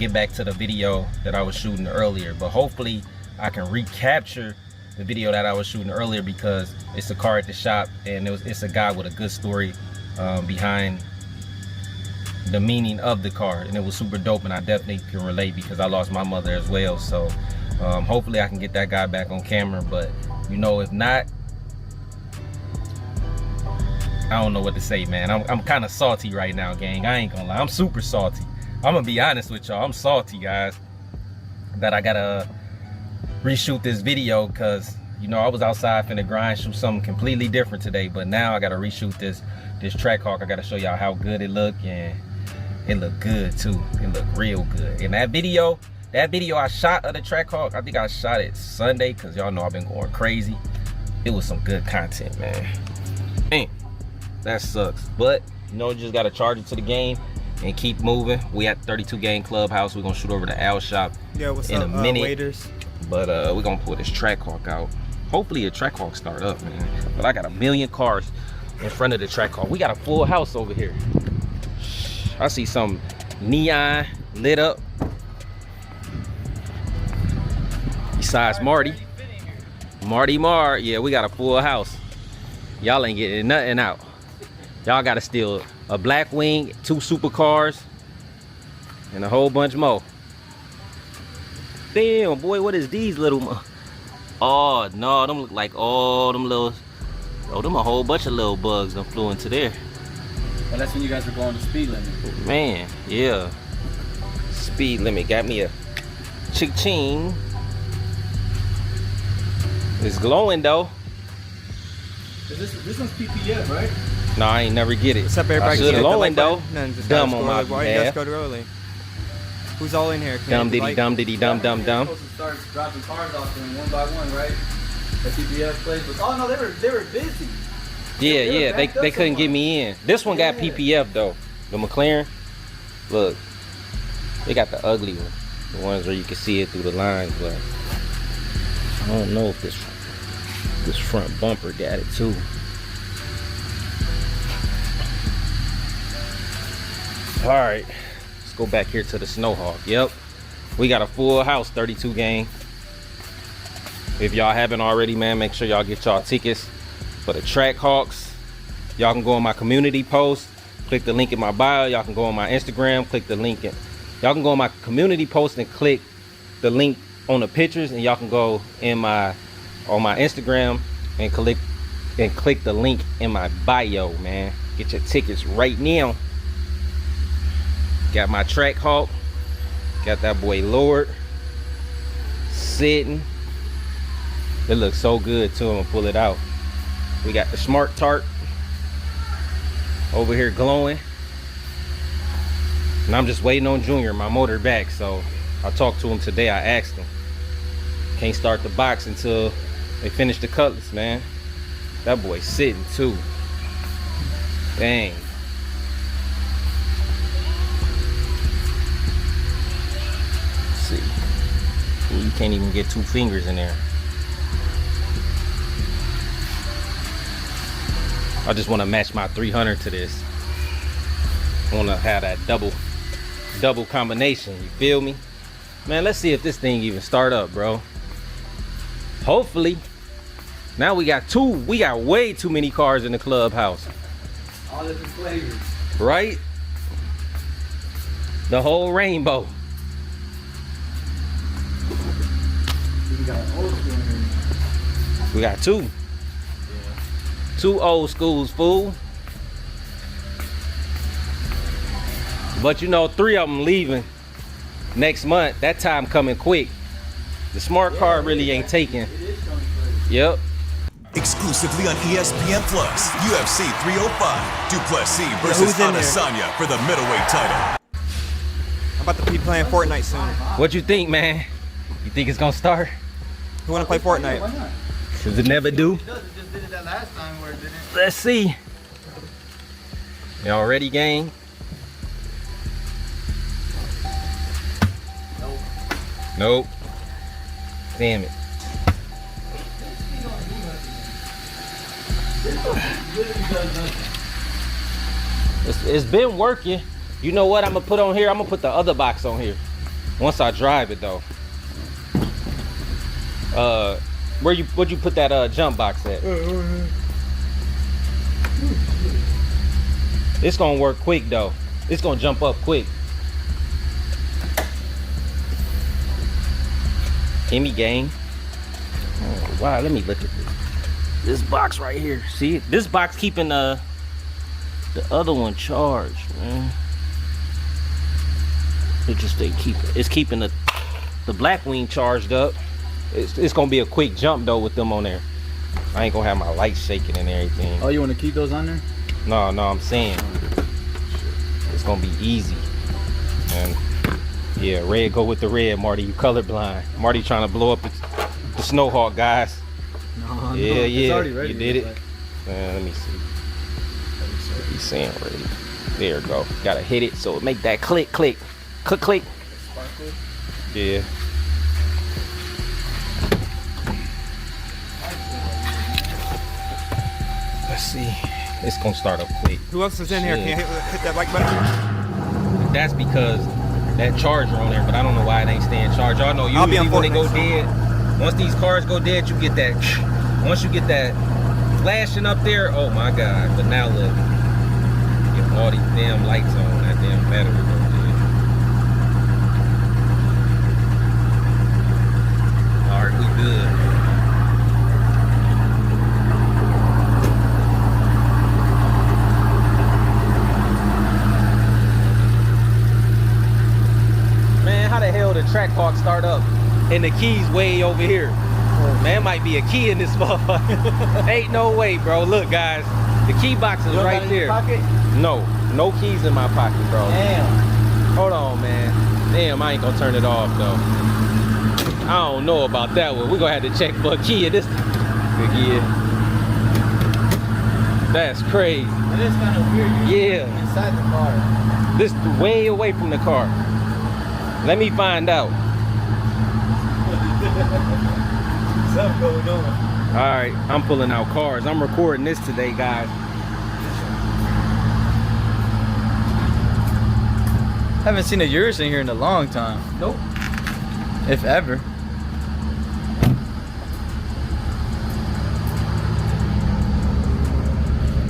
get back to the video that I was shooting earlier, but hopefully I can recapture the video that I was shooting earlier, because it's a car at the shop and it's a guy with a good story behind the meaning of the car, and it was super dope, and I definitely can relate because I lost my mother as well. So hopefully I can get that guy back on camera, but you know, if not, I don't know what to say, man. I'm kind of salty right now, gang. I ain't gonna lie, I'm super salty. I'm gonna be honest with y'all, I'm salty, guys, that I gotta reshoot this video, because you know, I was outside finna grind, shoot something completely different today, but now I gotta reshoot this Trackhawk. I gotta show y'all how good it looked, and it looked good too. It looked real good. And that video I shot of the Trackhawk, I think I shot it Sunday, because y'all know I've been going crazy. It was some good content, man. Man, that sucks, but you know, just gotta charge it to the game and keep moving. We at 32 Game Clubhouse. We're gonna shoot over to Al Shop in a minute. Waiters. But we're gonna pull this Trackhawk out. Hopefully a Trackhawk start up, man. But I got a million cars in front of the Trackhawk. We got a full house over here. I see some neon lit up. Besides Marty. Yeah, we got a full house. Y'all ain't getting nothing out. Y'all gotta steal a black wing, 2 supercars, and a whole bunch more. Damn, boy, what is these little? Oh no, them look like all them little. Oh, them a whole bunch of little bugs that flew into there. Well, that's when you guys are going to speed limit. Man, yeah. Speed limit got me a ching. It's glowing though. This one's PPF, right? No, I ain't never get it. What's up, everybody? It's glowing though. Dumb on my behalf. Who's all in here? Dumb diddy dumb. Supposed to start dropping cars off them one by one, right? The PPF place was. Oh no, they were busy. Yeah, they couldn't get me in. This one got PPF though. The McLaren. Look, they got the ugly one, the ones where you can see it through the lines, but I don't know if this front bumper got it too. All right, let's go back here to the Snowhawk. Yep, we got a full house, 32 Game. If y'all haven't already, man, make sure y'all get y'all tickets for the Trackhawks. Y'all can go on my community post, click the link in my bio. Y'all can go on my Instagram, click the link in. Y'all can go on my community post and click the link on the pictures, and y'all can go on my Instagram and click the link in my bio, man. Get your tickets right now. Got my Trackhawk, got that boy Lord sitting. It looks so good too. I'm gonna pull it out. We got the Smart Tarp over here glowing, and I'm just waiting on Junior, my motor back. So I talked to him today. I asked him, can't start the box until they finish the Cutlass, man. That boy's sitting too. Dang. See, you can't even get 2 fingers in there. I just want to match my 300 to this. I want to have that double combination, you feel me? Man, let's see if this thing even start up, bro. Hopefully. Now we got way too many cars in the clubhouse. All different flavors. Right? The whole rainbow. We got 2. Yeah. 2 old schools, fool. But you know, 3 of them leaving next month. That time coming quick. The smart car really ain't taking. Yep. Exclusively on ESPN Plus, UFC 305, Duplessis versus Adesanya for the middleweight title. I'm about to be playing Fortnite soon. What you think, man? You think it's gonna start? Who wanna play Fortnite? Why not? Does it never do? It does. It just did it that last time where it didn't. Let's see. Y'all ready, gang? Nope. Damn it. It's been working. You know what I'm gonna put on here? I'm gonna put the other box on here. Once I drive it though. Where'd you put that jump box at? It's gonna work quick though. It's gonna jump up quick. Hear me, gang? Oh, wow, let me look at this box right here. See, this box keeping the other one charged, man. It's keeping the black wing charged up. It's gonna be a quick jump though with them on there. I ain't gonna have my lights shaking and everything. Oh, you want to keep those on there? No, I'm saying it's gonna be easy. And yeah, red go with the red, Marty. You colorblind. Marty trying to blow up the Snowhawk, guys. No, yeah. It's already ready. You did it. Let me see. What he's saying ready. There we go. Gotta hit it so it make that click. Yeah. Let's see. It's gonna start up quick. Who else is in here? Can you hit that like button? That's because that charger on there, but I don't know why it ain't staying charged. Y'all know usually when they go dead, once these cars go dead, you get that. Once you get that flashing up there, oh my God! But now look, get all these damn lights on, that damn battery go dead. All right, we good. How the hell the track park start up and the keys way over here? Man, might be a key in this motherfucker. Ain't no way, bro. Look, guys, the key box is right there. No keys in my pocket, bro. Damn. Hold on, man. Damn, I ain't gonna turn it off though. I don't know about that one. We're gonna have to check for a key in this. Yeah. That's crazy. It is kind of weird. Yeah. Inside the car. This way away from the car. Let me find out. Something going on. All right, I'm pulling out cars. I'm recording this today, guys. Haven't seen a yours in here in a long time. Nope. If ever.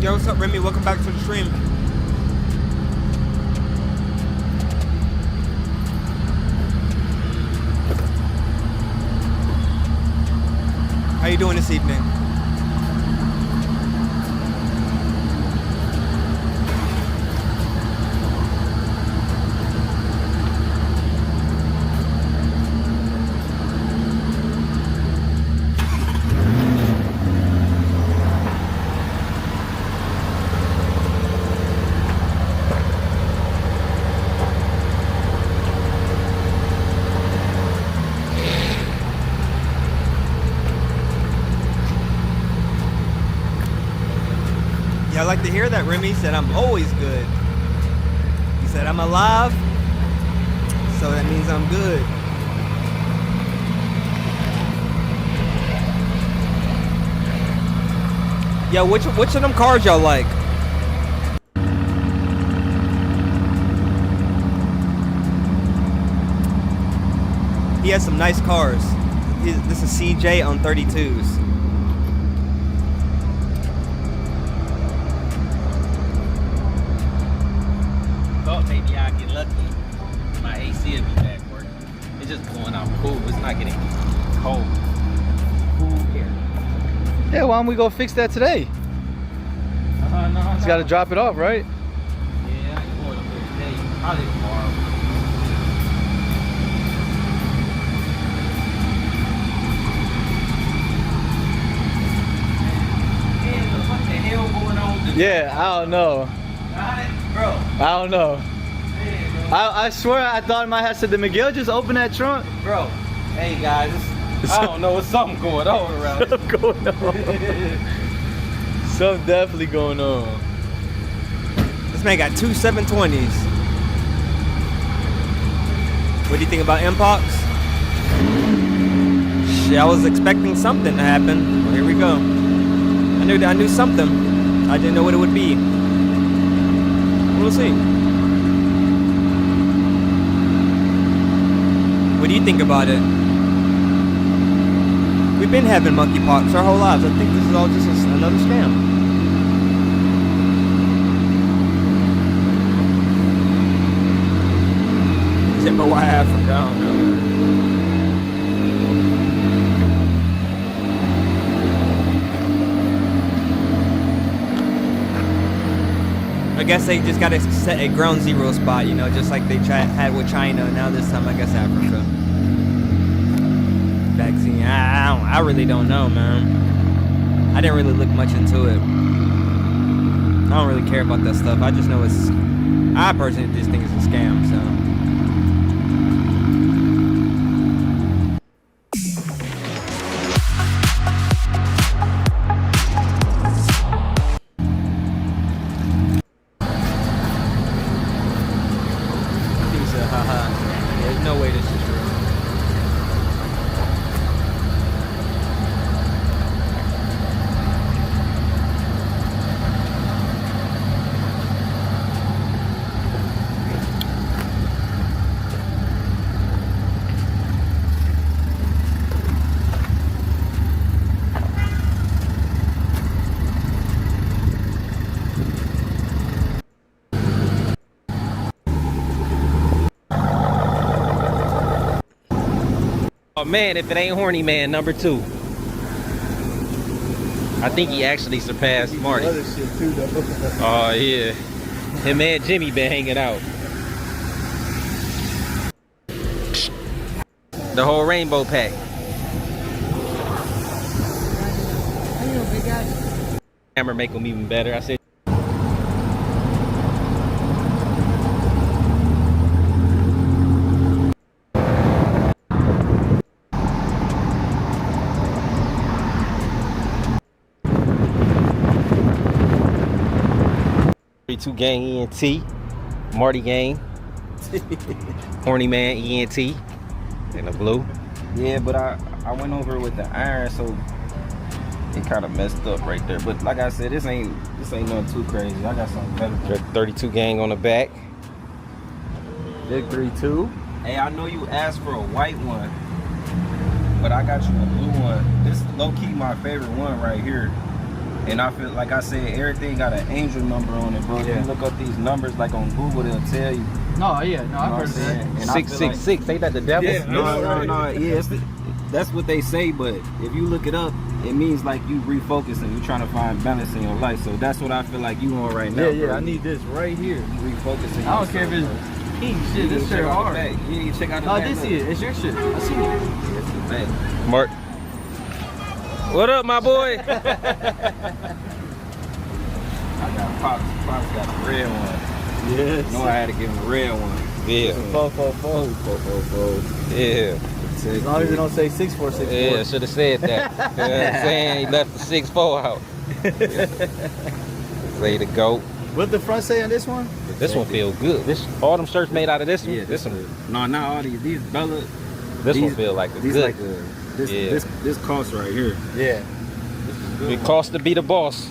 Yo, what's up, Remy? Welcome back to the stream. How you doing this evening? I like to hear that. Remy said I'm always good. He said I'm alive, so that means I'm good. Yo, which of them cars y'all like? He has some nice cars. This is CJ on 32s. Maybe I get lucky. My AC will be back working. It's just blowing out cool. It's not getting cold. Cool here. Yeah, why don't we go fix that today? No. Just gotta drop it off, right? Yeah, I can go up there today. Probably tomorrow. Man, what the hell going on today? Yeah, I don't know. Bro. I don't know. I swear I thought in my head, said, did Miguel just open that trunk? Bro, hey guys, I don't know, it's something going on around Something going on. Something definitely going on. This man got two 720s. What do you think about Mpox? Shit, I was expecting something to happen. Well, here we go. I knew something. I didn't know what it would be. We'll see. do you think about it? We've been having monkeypox our whole lives. I think this is all just another scam. Zimbabwe, Africa, I don't know. I guess they just got to set a ground zero spot, you know, just like they had with China. Now this time, I guess Africa. Vaccine, I really don't know, man. I didn't really look much into it. I don't really care about that stuff. I just know I personally just think it's a scam, so. There's no way this is real. Oh man, if it ain't Horny Man number 2. I think he actually surpassed Marty. Other shit too, though. Oh yeah. Him and Jimmy been hanging out. The whole rainbow pack. Camera make them even better. I said. Two gang ENT, Marty gang, Horny Man ENT, and the blue. Yeah, but I went over with the iron, so it kind of messed up right there. But like I said, this ain't nothing too crazy. I got something better. 32 gang on the back. Big 3-2. Hey, I know you asked for a white one, but I got you a blue one. This is low key my favorite one right here. And I feel like I said, everything got an angel number on it, bro. Yeah. If you look up these numbers, like on Google, they'll tell you. No, yeah, no, I've heard that. 666. Ain't that the devil? Yeah. No. Yeah, that's what they say. But if you look it up, it means like you refocusing. You trying to find balance in your life. So that's what I feel like you on right now. Yeah, bro. I need this right here. You refocusing. I don't care if it's pink shit. This shit hard. You check out the Oh, back. this look. is. It's your shit. I see it. It's the back. Mark. What up, my boy? I got Pops. Pops got the red one. Yes. You know I had to give him the red one. Yeah. 444. Yeah. As long as you don't say 6464. Yeah, should have said that. You know what I'm saying? He left the 6-4 out. Say the GOAT. What the front say on this one? This one feel good. All them shirts made out of this one. Yeah, this one. No, not all these. These Bella. This these, one feel like a these good. like a, this, Yeah. this cost right here. Yeah. It costs to be the boss.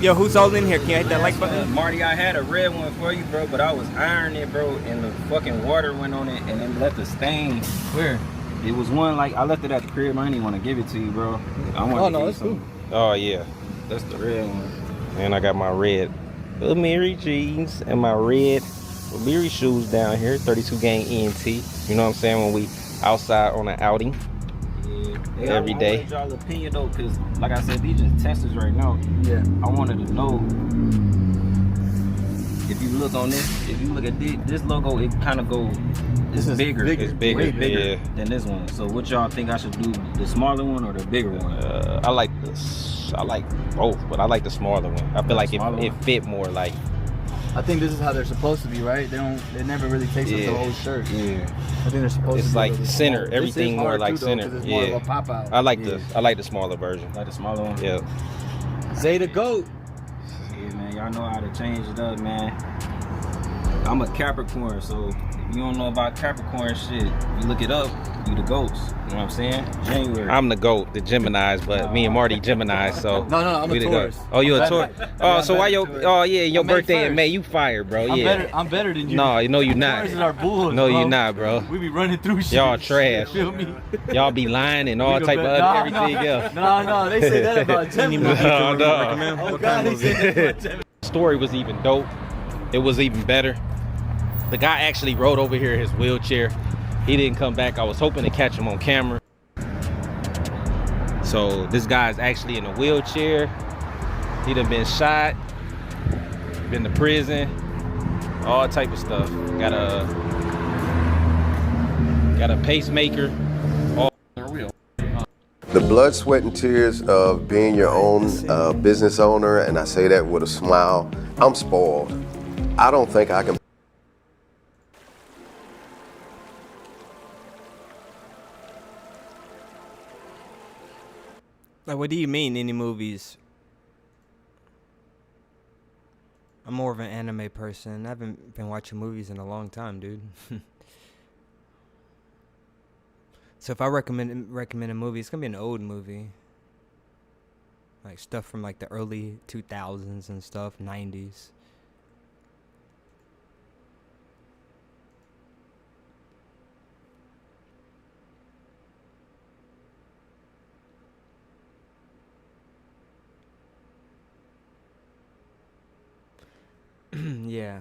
Yo, who's all in here? Can you hit that like button? Marty, I had a red one for you, bro, but I was ironing it, bro, and the fucking water went on it and then left a stain. Where? It was one, like, I left it at the crib. I didn't even want to give it to you, bro. I want to that's cool. Oh yeah. That's the red one. And I got my red Amiri jeans and my red Amiri shoes down here. 32 gang ENT. You know what I'm saying? When we outside on an outing. Yeah. Every day. I wanted y'all opinion, though, because, like I said, these just testers right now. Yeah. I wanted to know if you look on this, if you look at this logo, it kind of goes, it's bigger. It's bigger, Way bigger yeah. than this one. So what y'all think I should do, the smaller one or the bigger one? I like this. I like both, but I like the smaller one. I feel like it fit more like. I think this is how they're supposed to be, right? They never really take up the whole shirt. Yeah. I think they're supposed to It's be like really center, small. everything This is more hard like too, though, center. 'cause it's more of a pop out. I like the smaller version. Like the smaller one? Yeah. Zay the GOAT. Yeah, man, y'all know how to change it up, man. I'm a Capricorn, so if you don't know about Capricorn shit, you look it up, you the ghost. You know what I'm saying? January. I'm the GOAT, the Geminis, but me and Marty Geminis, so. No, I'm a Taurus. Oh, you a Taurus? Oh, so why your, oh yeah, your I'm May birthday in 1st. May, you fired, bro, yeah. I'm better than you. No, you not. Taurus is our bulls, No, bro. you not, bro. We be running through shit. Y'all trash. Feel me? Y'all be lying and all type of other everything else. No, they say that about Gemini. No. Oh God, they say that about Gemini. Story was even dope. It was even better. The guy actually rode over here in his wheelchair. He didn't come back. I was hoping to catch him on camera. So this guy's actually in a wheelchair. He done been shot, been to prison, all type of stuff. Got a pacemaker. All real. The blood, sweat, and tears of being your own business owner, and I say that with a smile, I'm spoiled. I don't think I can. Like, what do you mean, any movies? I'm more of an anime person. I haven't been watching movies in a long time, dude. So if I recommend a movie, it's gonna be an old movie. Like stuff from like the early 2000s and stuff, 90s. Yeah.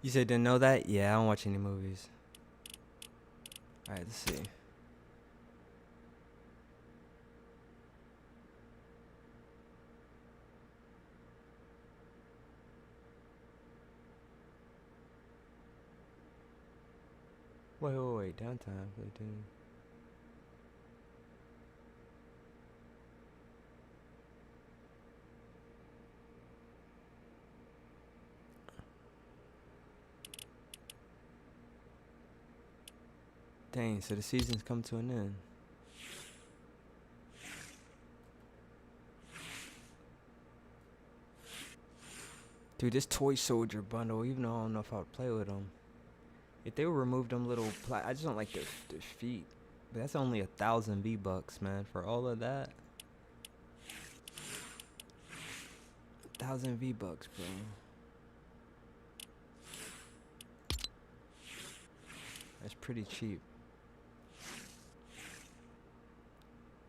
You said didn't know that? Yeah, I don't watch any movies. Alright, let's see. Wait, downtime. Dang, so the season's come to an end. Dude, this Toy Soldier bundle, even though I don't know if I would play with them. If they would remove them little, I just don't like their feet. But that's only 1,000 V-Bucks, man, for all of that. 1,000 V-Bucks, bro. That's pretty cheap.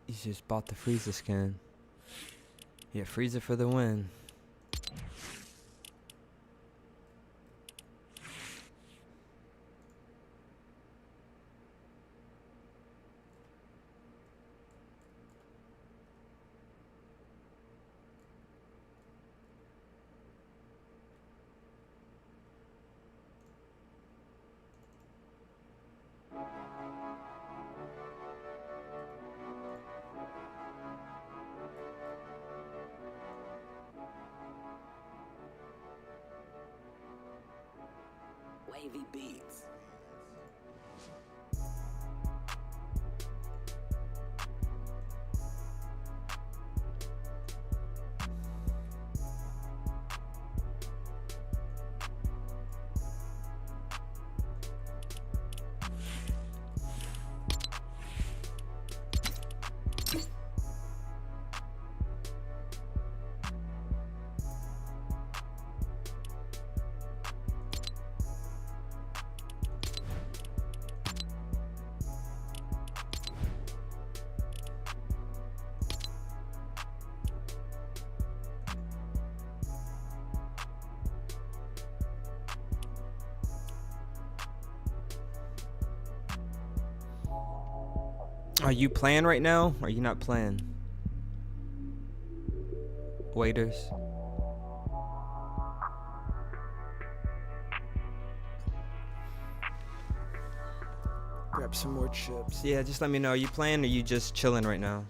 You just bought the Frieza skin. Yeah, Frieza for the win. Wavvy Beatz. Are you playing right now? Or are you not playing? Waiters. Grab some more chips. Yeah, just let me know. Are you playing or are you just chilling right now?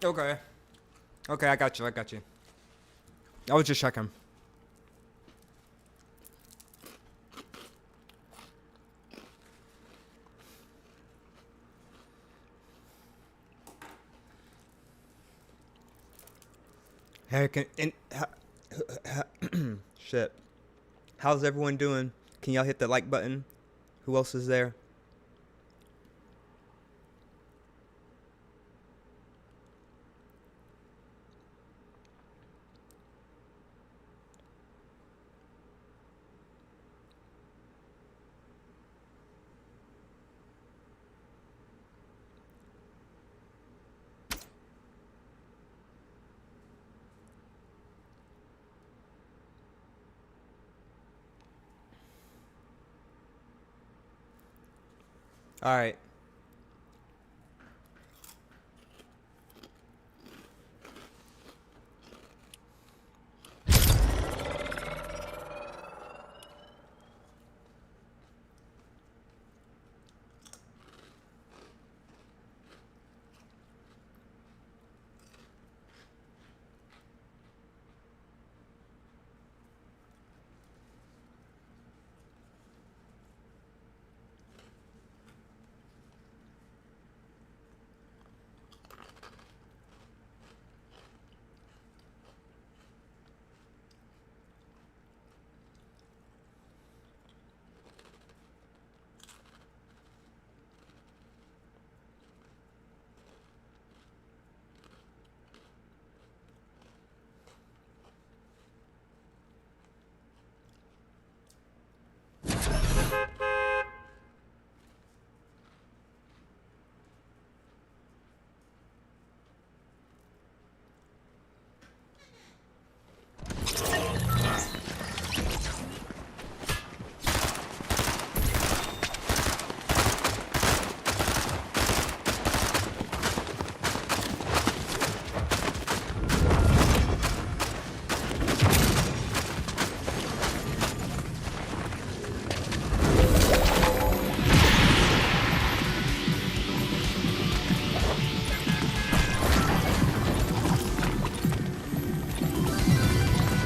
Okay. Okay, I got you. I was just checking. Hey, shit. How's everyone doing? Can y'all hit the like button? Who else is there? All right.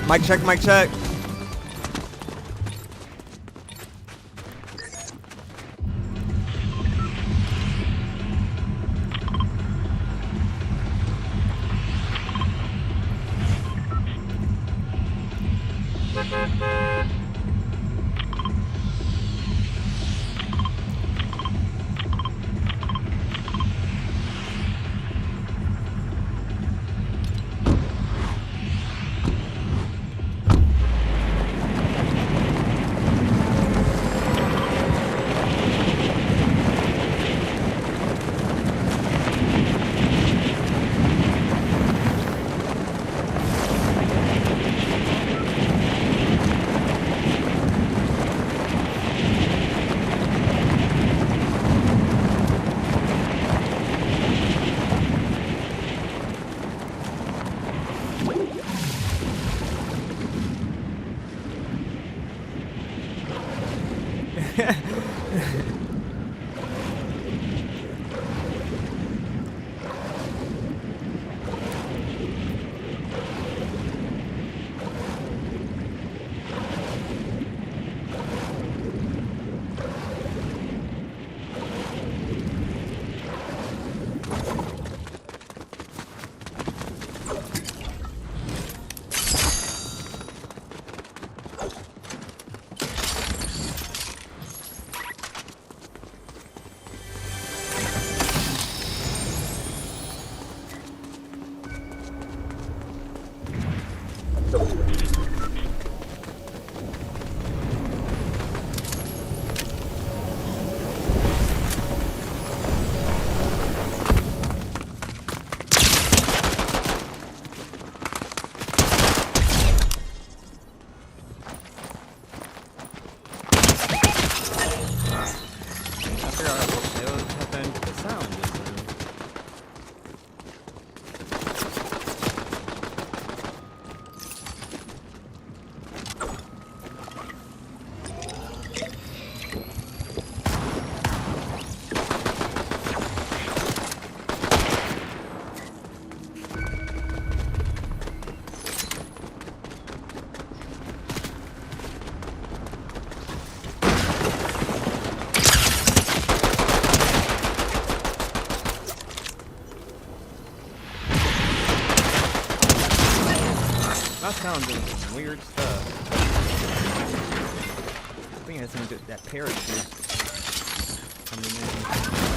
Mic check, mic check. My sound doing some weird stuff. I think it has something to do with that parachute coming in.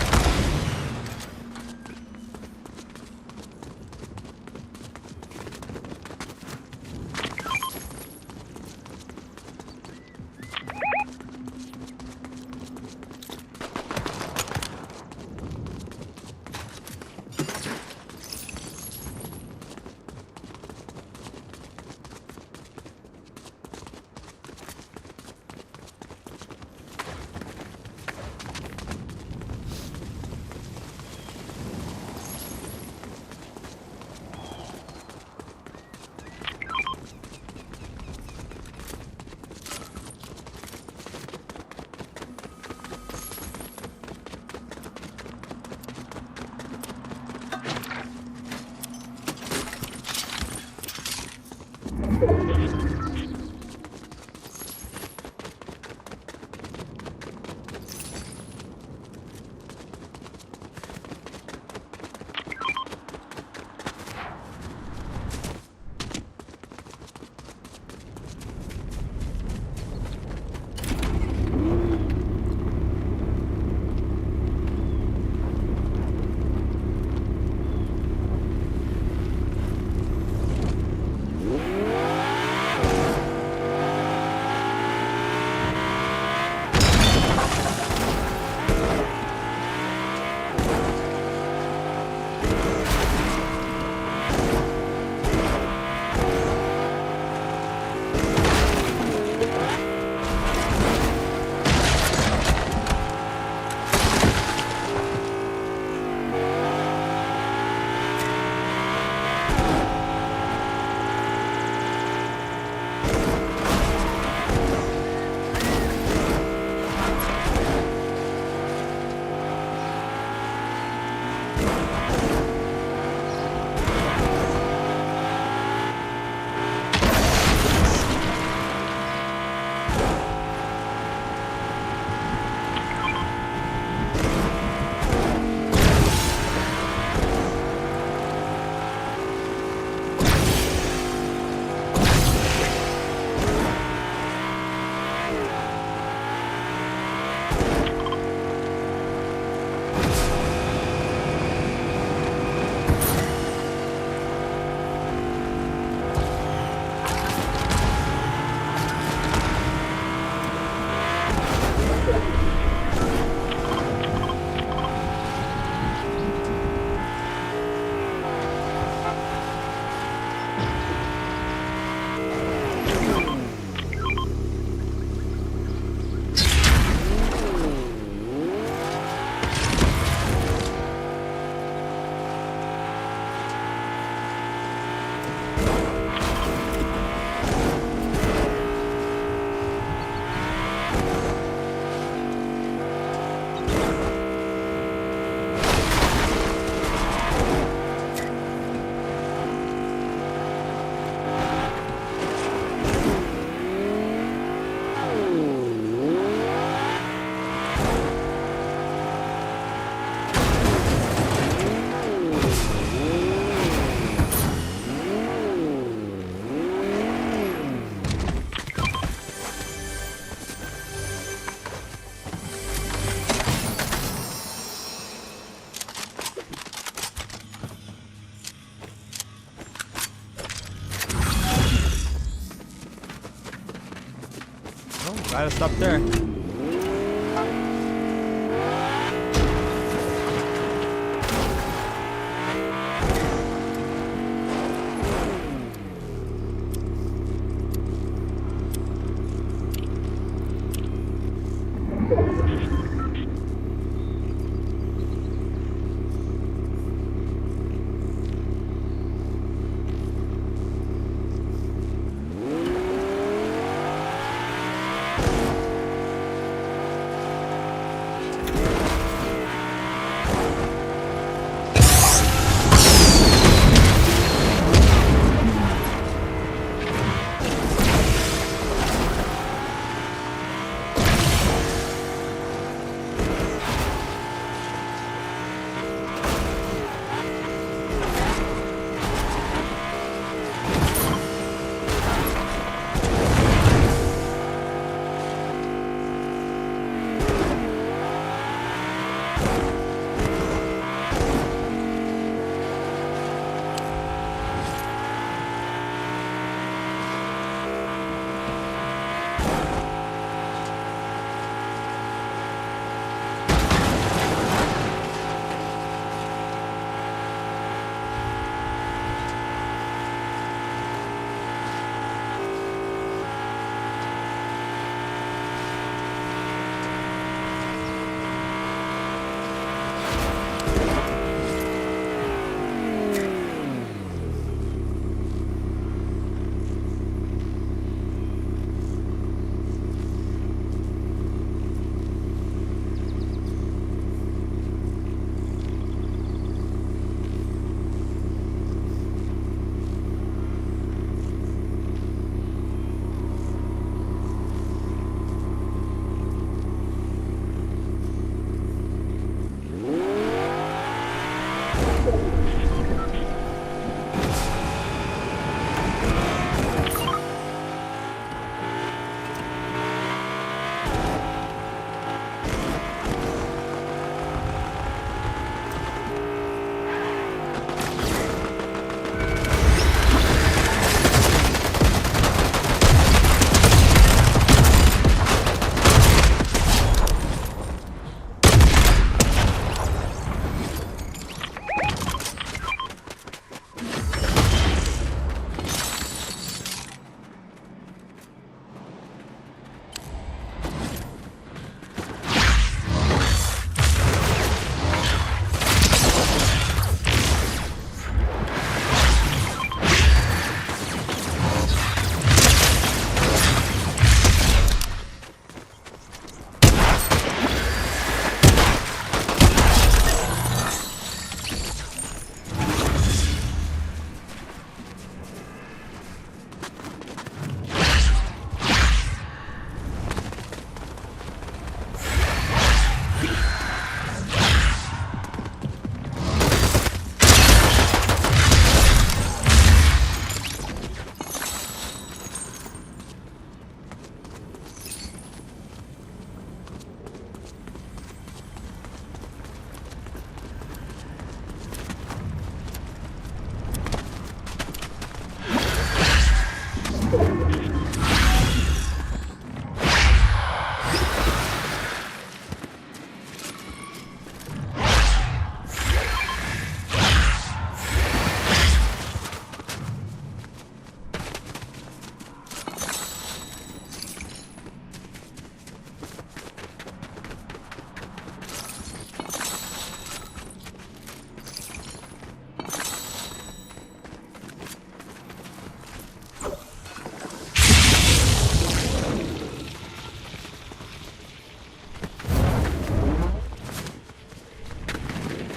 Gotta stop there.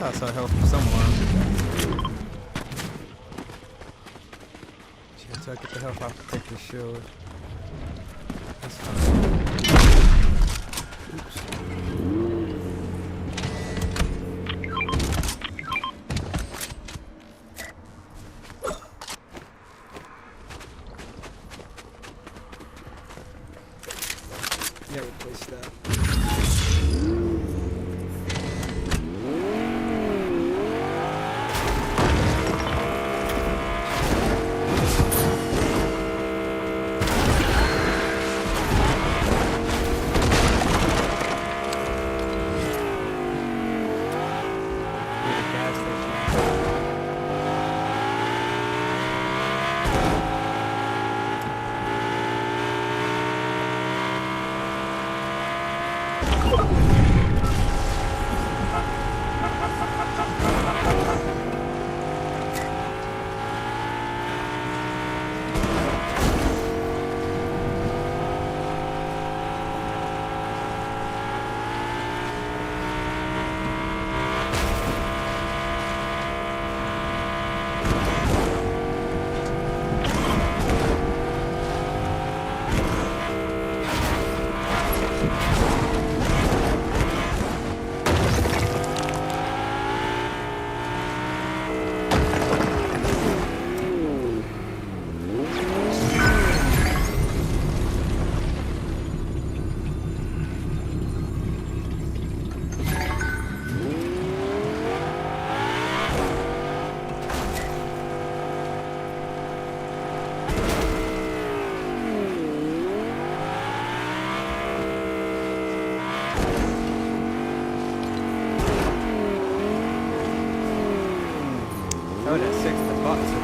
I saw help from somewhere. Shit, so I get the health off to take this shield. That's fine. Oops. Yeah, replace that. Oh, that's $60.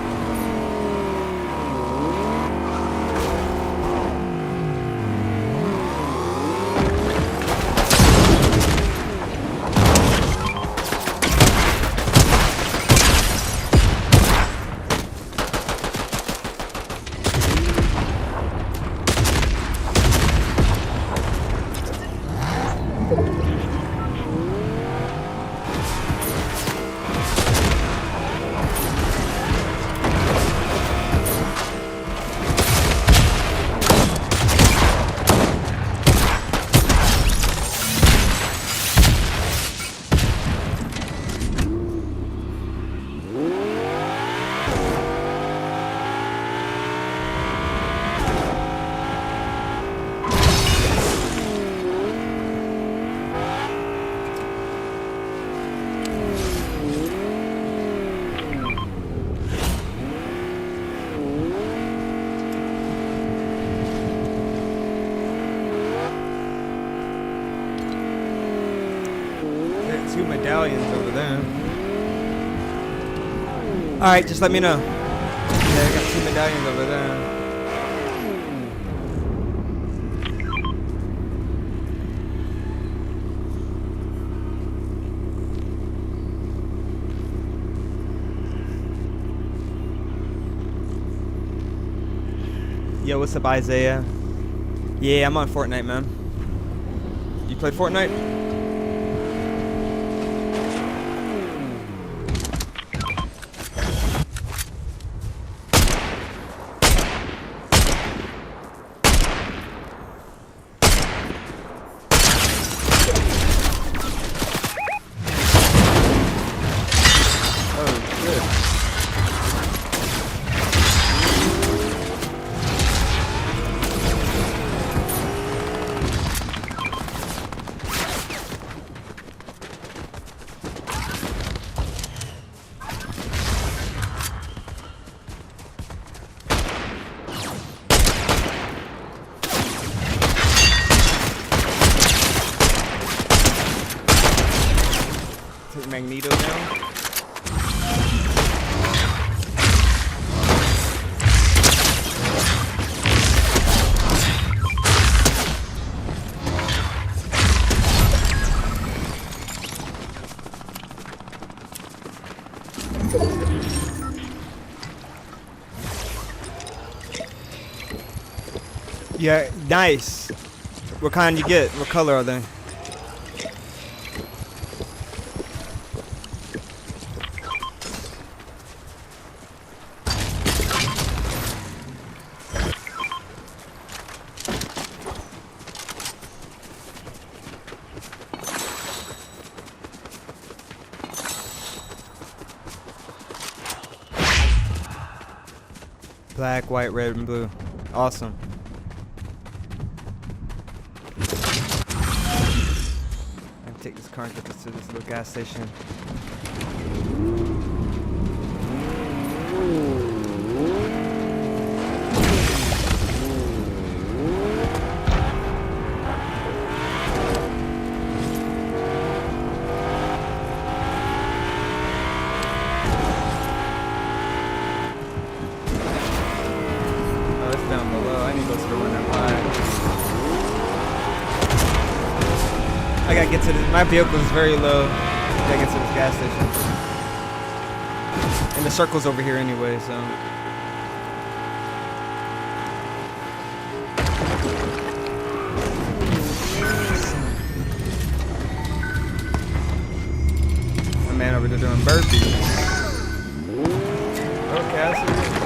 Two medallions over there. Alright, just let me know. Yeah, I got 2 medallions over there. Yo, what's up, Isaiah? Yeah, I'm on Fortnite, man. You play Fortnite? Magneto now. Yeah, nice. What kind you get? What color are they? Black, white, red, and blue. Awesome. I can take this car and get this to this little gas station. Down below, I need to go through one that I gotta get to this. My vehicle is very low. I gotta get to this gas station. And the circle's over here anyway, so. My man over there doing burpees. Okay, I see.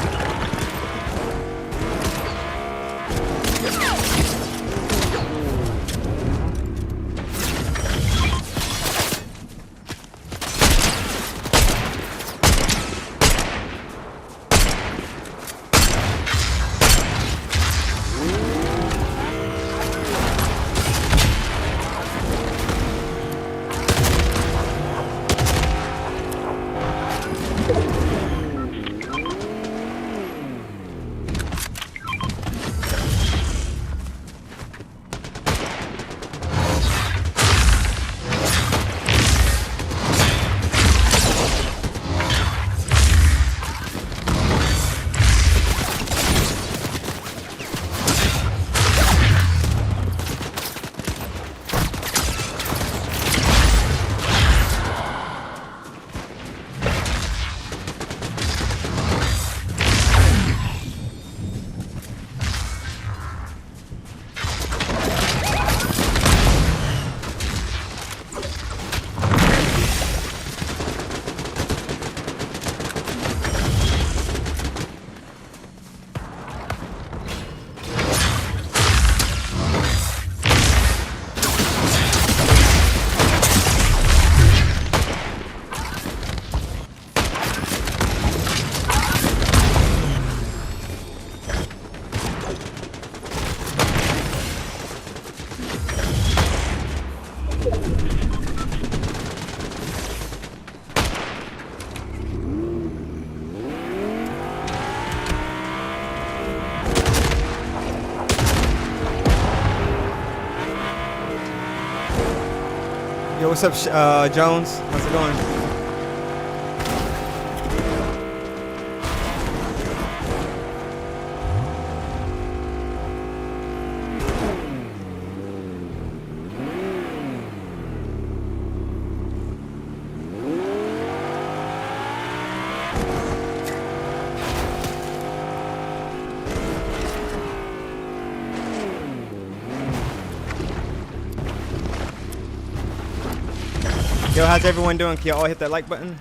Yo, what's up, Jones? How's it going? Yo, how's everyone doing? Can y'all all hit that like button?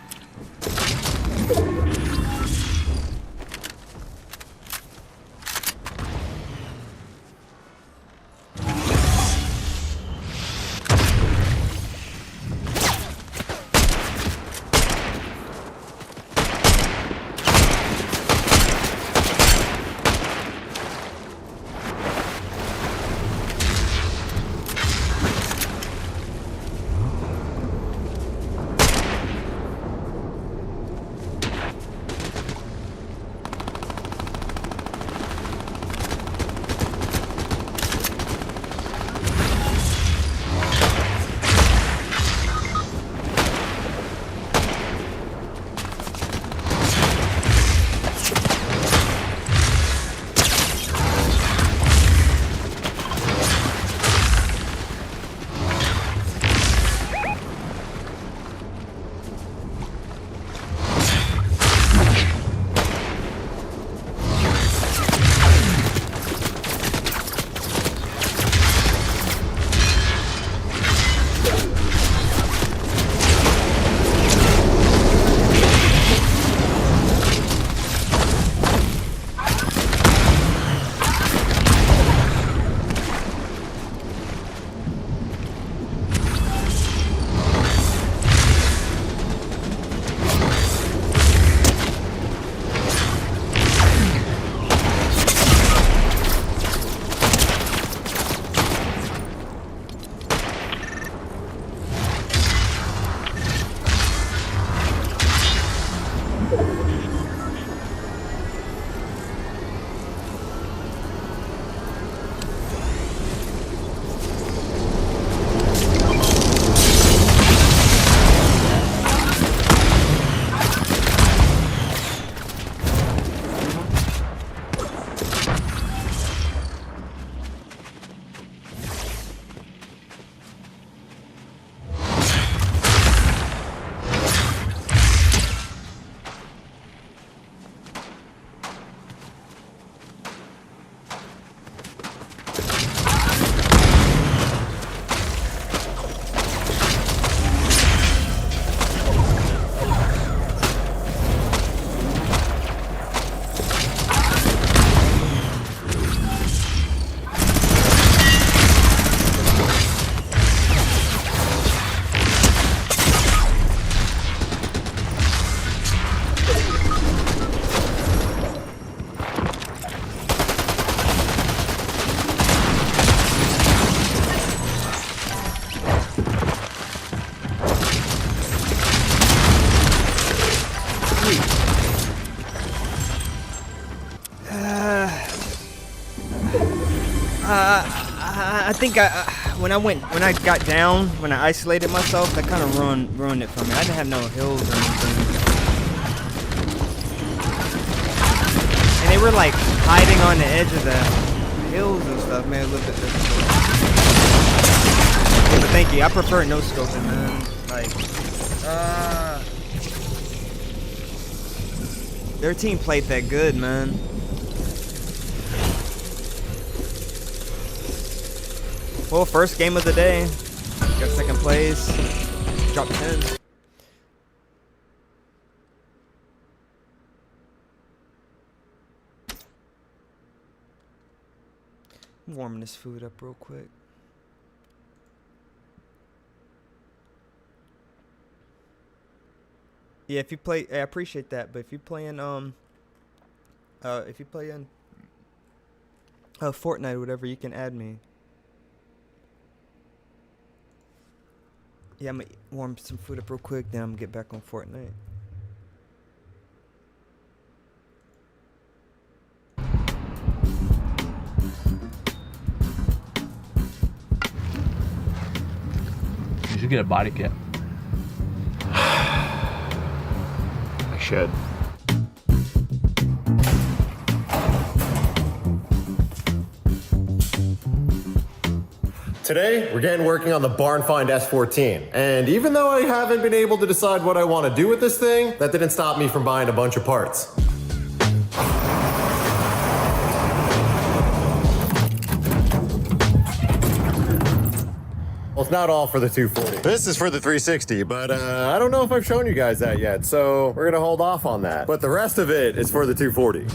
I think when I got down, when I isolated myself, that kind of ruined it for me. I didn't have no hills or anything. And they were like hiding on the edge of the hills and stuff, man. A little bit difficult. Yeah, but thank you. I prefer no scoping, man. Like, their team played that good, man. Well, first game of the day. Got second place. Dropped 10. I'm warming this food up real quick. Yeah, if you play, I appreciate that. But if you playing, Fortnite or whatever, you can add me. Yeah, I'm gonna warm some food up real quick, then I'm gonna get back on Fortnite. You should get a body kit. I should. Today, we're getting working on the Barn Find S14. And even though I haven't been able to decide what I want to do with this thing, that didn't stop me from buying a bunch of parts. Well, it's not all for the 240. This is for the 360, but I don't know if I've shown you guys that yet, so we're gonna hold off on that. But the rest of it is for the 240.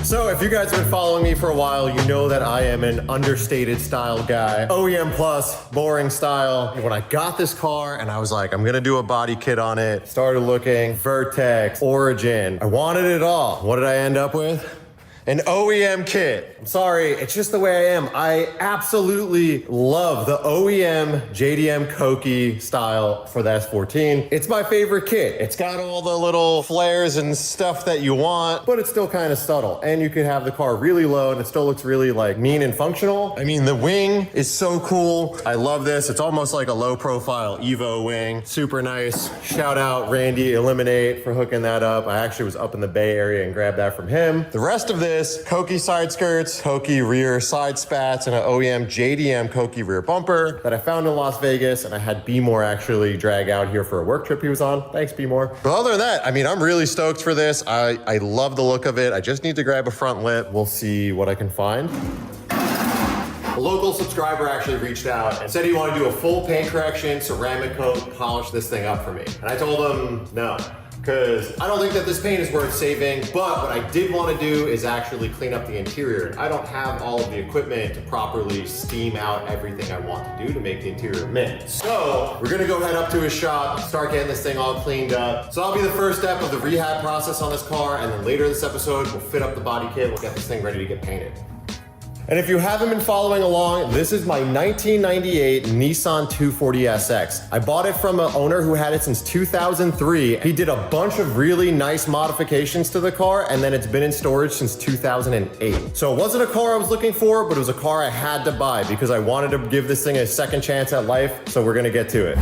So if you guys have been following me for a while, you know that I am an understated style guy. OEM plus, boring style. When I got this car and I was like, I'm gonna do a body kit on it, started looking, Vertex, Origin. I wanted it all. What did I end up with? An OEM kit. I'm sorry, it's just the way I am. I absolutely love the OEM JDM Koki style for the S14. It's my favorite kit. It's got all the little flares and stuff that you want, but it's still kind of subtle. And you can have the car really low and it still looks really like mean and functional. I mean, the wing is so cool. I love this. It's almost like a low profile Evo wing. Super nice. Shout out Randy Eliminate for hooking that up. I actually was up in the Bay Area and grabbed that from him. The rest of this, Koki side skirts, Koki rear side spats, and an OEM JDM Koki rear bumper that I found in Las Vegas, and I had B-More actually drag out here for a work trip he was on. Thanks, B-More. But other than that, I mean, I'm really stoked for this. I love the look of it. I just need to grab a front lip. We'll see what I can find. A local subscriber actually reached out and said he wanted to do a full paint correction, ceramic coat, polish this thing up for me. And I told him no, because I don't think that this paint is worth saving, but what I did want to do is actually clean up the interior. I don't have all of the equipment to properly steam out everything I want to do to make the interior mint. So we're gonna go head up to his shop, start getting this thing all cleaned up. So that'll be the first step of the rehab process on this car, and then later this episode, we'll fit up the body kit, we'll get this thing ready to get painted. And if you haven't been following along, this is my 1998 Nissan 240SX. I bought it from an owner who had it since 2003. He did a bunch of really nice modifications to the car, and then it's been in storage since 2008. So it wasn't a car I was looking for, but it was a car I had to buy because I wanted to give this thing a second chance at life, so we're gonna get to it.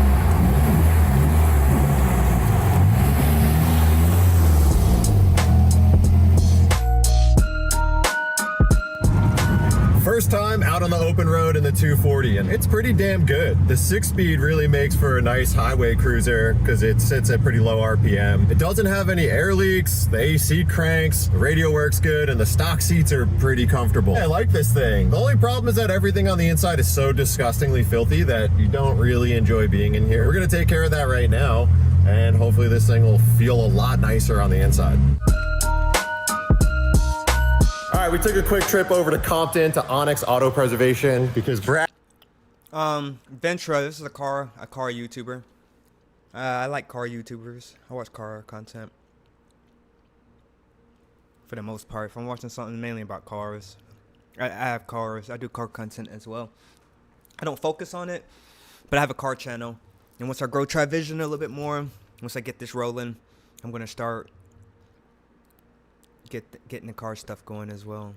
First time out on the open road in the 240, and it's pretty damn good. The 6-speed really makes for a nice highway cruiser because it sits at pretty low RPM. It doesn't have any air leaks, the AC cranks, the radio works good, and the stock seats are pretty comfortable. I like this thing. The only problem is that everything on the inside is so disgustingly filthy that you don't really enjoy being in here. We're gonna take care of that right now, and hopefully this thing will feel a lot nicer on the inside. All right, we took a quick trip over to Compton to Onyx Auto Preservation because Brad. Ventra, this is a car YouTuber. I like car YouTubers. I watch car content for the most part. If I'm watching something mainly about cars, I have cars. I do car content as well. I don't focus on it, but I have a car channel. And once I grow Trivision a little bit more, once I get this rolling, I'm gonna start getting the car stuff going as well.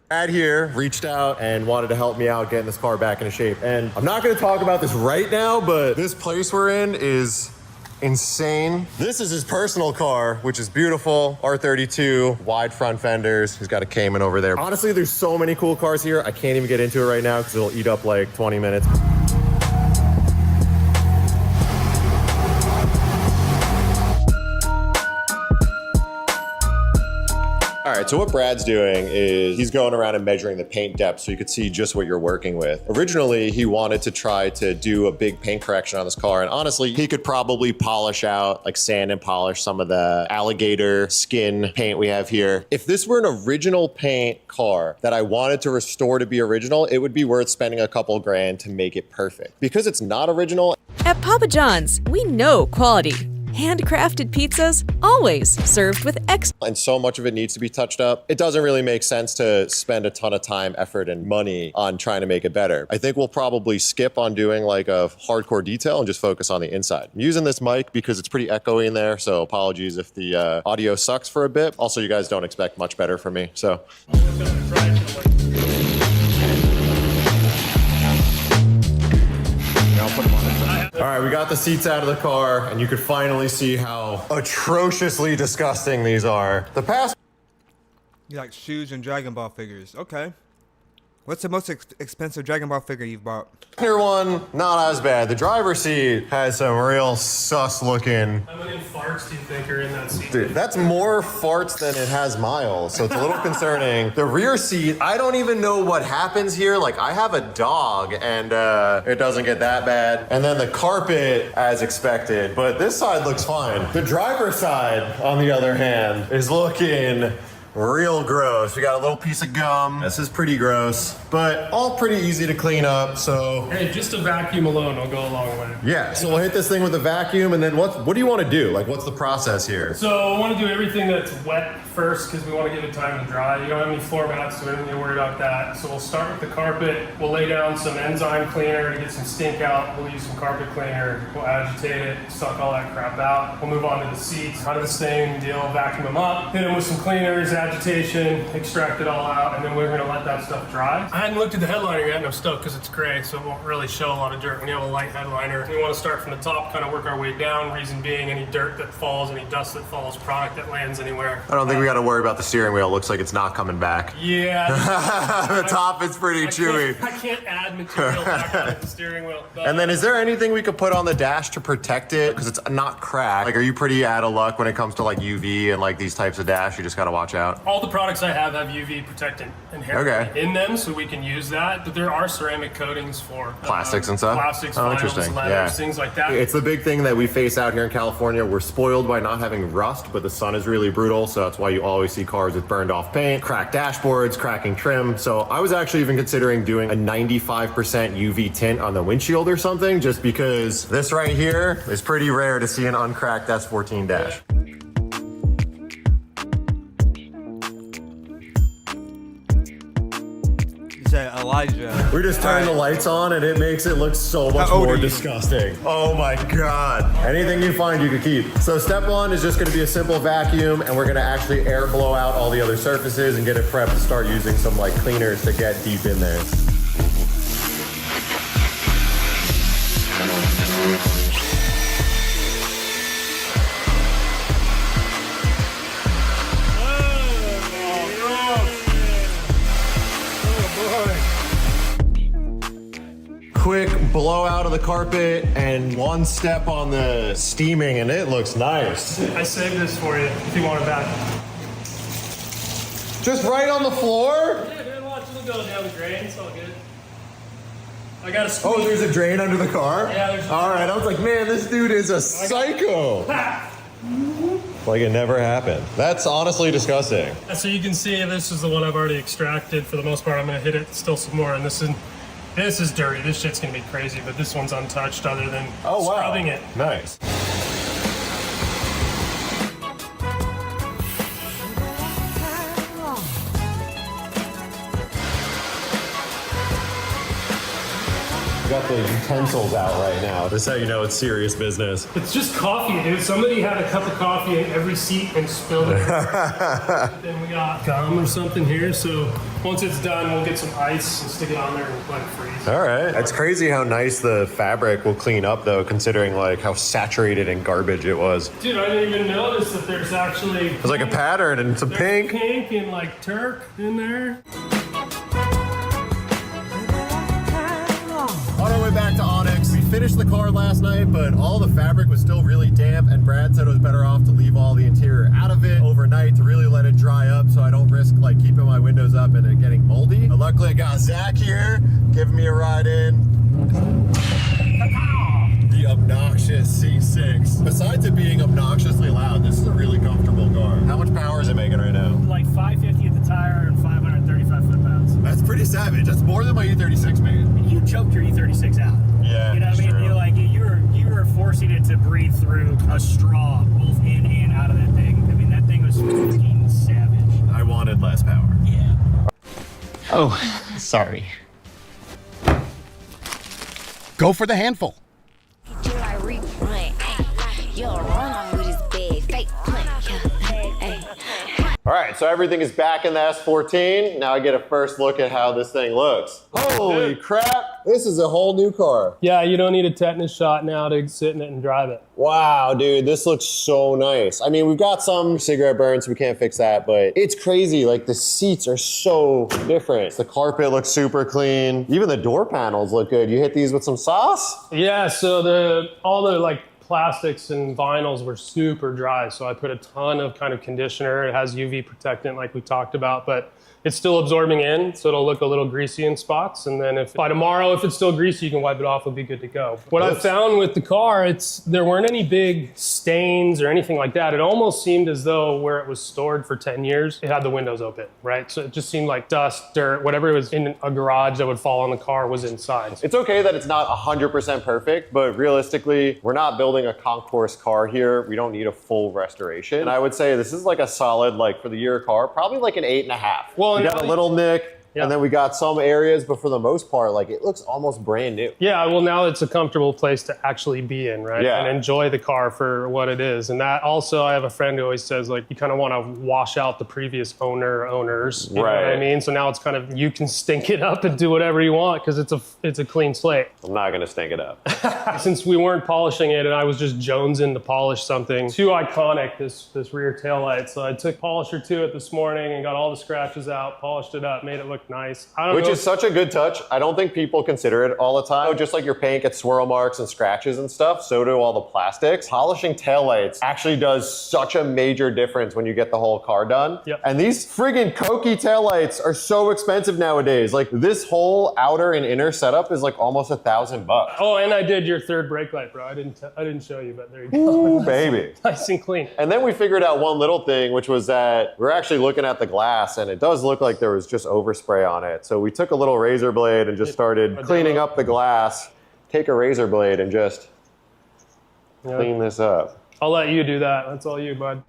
Brad here reached out and wanted to help me out getting this car back into shape. And I'm not going to talk about this right now, but this place we're in is insane. This is his personal car, which is beautiful. R32, wide front fenders. He's got a Cayman over there. Honestly, there's so many cool cars here. I can't even get into it right now because it'll eat up like 20 minutes. All right, so what Brad's doing is he's going around and measuring the paint depth so you could see just what you're working with. Originally, he wanted to try to do a big paint correction on this car, and honestly, he could probably polish out, like sand and polish some of the alligator skin paint we have here. If this were an original paint car that I wanted to restore to be original, it would be worth spending a couple grand to make it perfect. Because it's not original. At Papa John's, we know quality. Handcrafted pizzas, always served with and so much of it needs to be touched up. It doesn't really make sense to spend a ton of time, effort, and money on trying to make it better. I think we'll probably skip on doing like a hardcore detail and just focus on the inside. I'm using this mic because it's pretty echoey in there, so apologies if the audio sucks for a bit. Also, you guys don't expect much better from me, so. All right, we got the seats out of the car, and you could finally see how atrociously disgusting these are. The past... You like shoes and Dragon Ball figures. Okay. What's the most expensive Dragon Ball figure you've bought? Here one, not as bad. The driver's seat has some real sus looking... How many farts do you think are in that seat? Dude, that's more farts than it has miles, so it's a little concerning. The rear seat, I don't even know what happens here. Like, I have a dog, and it doesn't get that bad. And then the carpet, as expected, but this side looks fine. The driver's side, on the other hand, is looking real gross. We got a little piece of gum. This is pretty gross, but all pretty easy to clean up, so. Hey, just a vacuum alone will go a long way. Yeah, so we'll hit this thing with a vacuum, and then what do you want to do? Like, what's the process here? So I want to do everything that's wet first because we want to give it time to dry. You don't have any floor mats, so we don't need to worry about that. So we'll start with the carpet. We'll lay down some enzyme cleaner to get some stink out. We'll use some carpet cleaner. We'll agitate it, suck all that crap out. We'll move on to the seats. Kind of the same deal, vacuum them up, hit them with some cleaners, agitation, extract it all out, and then we're gonna let that stuff dry. I hadn't looked at the headliner yet, and I'm stoked because it's gray, so it won't really show a lot of dirt when you have a light headliner. We want to start from the top, kind of work our way down, reason being any dirt that falls, any dust that falls, product that lands anywhere. I don't think we got to worry about the steering wheel. It looks like it's not coming back. Yeah. The top is pretty chewy. I can't add material back on the steering wheel. And then is there anything we could put on the dash to protect it? Because it's not cracked. Like, are you pretty out of luck when it comes to like UV and like these types of dash? You just got to watch out. All the products I have UV protectant inherently in them, so we can use that. But there are ceramic coatings for plastics and stuff. Plastics, oh, vinyls, interesting. leathers, things like that. It's the big thing that we face out here in California. We're spoiled by not having rust, but the sun is really brutal, so that's why you always see cars with burned off paint, cracked dashboards, cracking trim. So I was actually even considering doing a 95% UV tint on the windshield or something, just because this right here is pretty rare to see an uncracked S14 dash. Elijah. We just turned the lights on and it makes it look so much more disgusting. Oh my God. Anything you find you could keep. So step one is just gonna be a simple vacuum, and we're gonna actually air blow out all the other surfaces and get it prepped to start using some like cleaners to get deep in there. Quick blowout of the carpet and one step on the steaming, and it looks nice. I saved this for you if you want it back. Just right on the floor? Yeah, man, watch it go down the drain. It's all good. I got a squeeze. Oh, there's a drain under the car? Yeah, there's a all right, I was like, man, this dude is a psycho. Like it never happened. That's honestly disgusting. So you can see this is the one I've already extracted. For the most part, I'm gonna hit it still some more, and this is dirty. This shit's gonna be crazy, but this one's untouched other than scrubbing it. Nice. got the utensils out right now. This is how you know it's serious business. It's just coffee, dude. Somebody had a cup of coffee in every seat and spilled it. Then we got gum or something here, so once it's done, we'll get some ice and stick it on there and let it freeze. All right. It's crazy how nice the fabric will clean up, though, considering like how saturated in garbage it was. Dude, I didn't even notice that there's actually... There's like a pattern and some pink. Pink and like turk in there. On our way back to Onyx, we finished the car last night, but all the fabric was still really damp, and Brad said it was better off to leave all the interior out of it overnight to really let it dry up so I don't risk like keeping my windows up and it getting moldy. But luckily I got Zach here, giving me a ride in. The obnoxious C6. Besides it being obnoxiously loud, this is a really comfortable car. How much power is it making right now? Like 550 at the tire and 535 foot-pounds. That's pretty savage. That's more than my E36 made. You choked your E36 out. Yeah, you know what I mean? true. You're like you were forcing it to breathe through a straw, both in and out of that thing. I mean, that thing was fucking savage. I wanted less power. Yeah. Oh, sorry. Go for the handful. All right, so everything is back in the S14. Now I get a first look at how this thing looks. Holy crap, this is a whole new car. Yeah, you don't need a tetanus shot now to sit in it and drive it. Wow, dude, this looks so nice. I mean, we've got some cigarette burns, so we can't fix that, but it's crazy. Like, the seats are so different. The carpet looks super clean. Even the door panels look good. You hit these with some sauce? Yeah, so all the like plastics and vinyls were super dry, so I put a ton of kind of conditioner. It has UV protectant like we talked about, but it's still absorbing in, so it'll look a little greasy in spots. And then by tomorrow, if it's still greasy, you can wipe it off, it'll be good to go. What I found with the car, there weren't any big stains or anything like that. It almost seemed as though where it was stored for 10 years, it had the windows open, right? So it just seemed like dust, dirt, whatever was in a garage that would fall on the car was inside. It's okay that it's not 100% perfect, but realistically, we're not building a concourse car here. We don't need a full restoration. And I would say this is like a solid, like for the year car, probably like an 8.5. Well, we got a little nick. Yeah. And then we got some areas, but for the most part, like it looks almost brand new. Yeah, well now it's a comfortable place to actually be in, right? Yeah. And enjoy the car for what it is. And that also, I have a friend who always says like, you kind of want to wash out the previous owners. You know what I mean? So now it's kind of, you can stink it up and do whatever you want because it's a clean slate. I'm not gonna stink it up. Since we weren't polishing it and I was just jonesing to polish something, too iconic, this rear taillight. So I took polisher to it this morning and got all the scratches out, polished it up, made it look nice. Which is such a good touch. I don't think people consider it all the time. Just like your paint gets swirl marks and scratches and stuff, so do all the plastics. Polishing taillights actually does such a major difference when you get the whole car done. Yep. And these friggin' Koki taillights are so expensive nowadays. Like this whole outer and inner setup is like almost $1,000. Oh, and I did your third brake light, bro. I didn't show you, but there you go. Ooh, baby. Nice and clean. And then we figured out one little thing, which was that we're actually looking at the glass and it does look like there was just overspray on it. So we took a little razor blade and just started cleaning up the glass. Take a razor blade and just clean this up. I'll let you do that. That's all you, bud.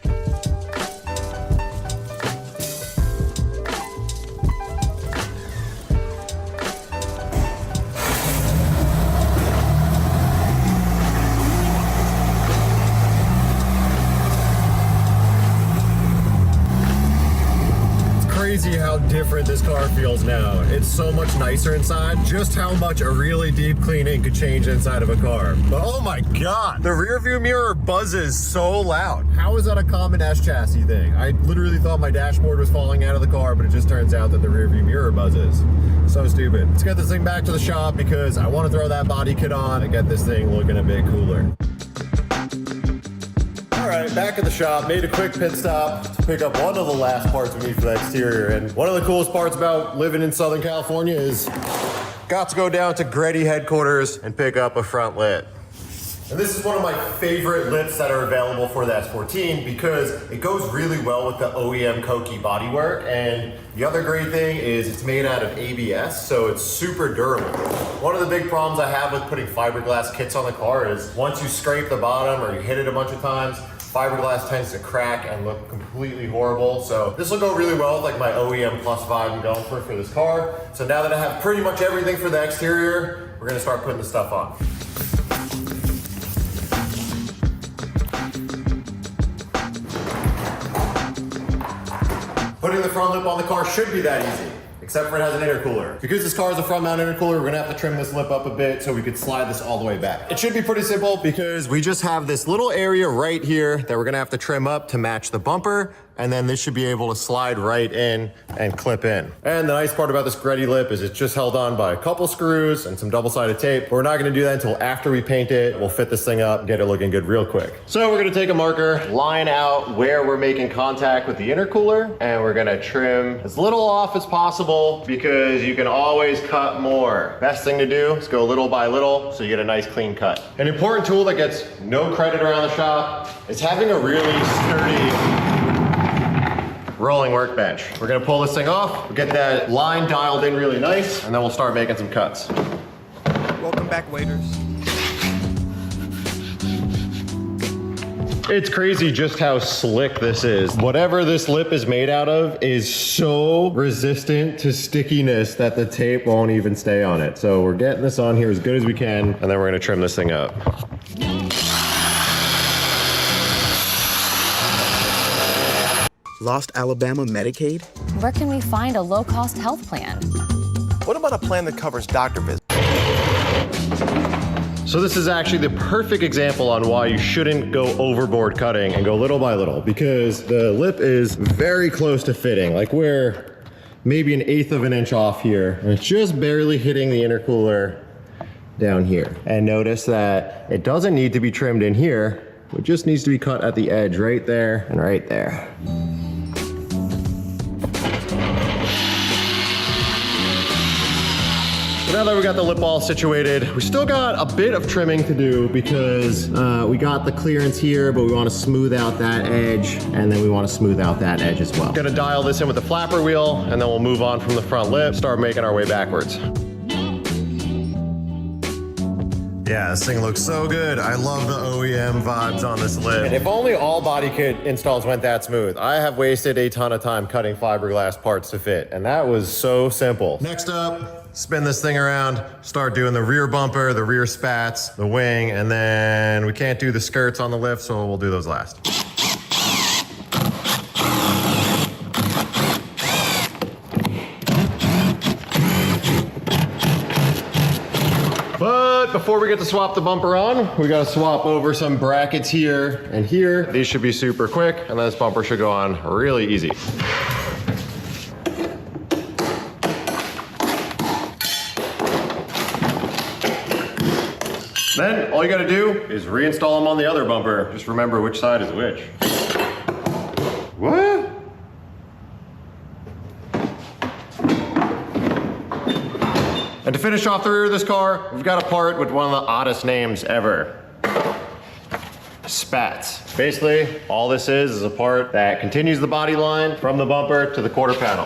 Crazy how different this car feels now. It's so much nicer inside. Just how much a really deep cleaning could change inside of a car. But oh my God, the rear view mirror buzzes so loud. How is that a common S chassis thing? I literally thought my dashboard was falling out of the car, but it just turns out that the rear view mirror buzzes. So stupid. Let's get this thing back to the shop because I want to throw that body kit on and get this thing looking a bit cooler. All right, back at the shop, made a quick pit stop to pick up one of the last parts we need for the exterior. And one of the coolest parts about living in Southern California is got to go down to Greddy headquarters and pick up a front lit. And this is one of my favorite lifts that are available for the S14 because it goes really well with the OEM Koki bodywork. And the other great thing is it's made out of ABS, so it's super durable. One of the big problems I have with putting fiberglass kits on the car is once you scrape the bottom or you hit it a bunch of times, fiberglass tends to crack and look completely horrible. So this will go really well with like my OEM Plus vibe I'm going for this car. So now that I have pretty much everything for the exterior, we're gonna start putting the stuff on. Putting the front lip on the car should be that easy, except for it has an intercooler. Because this car has a front mount intercooler, we're gonna have to trim this lip up a bit so we could slide this all the way back. It should be pretty simple because we just have this little area right here that we're gonna have to trim up to match the bumper, and then this should be able to slide right in and clip in. And the nice part about this Greddy lip is it's just held on by a couple screws and some double-sided tape. But we're not gonna do that until after we paint it. We'll fit this thing up and get it looking good real quick. So we're gonna take a marker, line out where we're making contact with the intercooler, and we're gonna trim as little off as possible because you can always cut more. Best thing to do is go little by little so you get a nice clean cut. An important tool that gets no credit around the shop is having a really sturdy rolling workbench. We're gonna pull this thing off, we'll get that line dialed in really nice, and then we'll start making some cuts. Welcome back, waiters. It's crazy just how slick this is. Whatever this lip is made out of is so resistant to stickiness that the tape won't even stay on it. So we're getting this on here as good as we can, and then we're gonna trim this thing up. Lost Alabama Medicaid? Where can we find a low-cost health plan? What about a plan that covers doctor visits? So this is actually the perfect example on why you shouldn't go overboard cutting and go little by little, because the lip is very close to fitting. Like we're maybe 1/8 of an inch off here, and it's just barely hitting the intercooler down here. And notice that it doesn't need to be trimmed in here, it just needs to be cut at the edge right there and right there. Now that we got the lip all situated, we still got a bit of trimming to do because we got the clearance here, but we want to smooth out that edge, and then we want to smooth out that edge as well. Gonna dial this in with the flapper wheel, and then we'll move on from the front lip, start making our way backwards. Yeah, this thing looks so good. I love the OEM vibes on this lip. And if only all body kit installs went that smooth. I have wasted a ton of time cutting fiberglass parts to fit, and that was so simple. Next up, spin this thing around, start doing the rear bumper, the rear spats, the wing, and then we can't do the skirts on the lift, so we'll do those last. But before we get to swap the bumper on, we gotta swap over some brackets here and here. These should be super quick, and then this bumper should go on really easy. Then all you gotta do is reinstall them on the other bumper. Just remember which side is which. What? And to finish off the rear of this car, we've got a part with one of the oddest names ever. Spats. Basically, all this is a part that continues the body line from the bumper to the quarter panel.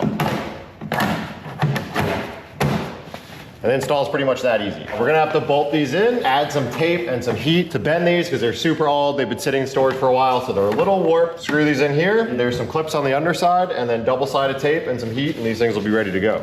And the install is pretty much that easy. We're gonna have to bolt these in, add some tape and some heat to bend these because they're super old. They've been sitting in storage for a while, so they're a little warped. Screw these in here. There's some clips on the underside and then double-sided tape and some heat, and these things will be ready to go.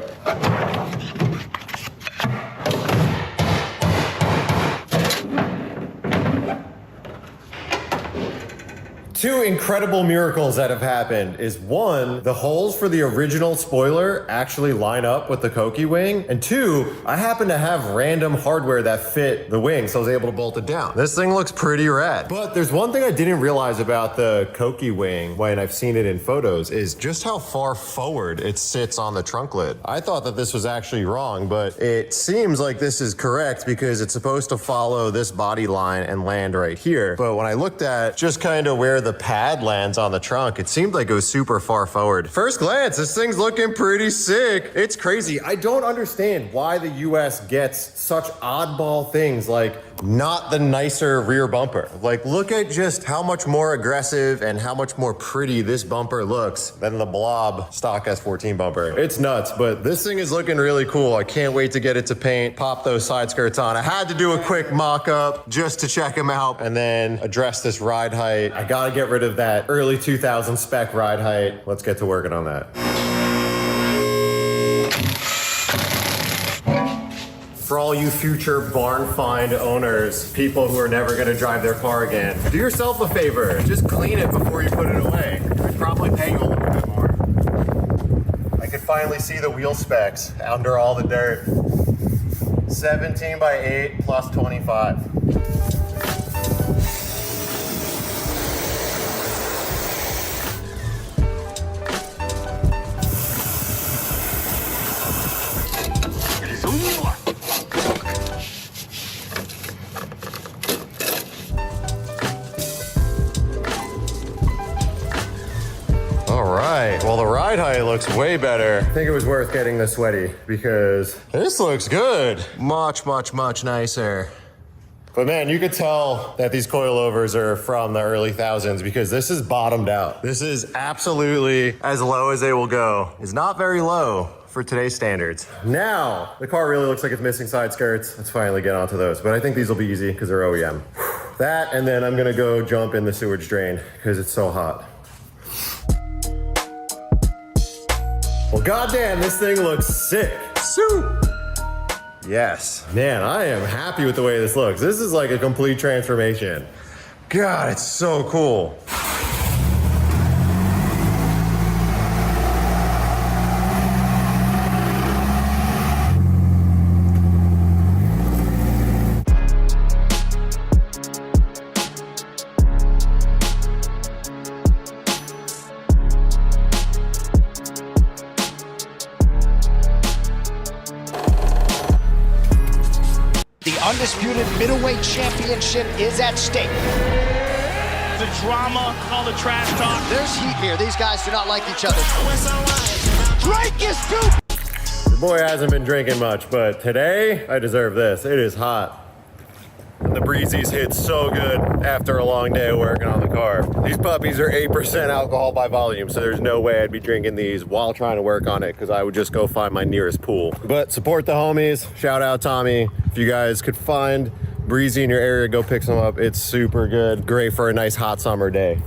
Two incredible miracles that have happened is one, the holes for the original spoiler actually line up with the Koki wing, and two, I happen to have random hardware that fit the wing, so I was able to bolt it down. This thing looks pretty rad. But there's one thing I didn't realize about the Koki wing when I've seen it in photos is just how far forward it sits on the trunk lid. I thought that this was actually wrong, but it seems like this is correct because it's supposed to follow this body line and land right here. But when I looked at just kind of where the pad lands on the trunk, it seemed like it was super far forward. First glance, this thing's looking pretty sick. It's crazy. I don't understand why the US gets such oddball things like not the nicer rear bumper. Like, look at just how much more aggressive and how much more pretty this bumper looks than the blob stock S14 bumper. It's nuts, but this thing is looking really cool. I can't wait to get it to paint, pop those side skirts on. I had to do a quick mock-up just to check them out and then address this ride height. I gotta get rid of that early 2000 spec ride height. Let's get to working on that. For all you future barn find owners, people who are never gonna drive their car again, do yourself a favor. Just clean it before you put it away. I'd probably pay you a little bit more. I could finally see the wheel specs under all the dirt. 17 by 8 plus 25. Well, the ride height looks way better. I think it was worth getting this sweaty because this looks good. Much, much, much nicer. But man, you could tell that these coilovers are from the early thousands because this is bottomed out. This is absolutely as low as they will go. It's not very low for today's standards. Now, the car really looks like it's missing side skirts. Let's finally get onto those. But I think these will be easy because they're OEM. That, and then I'm gonna go jump in the sewage drain because it's so hot. Well, goddamn, this thing looks sick. Soup. Yes. Man, I am happy with the way this looks. This is like a complete transformation. God, it's so cool. Undisputed middleweight championship is at stake. The drama, all the trash talk. There's heat here. These guys do not like each other. Drink is too. The boy hasn't been drinking much, but today I deserve this. It is hot. And the breezies hit so good after a long day of working on the car. These puppies are 8% alcohol by volume, so there's no way I'd be drinking these while trying to work on it because I would just go find my nearest pool. But support the homies. Shout out Tommy. If you guys could find breezy in your area, go pick some up. It's super good. Great for a nice hot summer day.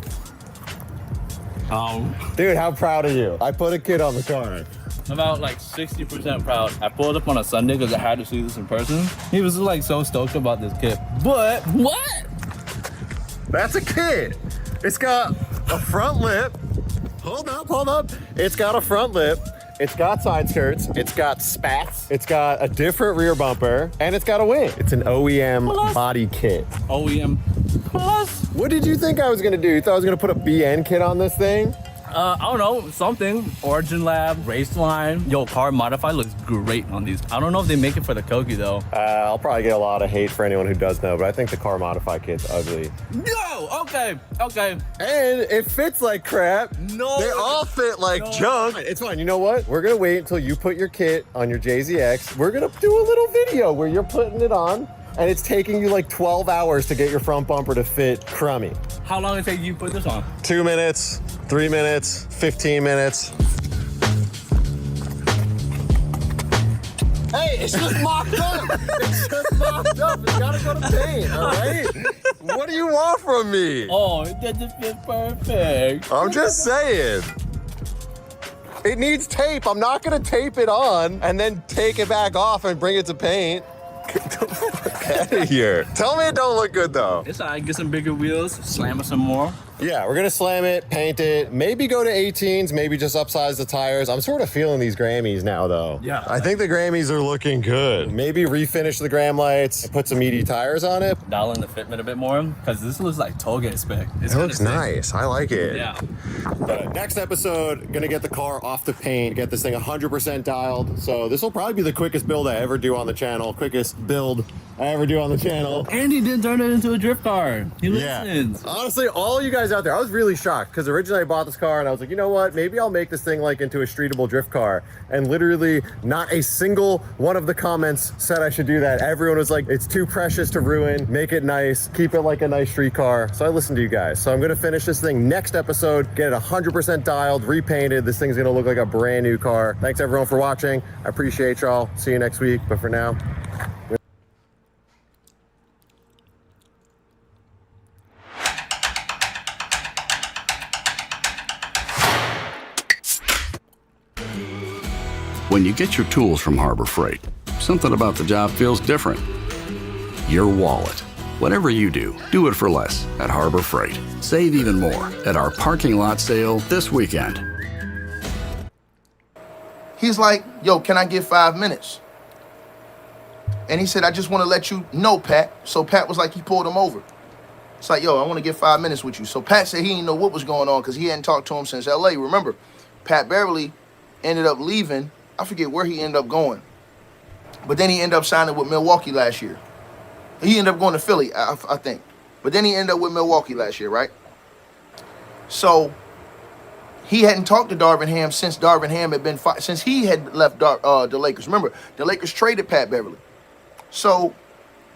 Dude, how proud of you? I put a kid on the car. About like 60% proud. I pulled up on a Sunday because I had to see this in person. He was like so stoked about this kid. But what? That's a kid. It's got a front lip. Hold up. It's got a front lip. It's got side skirts. It's got spats. It's got a different rear bumper. And it's got a wing. It's an OEM body kit. OEM plus. What did you think I was gonna do? You thought I was gonna put a BN kit on this thing? I don't know, something. Origin Lab, race line. Yo, car modified looks great on these. I don't know if they make it for the Kogi though. I'll probably get a lot of hate for anyone who does know, but I think the car modified kit's ugly. No, okay. And it fits like crap. No. They all fit like junk. It's fine, you know what? We're gonna wait until you put your kit on your JZX. We're gonna do a little video where you're putting it on and it's taking you like 12 hours to get your front bumper to fit crummy. How long did it take you to put this on? 2 minutes, 3 minutes, 15 minutes. Hey, it's just mocked up. It's just mocked up. It's gotta go to paint, all right? What do you want from me? Oh, it doesn't fit perfect. I'm just saying. It needs tape. I'm not gonna tape it on and then take it back off and bring it to paint. Get the fuck out of here. Tell me it don't look good though. It's all right, get some bigger wheels, slam it some more. Yeah, we're gonna slam it, paint it, maybe go to 18s, maybe just upsize the tires. I'm sort of feeling these Grammys now though. Yeah. I think the Grammys are looking good. Maybe refinish the Gram lights, put some meaty tires on it. Dial in the fitment a bit more, because this looks like tollgate spec. It looks nice, I like it. Yeah. But next episode, gonna get the car off the paint, get this thing 100% dialed. So this will probably be the quickest build I ever do on the channel, quickest build I ever do on the channel. And he didn't turn it into a drift car. He listens. Honestly, all you guys out there, I was really shocked because originally I bought this car and I was like, you know what? Maybe I'll make this thing like into a streetable drift car. And literally not a single one of the comments said I should do that. Everyone was like, it's too precious to ruin. Make it nice. Keep it like a nice street car. So I listened to you guys. So I'm going to finish this thing next episode, get it 100% dialed, repainted. This thing's going to look like a brand new car. Thanks everyone for watching. I appreciate y'all. See you next week. But for now, When you get your tools from Harbor Freight, something about the job feels different. Your wallet. Whatever you do, do it for less at Harbor Freight. Save even more at our parking lot sale this weekend. He's like, yo, can I get 5 minutes? And he said, I just want to let you know, Pat. So Pat was like, he pulled him over. It's like, yo, I want to get 5 minutes with you. So Pat said he didn't know what was going on because he hadn't talked to him since LA. Remember, Pat Beverly ended up leaving. I forget where he ended up going. But then he ended up signing with Milwaukee last year. He ended up going to Philly, I think. But then he ended up with Milwaukee last year, right? So he hadn't talked to Darvin Ham since Darvin Ham had been since he had left the Lakers. Remember, the Lakers traded Pat Beverly. So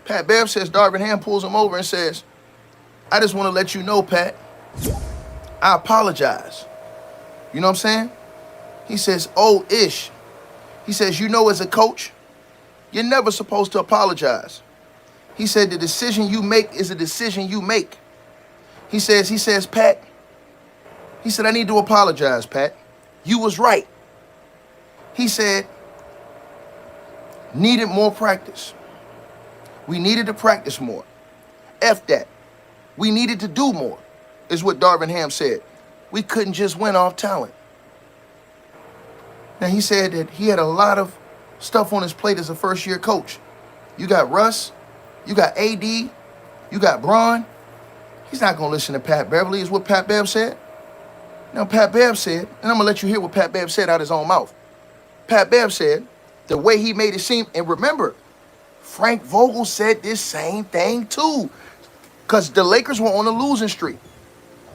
Pat Bev says, Darvin Ham pulls him over and says, I just want to let you know, Pat, I apologize. You know what I'm saying? He says, oh, ish. He says, you know, as a coach, you're never supposed to apologize. He said, the decision you make is a decision you make. He says, Pat, he said, I need to apologize, Pat. You was right. He said, needed more practice. We needed to practice more. F that. We needed to do more, is what Darvin Ham said. We couldn't just win off talent. Now, he said that he had a lot of stuff on his plate as a first-year coach. You got Russ, you got AD, you got Bron. He's not going to listen to Pat Beverly, is what Pat Bev said. Now, Pat Bev said, and I'm going to let you hear what Pat Bev said out of his own mouth. Pat Bev said, the way he made it seem, and remember, Frank Vogel said this same thing too, because the Lakers were on a losing streak.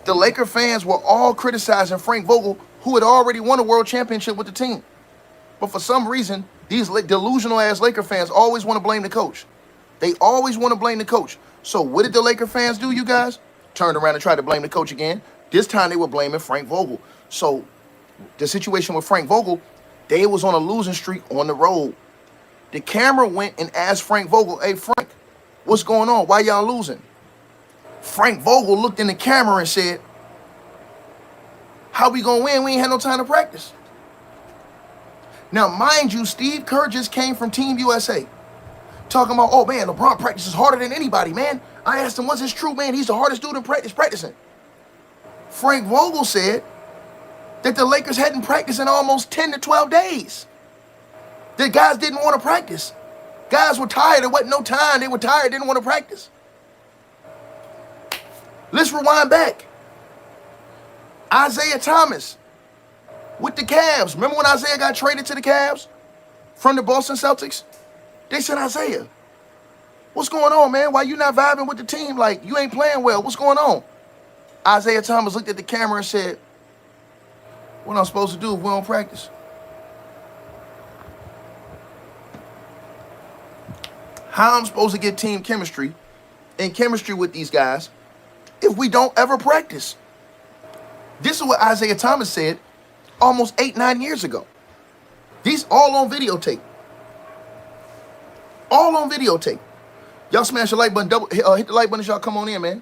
The Laker fans were all criticizing Frank Vogel, who had already won a world championship with the team. But for some reason, these delusional-ass Laker fans always want to blame the coach. They always want to blame the coach. So what did the Laker fans do, you guys? Turned around and tried to blame the coach again. This time they were blaming Frank Vogel. So the situation with Frank Vogel, they was on a losing streak on the road. The camera went and asked Frank Vogel, hey, Frank, what's going on? Why y'all losing? Frank Vogel looked in the camera and said, how we gonna win? We ain't had no time to practice. Now, mind you, Steve Kerr just came from Team USA. Talking about, oh man, LeBron practices harder than anybody, man. I asked him, was this true, man? He's the hardest dude in practicing. Frank Vogel said that the Lakers hadn't practiced in almost 10 to 12 days. The guys didn't want to practice. Guys were tired. There wasn't no time. They were tired, didn't want to practice. Let's rewind back. Isaiah Thomas with the Cavs. Remember when Isaiah got traded to the Cavs from the Boston Celtics? They said, Isaiah, what's going on, man? Why you not vibing with the team? Like, you ain't playing well. What's going on? Isaiah Thomas looked at the camera and said, what am I supposed to do if we don't practice? How I'm supposed to get team chemistry and chemistry with these guys if we don't ever practice? This is what Isaiah Thomas said almost 8-9 years ago. These all on videotape. All on videotape. Y'all smash the like button, hit the like button as y'all come on in, man.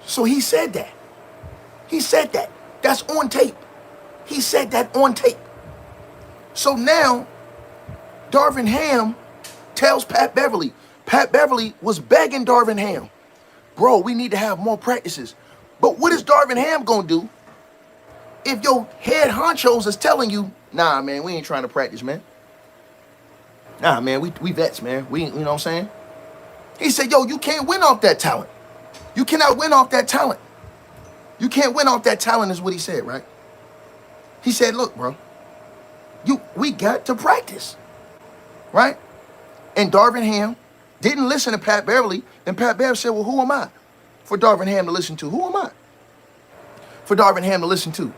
So he said that. He said that. That's on tape. He said that on tape. So now, Darvin Ham tells Pat Beverly. Pat Beverly was begging Darvin Ham, bro, we need to have more practices. But what is Darvin Ham gonna do if your head honchos is telling you, nah, man, we ain't trying to practice, man. Nah, man, we vets, man. You know what I'm saying? He said, yo, you can't win off that talent. You cannot win off that talent. You can't win off that talent is what he said, right? He said, look, bro, we got to practice, right? And Darvin Ham didn't listen to Pat Beverly, and Pat Beverly said, well, who am I for Darvin Ham to listen to? Who am I for Darvin Ham to listen to?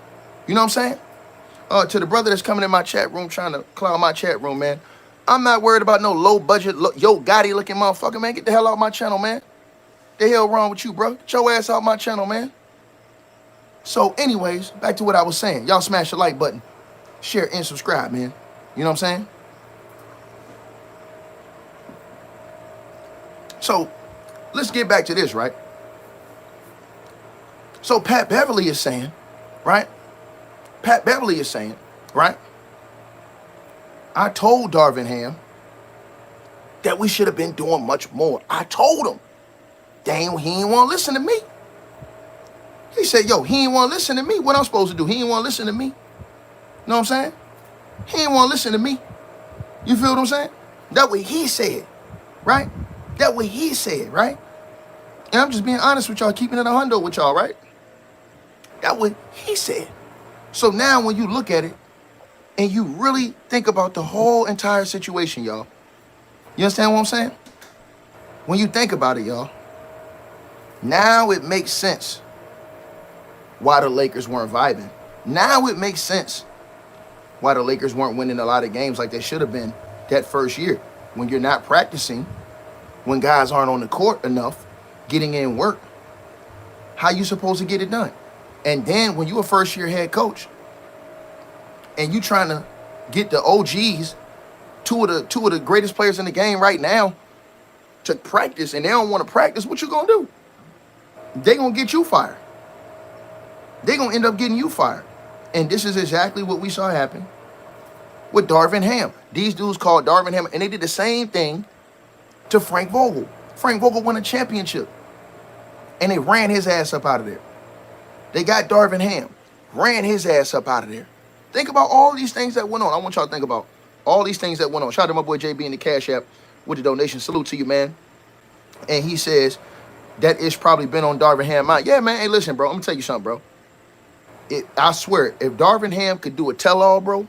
You know what I'm saying? To the brother that's coming in my chat room trying to cloud my chat room, man, I'm not worried about no low budget, Yo Gotti looking motherfucker, man. Get the hell out of my channel, man. The hell wrong with you, bro? Get your ass out my channel, man. So anyways, back to what I was saying. Y'all smash the like button, share and subscribe, man. You know what I'm saying? So let's get back to this, right? So Pat Beverly is saying, right? Pat Beverly is saying, right? I told Darvin Ham that we should have been doing much more. I told him. He ain't want to listen to me. He said, yo, he ain't want to listen to me. What I'm supposed to do? He ain't want to listen to me. You know what I'm saying? He ain't want to listen to me. You feel what I'm saying? That what he said, right? That what he said, right? And I'm just being honest with y'all, keeping it a hundo with y'all, right? That what he said. So now when you look at it and you really think about the whole entire situation, y'all, you understand what I'm saying? When you think about it, y'all, now it makes sense why the Lakers weren't vibing. Now it makes sense why the Lakers weren't winning a lot of games like they should have been that first year. When you're not practicing, when guys aren't on the court enough, getting in work, how you supposed to get it done? And then when you a first-year head coach and you trying to get the OGs, two of the greatest players in the game right now, to practice, and they don't want to practice, what you gonna do? They gonna get you fired. They gonna end up getting you fired. And this is exactly what we saw happen with Darvin Ham. These dudes called Darvin Ham, and they did the same thing to Frank Vogel. Frank Vogel won a championship, and they ran his ass up out of there. They got Darvin Ham, ran his ass up out of there. Think about all these things that went on. I want y'all to think about all these things that went on. Shout out to my boy JB in the Cash App with the donation. Salute to you, man. And he says that it's probably been on Darvin Ham's mind. Yeah, man. Hey, listen, bro. I'm gonna tell you something, bro. I swear, if Darvin Ham could do a tell-all, bro,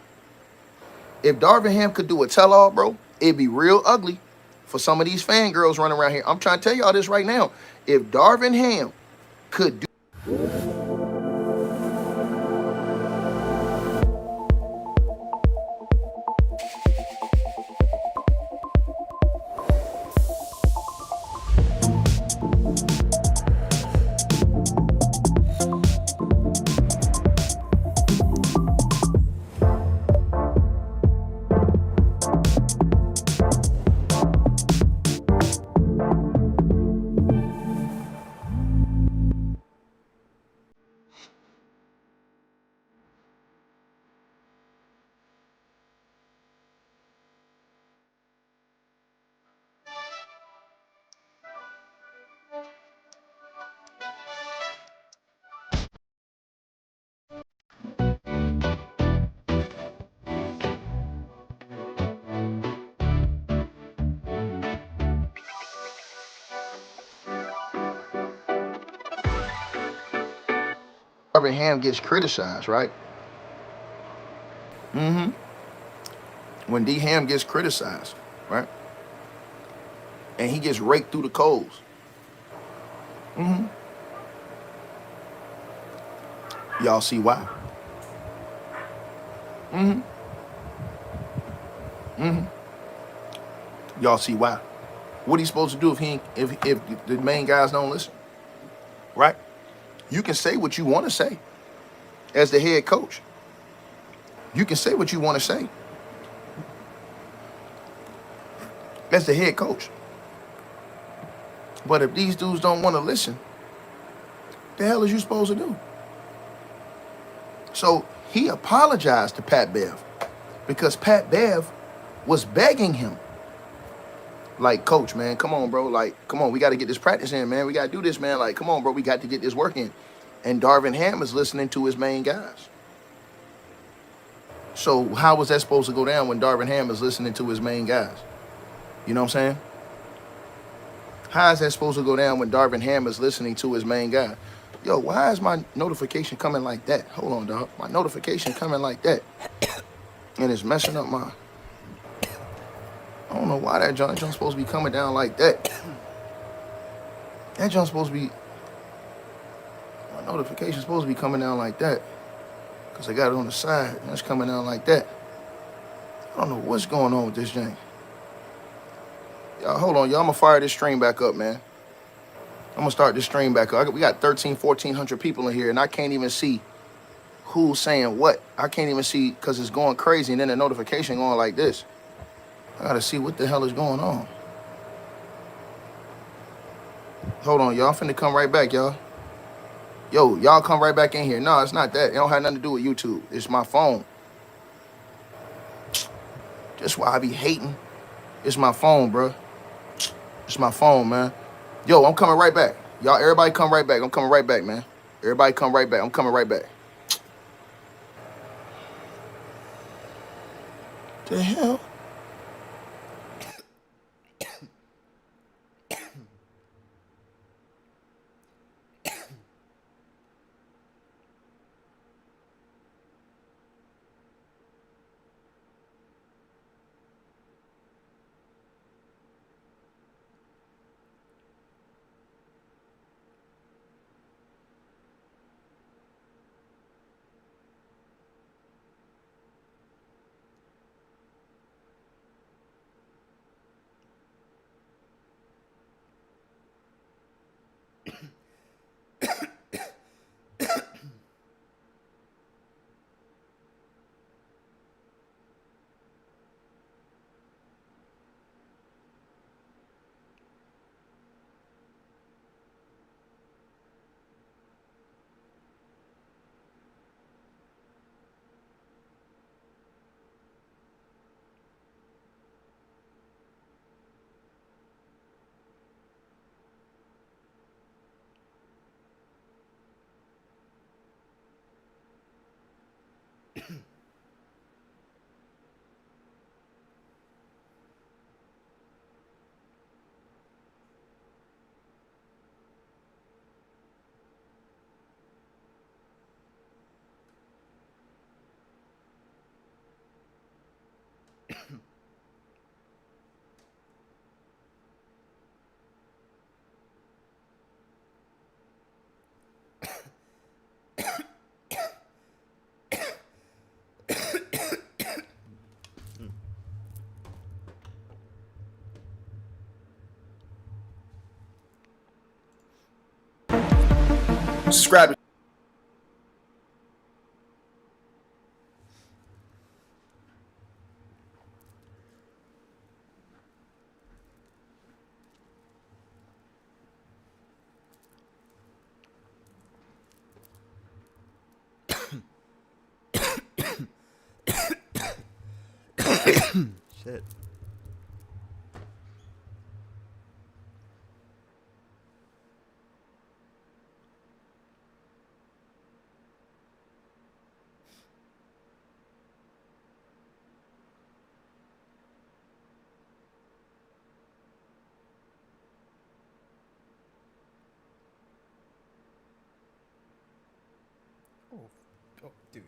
it'd be real ugly for some of these fangirls running around here. I'm trying to tell y'all this right now. If Darvin Ham could do... Darvin Ham gets criticized, right? When D Ham gets criticized, right? And he gets raked through the coals. Y'all see why? Y'all see why? What he supposed to do if the main guys don't listen? Right? You can say what you want to say as the head coach. You can say what you want to say as the head coach. But if these dudes don't want to listen, the hell is you supposed to do? So he apologized to Pat Bev because Pat Bev was begging him. Like, coach, man, come on, bro. Like, come on, we got to get this practice in, man. We got to do this, man. Like, come on, bro, we got to get this work in. And Darvin Ham is listening to his main guys. So how was that supposed to go down when Darvin Ham is listening to his main guys? You know what I'm saying? How is that supposed to go down when Darvin Ham is listening to his main guy? Yo, why is my notification coming like that? Hold on, dog. My notification coming like that. And it's messing up my... I don't know why that joint's supposed to be coming down like that. That joint's supposed to be... My notification's supposed to be coming down like that. Because I got it on the side, and it's coming down like that. I don't know what's going on with this joint. Y'all, hold on, y'all. I'm going to fire this stream back up, man. I'm going to start this stream back up. We got 1,400 people in here, and I can't even see who's saying what. I can't even see because it's going crazy, and then the notification going like this. I got to see what the hell is going on. Hold on, y'all. I'm finna come right back, y'all. Yo, y'all come right back in here. No, it's not that. It don't have nothing to do with YouTube. It's my phone. Just why I be hating. It's my phone, bruh. It's my phone, man. Yo, I'm coming right back. Y'all, everybody come right back. I'm coming right back, man. Everybody come right back. I'm coming right back. The hell? Subscribe it. Shit. Oh, dude.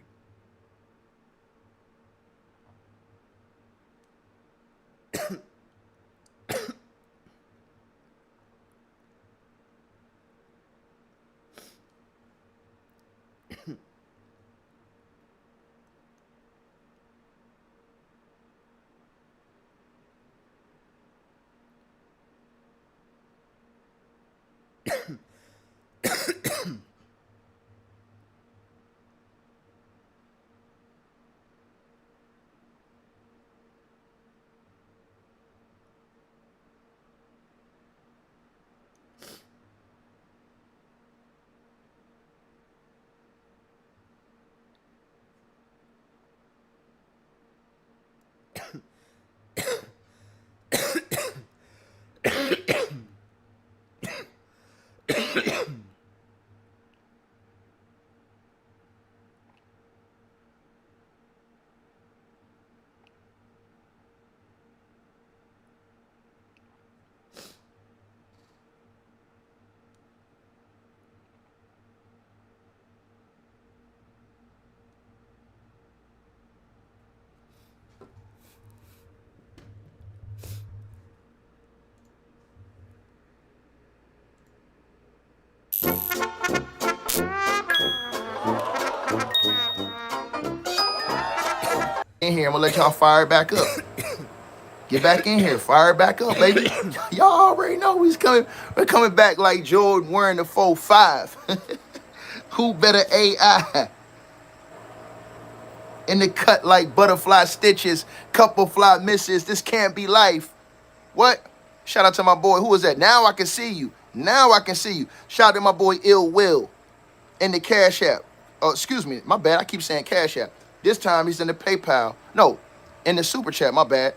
In here, I'm gonna let y'all fire it back up. Get back in here, fire it back up, baby. Y'all already know he's coming. We're coming back like Jordan wearing the 4-5. Who better AI? In the cut like butterfly stitches, couple fly misses. This can't be life. What? Shout out to my boy. Who is that? Now I can see you. Now I can see you. Shout out to my boy Ill Will in the Cash App. Oh, excuse me. My bad. I keep saying Cash App. This time he's in the PayPal. No, in the Super Chat. My bad.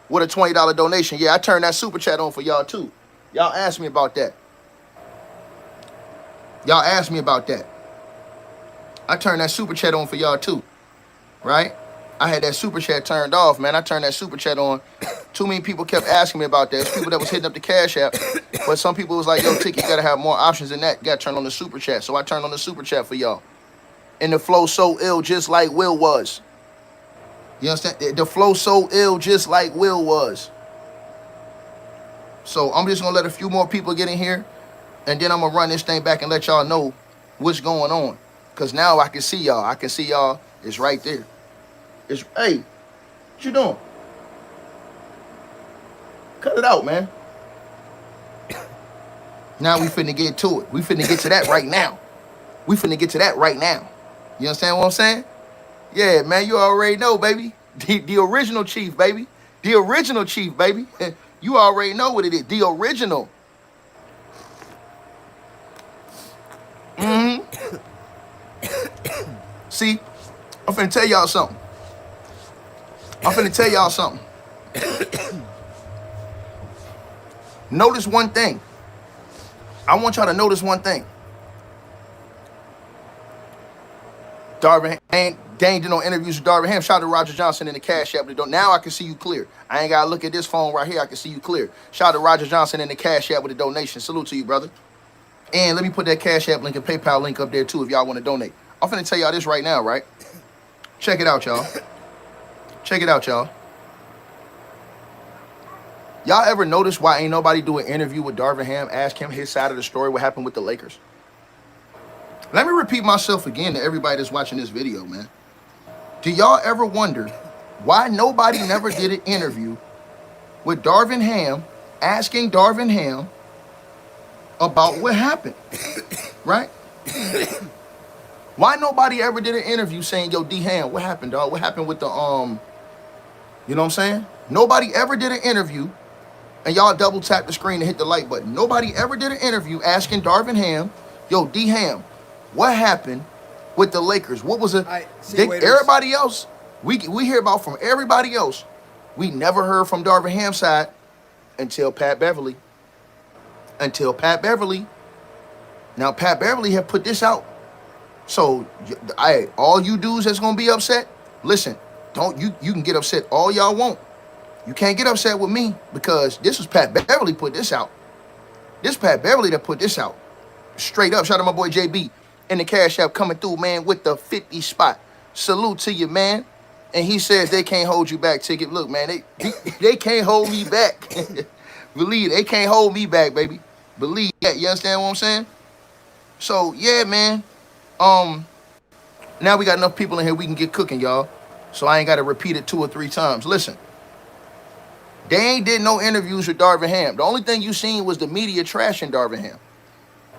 With a $20 donation. Yeah, I turned that Super Chat on for y'all too. Y'all asked me about that. Y'all asked me about that. I turned that super chat on for y'all too, right? I had that super chat turned off, man. I turned that super chat on. Too many people kept asking me about that. There's people that was hitting up the Cash App, but some people was like, yo, Tick, you gotta have more options than that. You gotta turn on the super chat. So I turned on the super chat for y'all. And the flow so ill, just like Will was. You understand? The flow so ill, just like Will was. So I'm just gonna let a few more people get in here, and then I'm gonna run this thing back and let y'all know what's going on. Cause now I can see y'all. I can see y'all. It's right there. It's, hey, what you doing? Cut it out, man. Now we finna get to it. We finna get to that right now. We finna get to that right now. You understand what I'm saying? Yeah, man, you already know, baby. The original chief, baby. The original chief, baby. You already know what it is. The original. See, I'm finna tell y'all something. Notice one thing. I want y'all to notice one thing. Darvin, they ain't did no interviews with Darvin Ham. Shout out to Roger Johnson in the Cash App. Now I can see you clear. I ain't gotta look at this phone right here. I can see you clear. Shout out to Roger Johnson in the Cash App with a donation. Salute to you, brother. And let me put that Cash App link and PayPal link up there too if y'all want to donate. I'm finna tell y'all this right now, right? Check it out, y'all. Check it out, y'all. Y'all ever notice why ain't nobody do an interview with Darvin Ham, ask him his side of the story, what happened with the Lakers? Let me repeat myself again to everybody that's watching this video, man. Do y'all ever wonder why nobody never did an interview with Darvin Ham, asking Darvin Ham about what happened, right? Why nobody ever did an interview saying, yo, D-Ham, what happened, dog? What happened with the, you know what I'm saying? Nobody ever did an interview, and y'all double tap the screen and hit the like button. Nobody ever did an interview asking Darvin Ham, yo, D-Ham, what happened with the Lakers? What was it? Everybody else, we hear about from everybody else. We never heard from Darvin Ham's side until Pat Beverly. Now, Pat Beverly had put this out. So, all you dudes that's gonna be upset, listen, you can get upset all y'all want. You can't get upset with me because this was Pat Beverly put this out. This Pat Beverly that put this out. Straight up, shout out to my boy JB in the Cash App coming through, man, with the 50 spot. Salute to you, man. And he says they can't hold you back, Ticket. Look, man, they can't hold me back. Believe they can't hold me back, baby. Believe that. You understand what I'm saying? So, yeah, man. Now we got enough people in here we can get cooking, y'all. So I ain't got to repeat it 2 or 3 times. Listen. They ain't did no interviews with Darvin Ham. The only thing you seen was the media trashing Darvin Ham.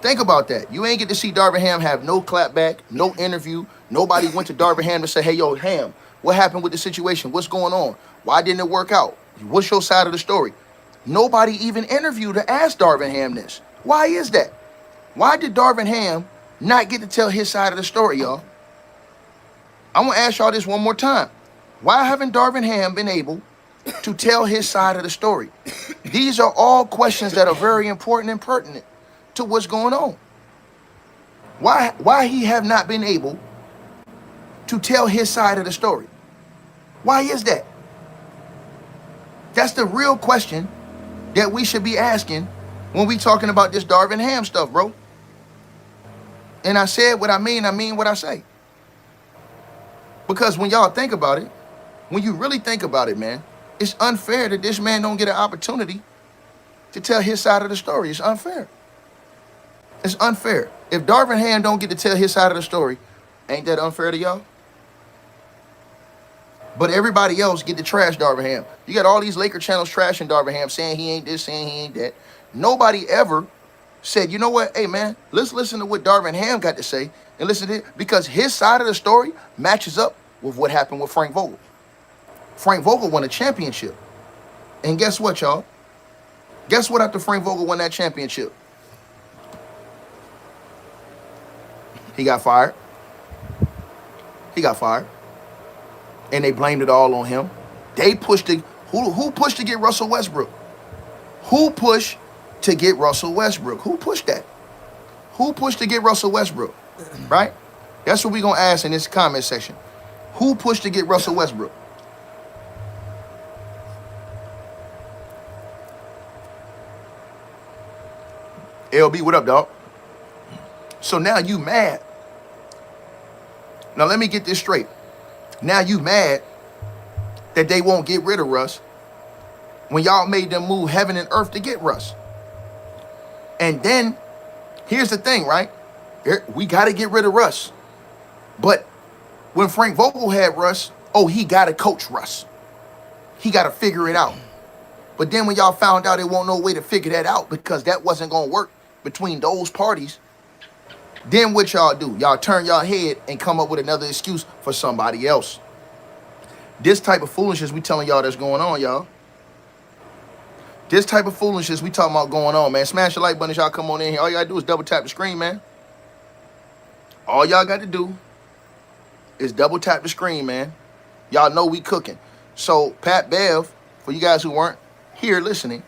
Think about that. You ain't get to see Darvin Ham have no clapback, no interview. Nobody went to Darvin Ham to say, hey, yo, Ham, what happened with the situation? What's going on? Why didn't it work out? What's your side of the story? Nobody even interviewed to ask Darvin Ham this. Why is that? Why did Darvin Ham not get to tell his side of the story, y'all? I'm going to ask y'all this one more time. Why haven't Darvin Ham been able to tell his side of the story? These are all questions that are very important and pertinent to what's going on. Why he have not been able to tell his side of the story? Why is that? That's the real question that we should be asking when we talking about this Darvin Ham stuff, bro. And I said what I mean what I say. Because when y'all think about it, when you really think about it, man, it's unfair that this man don't get an opportunity to tell his side of the story. It's unfair. It's unfair. If Darvin Ham don't get to tell his side of the story, ain't that unfair to y'all? But everybody else get to trash Darvin Ham. You got all these Laker channels trashing Darvin Ham, saying he ain't this, saying he ain't that. Nobody ever said, you know what, hey man, let's listen to what Darvin Ham got to say and listen to it, because his side of the story matches up with what happened with Frank Vogel. Frank Vogel won a championship. And guess what, y'all? Guess what after Frank Vogel won that championship? He got fired. He got fired. And they blamed it all on him. They pushed it. Who pushed to get Russell Westbrook? Who pushed to get Russell Westbrook? Who pushed that? Who pushed to get Russell Westbrook? Right? That's what we're going to ask in this comment section. Who pushed to get Russell Westbrook? LB, what up, dog? So now you mad. Now let me get this straight. Now you mad that they won't get rid of Russ when y'all made them move heaven and earth to get Russ. And then, here's the thing, right? We got to get rid of Russ. But when Frank Vogel had Russ, he got to coach Russ. He got to figure it out. But then when y'all found out, there wasn't no way to figure that out because that wasn't going to work between those parties, then what y'all do? Y'all turn y'all head and come up with another excuse for somebody else. This type of foolishness we telling y'all that's going on, y'all. This type of foolishness we talking about going on, man. Smash the like button as y'all come on in here. All you gotta do is double tap the screen, man. All y'all got to do is double tap the screen, man. Y'all know we cooking. So Pat Bev, for you guys who weren't here listening,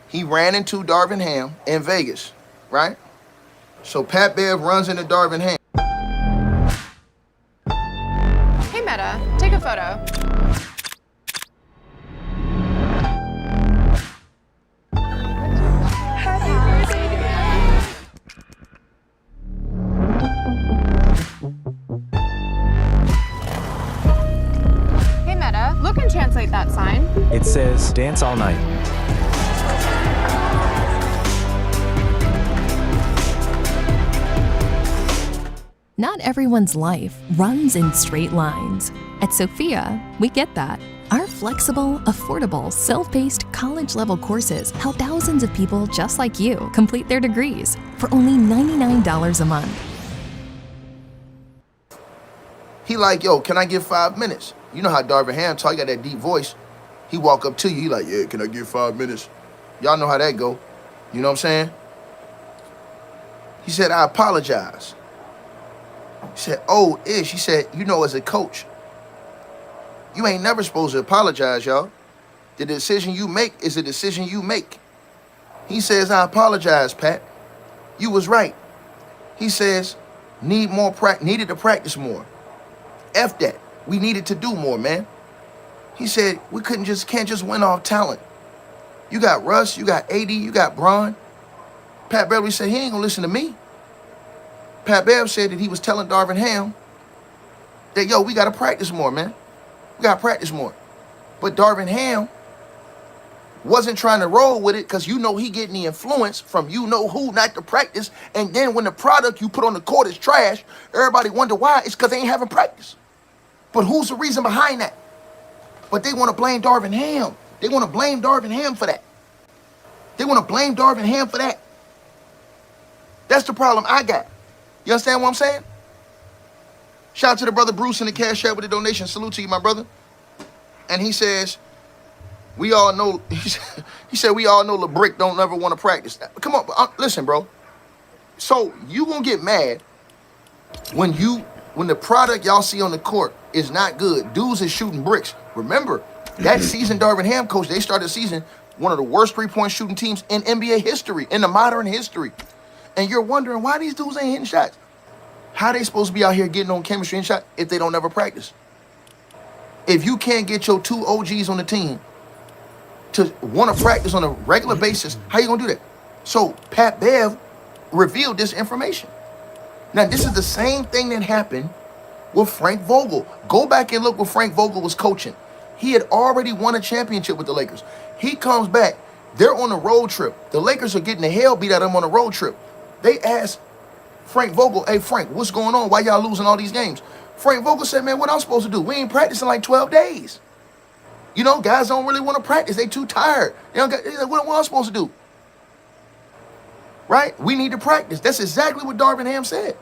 he ran into Darvin Ham in Vegas, right? So Pat Bev runs into Darvin Ham. Hey Meta, take a photo. Hey Meta, look and translate that sign. It says dance all night. Not everyone's life runs in straight lines. At Sophia, we get that. Our flexible, affordable, self-paced college-level courses help thousands of people just like you complete their degrees for only $99 a month. He like, yo, can I get 5 minutes? You know how Darvin Ham talk, he got that deep voice. He walk up to you, he like, yeah, can I get 5 minutes? Y'all know how that go. You know what I'm saying? He said, I apologize. He said, oh, Ish. He said, you know, as a coach, you ain't never supposed to apologize, y'all. The decision you make is a decision you make. He says, I apologize, Pat. You was right. He says, needed to practice more. F that. We needed to do more, man. He said, we can't just win off talent. You got Russ, you got AD, you got Bron. Pat Beverly said, he ain't gonna listen to me. Pat Bev said that he was telling Darvin Ham that, yo, we got to practice more, man. We got to practice more. But Darvin Ham wasn't trying to roll with it because you know he getting the influence from you know who not to practice. And then when the product you put on the court is trash, everybody wonder why. It's because they ain't having practice. But who's the reason behind that? But they want to blame Darvin Ham. They want to blame Darvin Ham for that. They want to blame Darvin Ham for that. That's the problem I got. You understand what I'm saying? Shout out to the brother Bruce in the Cash App with the donation. Salute to you, my brother. And he says, we all know, he said, we all know LeBrick don't ever want to practice. Come on, listen, bro. So you gonna get mad when the product y'all see on the court is not good. Dudes is shooting bricks. Remember, that season Darvin Ham coach, they started the season one of the worst three-point shooting teams in NBA history, in the modern history. And you're wondering why these dudes ain't hitting shots. How they supposed to be out here getting on chemistry and shot if they don't ever practice? If you can't get your two OGs on the team to want to practice on a regular basis, how you gonna do that? So Pat Bev revealed this information. Now this is the same thing that happened with Frank Vogel. Go back and look what Frank Vogel was coaching. He had already won a championship with the Lakers. He comes back. They're on a road trip. The Lakers are getting the hell beat out of them on a road trip. They asked Frank Vogel, hey, Frank, what's going on? Why y'all losing all these games? Frank Vogel said, man, what I'm supposed to do? We ain't practicing like 12 days. You know, guys don't really want to practice. They too tired. They don't got, what am I supposed to do? Right? We need to practice. That's exactly what Darvin Ham said.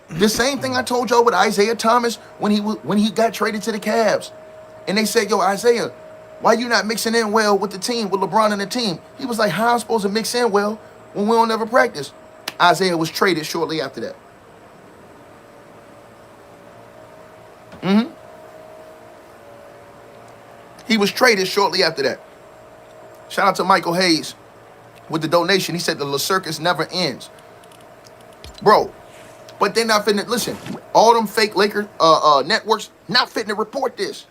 The same thing I told y'all with Isaiah Thomas when he got traded to the Cavs. And they said, yo, Isaiah, why you not mixing in well with the team, with LeBron and the team? He was like, how am I supposed to mix in well when we don't ever practice? Isaiah was traded shortly after that. He was traded shortly after that. Shout out to Michael Hayes. with the donation. He said the circus never ends. Bro, but they're not finna, listen, all them fake Laker networks not finna report this.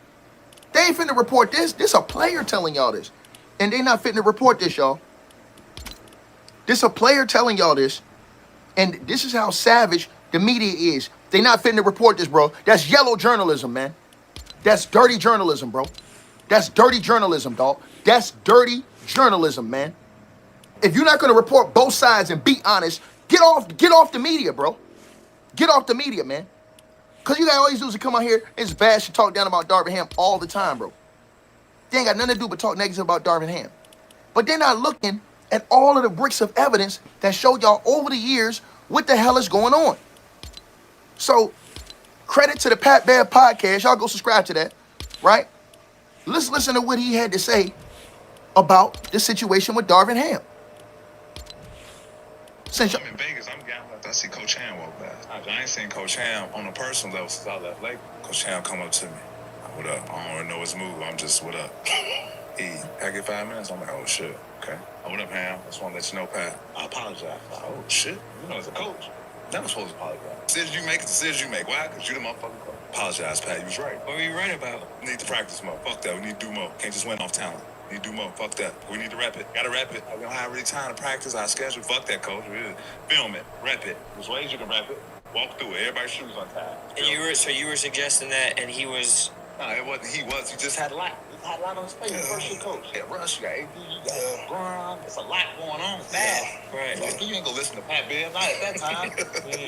They ain't finna report this. This a player telling y'all this. And they not finna report this, y'all. This a player telling y'all this. And this is how savage the media is. They not finna report this, bro. That's yellow journalism, man. That's dirty journalism, bro. That's dirty journalism, dog. That's dirty journalism, man. If you're not gonna report both sides and be honest, get off the media, bro. Get off the media, man. Cause you got all these dudes that come out here and bash and talk down about Darvin Ham all the time, bro. They ain't got nothing to do but talk negative about Darvin Ham. But they're not looking at all of the bricks of evidence that show y'all over the years what the hell is going on. So, credit to the Pat Bear podcast. Y'all go subscribe to that, right? Let's listen to what he had to say about the situation with Darvin Ham. Since I'm in Vegas, I'm gambling. I see Coach Ham walk by. I ain't seen Coach Ham on a personal level since I left Lake. Coach Ham come up to me. What up? I don't really know his move. I'm just, what up? I get 5 minutes. I'm like, oh shit. Okay. What up, Ham? I just want to let you know, Pat. I apologize. Like, oh shit. You know, as a coach, never supposed to apologize. Decision you make is decision you make. Why? Because you the motherfucking coach. Apologize, Pat. You was right. What were you right about? We need to practice more. Fuck that. We need to do more. Can't just win off talent. We need to do more. Fuck that. We need to rep it. Gotta rep it. We don't have really time to practice our schedule. Fuck that, coach. Film it. Rep it. There's ways you can rep it. Walk through it. Everybody's shoes on time. And you were suggesting that, and he was. No, it wasn't. He was. He just had a lot. He had a lot on his plate. You're first year coach. You got Russ. You got AD. You got Grind. There's a lot going on fast. Right. You ain't gonna listen to Pat Bear. Not at that time.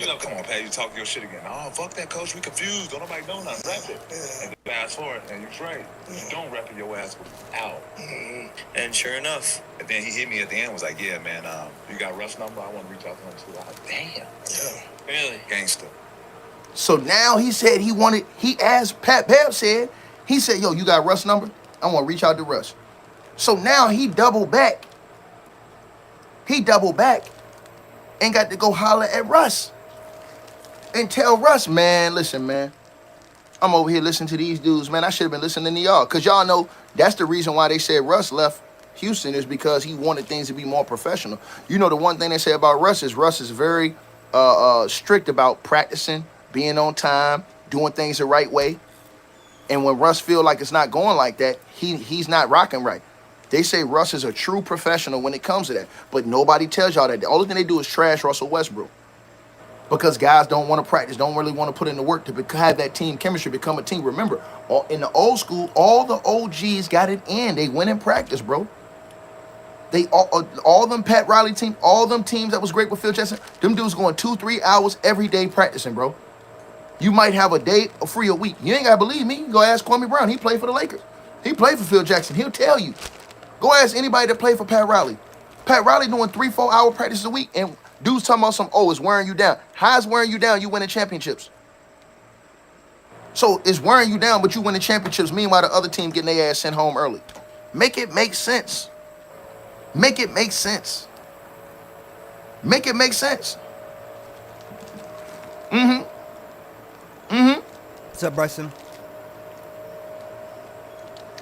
You know, come on, Pat. You talk your shit again. Oh, fuck that, coach. We confused. Don't nobody know nothing. Rep it. And fast forward, and you're right. You don't rep it, your ass out. And sure enough. And then he hit me at the end. Was like, yeah, man. You got Russ' number. I want to reach out to him too. I was like, damn. Yeah. Really? Gangster. So now he said he asked, Pat Bear said, he said, yo, you got Russ' number? I want to reach out to Russ. So now he doubled back. He doubled back and got to go holler at Russ and tell Russ, man, listen, man, I'm over here listening to these dudes, man. I should have been listening to y'all. Because y'all know that's the reason why they said Russ left Houston is because he wanted things to be more professional. You know, the one thing they say about Russ is very strict about practicing, being on time, doing things the right way. And when Russ feel like it's not going like that, he's not rocking right. They say Russ is a true professional when it comes to that. But nobody tells y'all that. The only thing they do is trash Russell Westbrook. Because guys don't want to practice, don't really want to put in the work to have that team chemistry, become a team. Remember, in the old school, all the OGs got it in. They went in practice, bro. They all them Pat Riley team, all them teams that was great with Phil Jackson, them dudes going 2-3 hours every day practicing, bro. You might have a day or free a week. You ain't got to believe me. Go ask Kwame Brown. He played for the Lakers. He played for Phil Jackson. He'll tell you. Go ask anybody that played for Pat Riley. Pat Riley doing 3-4 hour practices a week, and dudes talking about it's wearing you down. How is wearing you down? You winning championships. So it's wearing you down, but you winning championships. Meanwhile, the other team getting their ass sent home early. Make it make sense. Make it make sense. Make it make sense. What's up, Bryson?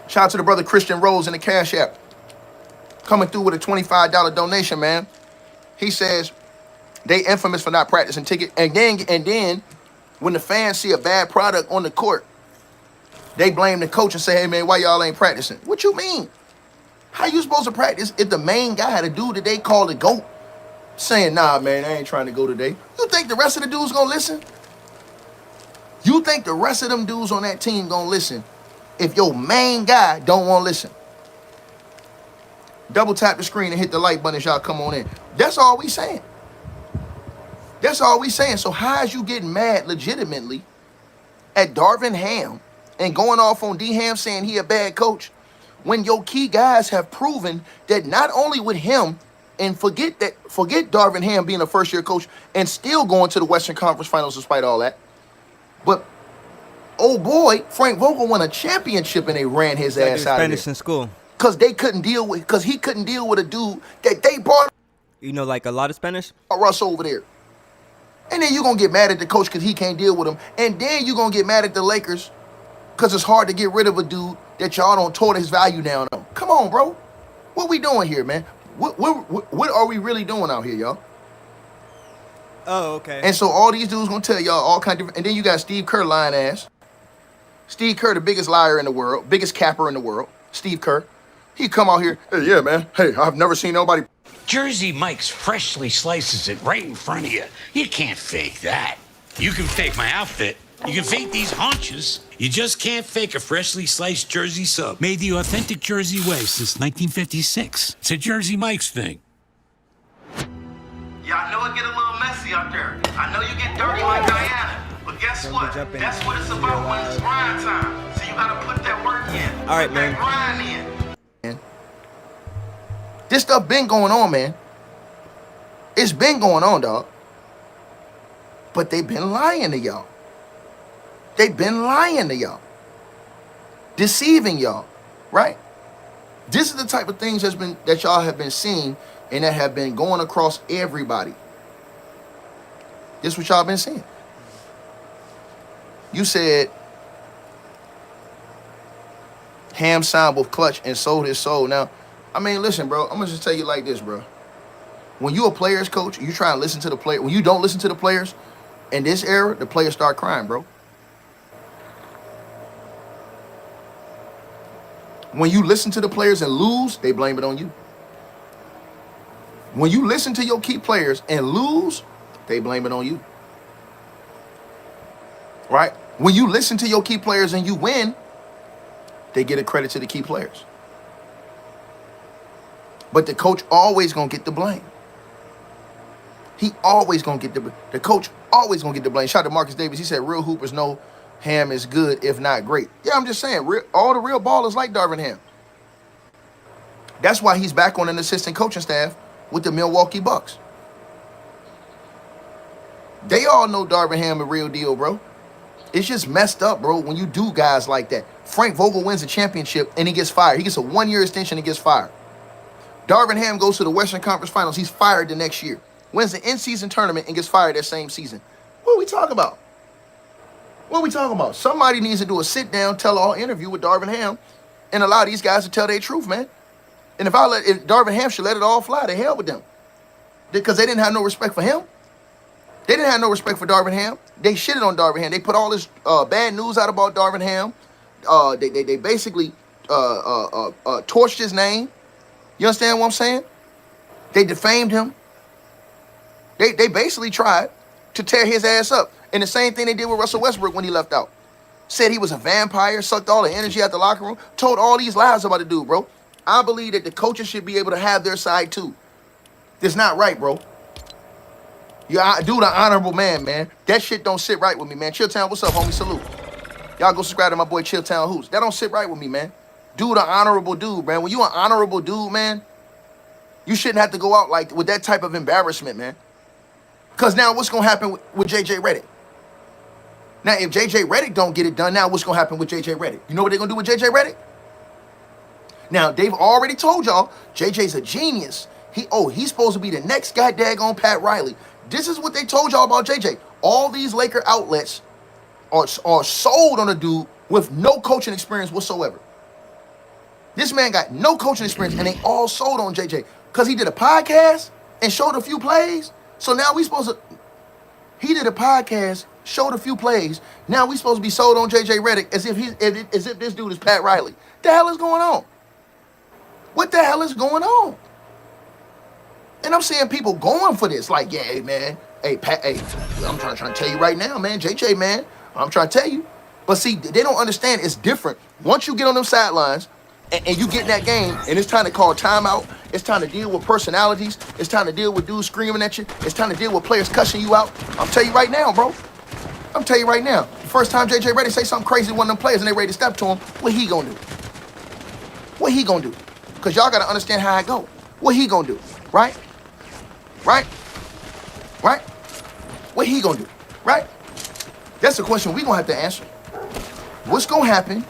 Shout out to the brother Christian Rose in the Cash App. Coming through with a $25 donation, man. He says they infamous for not practicing ticket. And then when the fans see a bad product on the court, they blame the coach and say, hey, man, why y'all ain't practicing? What you mean? How you supposed to practice if the main guy, the dude that they call the GOAT, saying, nah, man, I ain't trying to go today? You think the rest of the dudes gonna listen? You think the rest of them dudes on that team gonna listen if your main guy don't want to listen? Double tap the screen and hit the like button as y'all come on in. That's all we saying. That's all we saying. So how is you getting mad legitimately at Darvin Ham and going off on D Ham saying he a bad coach when your key guys have proven that not only with him, and forget Darvin Ham being a first year coach and still going to the Western Conference Finals despite all that, but oh boy, Frank Vogel won a championship and they ran his ass out of there. Spanish in school. Because he couldn't deal with a dude that they brought. You know, like a lot of Spanish? Russ over there. And then you're going to get mad at the coach because he can't deal with him. And then you're going to get mad at the Lakers because it's hard to get rid of a dude that y'all don't tore his value down on. Come on, bro. What we doing here, man? What are we really doing out here, y'all? Oh, okay. And so all these dudes gonna tell y'all all kind of different. And then you got Steve Kerr lying ass. Steve Kerr, the biggest liar in the world, biggest capper in the world. Steve Kerr. He come out here, hey, yeah, man. Hey, I've never seen nobody. Jersey Mike's freshly slices it right in front of you. You can't fake that. You can fake my outfit. You can fake these haunches. You just can't fake a freshly sliced Jersey sub. Made the authentic Jersey way since 1956. It's a Jersey Mike's thing. Yeah, I know it get a little messy out there. I know you get dirty like Diana. But guess what? That's what it's about when it's grind time. So you gotta put that work in. All right, put man. That grind in. This stuff been going on, man. It's been going on, dog. But they been lying to y'all. They been lying to y'all. Deceiving y'all, right? This is the type of things that y'all have been seeing and that have been going across everybody. This is what y'all been seeing. You said Ham signed with Clutch and sold his soul. Now, I mean, listen, bro, I'm gonna just tell you like this, bro. When you a players coach, you try and listen to the player. When you don't listen to the players, in this era, the players start crying, bro. When you listen to the players and lose, they blame it on you. When you listen to your key players and lose, they blame it on you. Right? When you listen to your key players and you win, they get a credit to the key players. But the coach always gonna get the blame. He always gonna get the coach always gonna get the blame. Shout out to Marcus Davis. He said real hoopers know Ham is good, if not great. Yeah, I'm just saying, all the real ballers like Darvin Ham. That's why he's back on an assistant coaching staff with the Milwaukee Bucks. They all know Darvin Ham a real deal, bro. It's just messed up, bro, when you do guys like that. Frank Vogel wins a championship and he gets fired. He gets a 1-year extension and gets fired. Darvin Ham goes to the Western Conference Finals. He's fired the next year. Wins the in-season tournament and gets fired that same season. What are we talking about? What are we talking about? Somebody needs to do a sit-down, tell-all interview with Darvin Ham and allow these guys to tell their truth, man. And if Darvin Ham should let it all fly, to hell with them. Because they didn't have no respect for him. They didn't have no respect for Darvin Ham. They shitted on Darvin Ham. They put all this bad news out about Darvin Ham. They basically torched his name. You understand what I'm saying? They defamed him. They basically tried to tear his ass up. And the same thing they did with Russell Westbrook when he left out. Said he was a vampire, sucked all the energy out the locker room, told all these lies about the dude, bro. I believe that the coaches should be able to have their side too. It's not right, bro. Dude, an honorable man, man. That shit don't sit right with me, man. Chilltown, what's up, homie? Salute. Y'all go subscribe to my boy Chilltown Hoops. That don't sit right with me, man. Dude, an honorable dude, man. When you an honorable dude, man, you shouldn't have to go out like with that type of embarrassment, man. Because now what's going to happen with J.J. Redick? Now, if J.J. Redick don't get it done, now what's going to happen with J.J. Redick? You know what they're going to do with J.J. Redick? Now, they've already told y'all J.J.'s a genius. He's supposed to be the next guy daggone Pat Riley. This is what they told y'all about J.J. All these Laker outlets are sold on a dude with no coaching experience whatsoever. This man got no coaching experience, and they all sold on J.J. because he did a podcast and showed a few plays. So now we supposed to... He did a podcast, showed a few plays. Now we supposed to be sold on J.J. Redick as if this dude is Pat Riley. The hell is going on? What the hell is going on? And I'm seeing people going for this. Like, yeah, hey, man. Hey, Pat, hey, I'm trying to tell you right now, man. JJ, man. I'm trying to tell you. But see, they don't understand it's different. Once you get on them sidelines and you get in that game and it's time to call timeout, it's time to deal with personalities, it's time to deal with dudes screaming at you, it's time to deal with players cussing you out. I'm telling you right now, bro. I'm telling you right now. The first time JJ Redick say something crazy to one of them players and they ready to step to him, what he gonna do? What he gonna do? Because y'all got to understand how I go. What he gonna do? Right? Right? Right? What he gonna do? Right? That's the question we gonna have to answer. What's gonna happen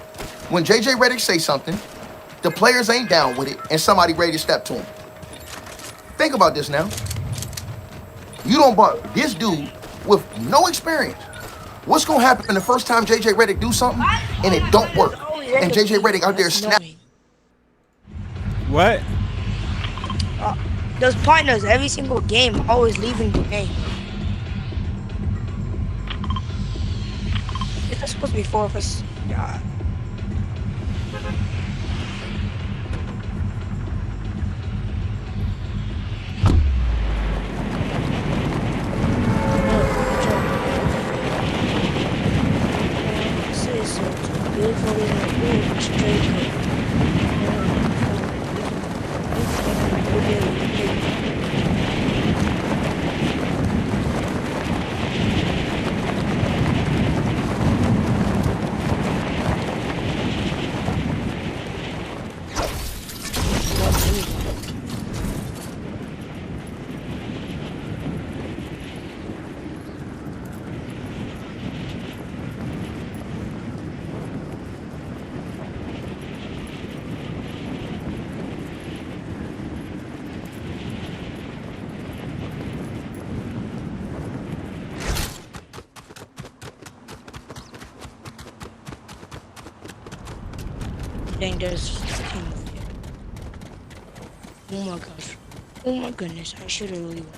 when J.J. Redick say something, the players ain't down with it, and somebody ready to step to him? Think about this now. You don't bought this dude with no experience. What's gonna happen the first time J.J. Redick do something and it don't work? And J.J. Redick out there snapping. What? Those partners every single game always leaving the game. It's supposed to be 4 of us. God. Dang, there's him over here. Oh my gosh. Oh my goodness, I should have really won.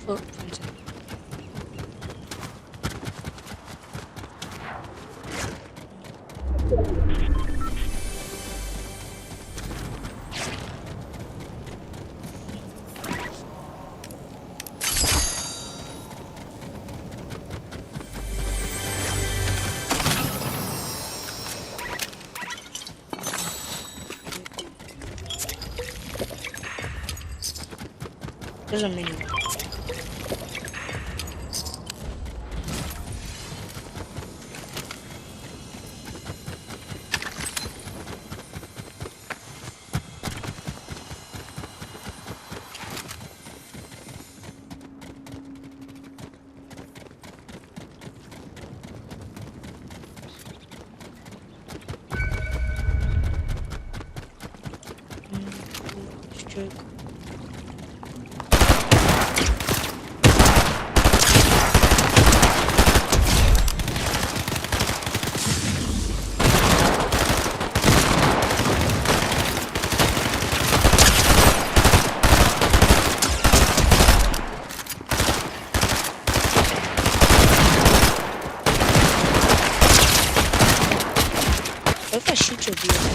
Footprints. There's a mini one. If I shoot your vehicle.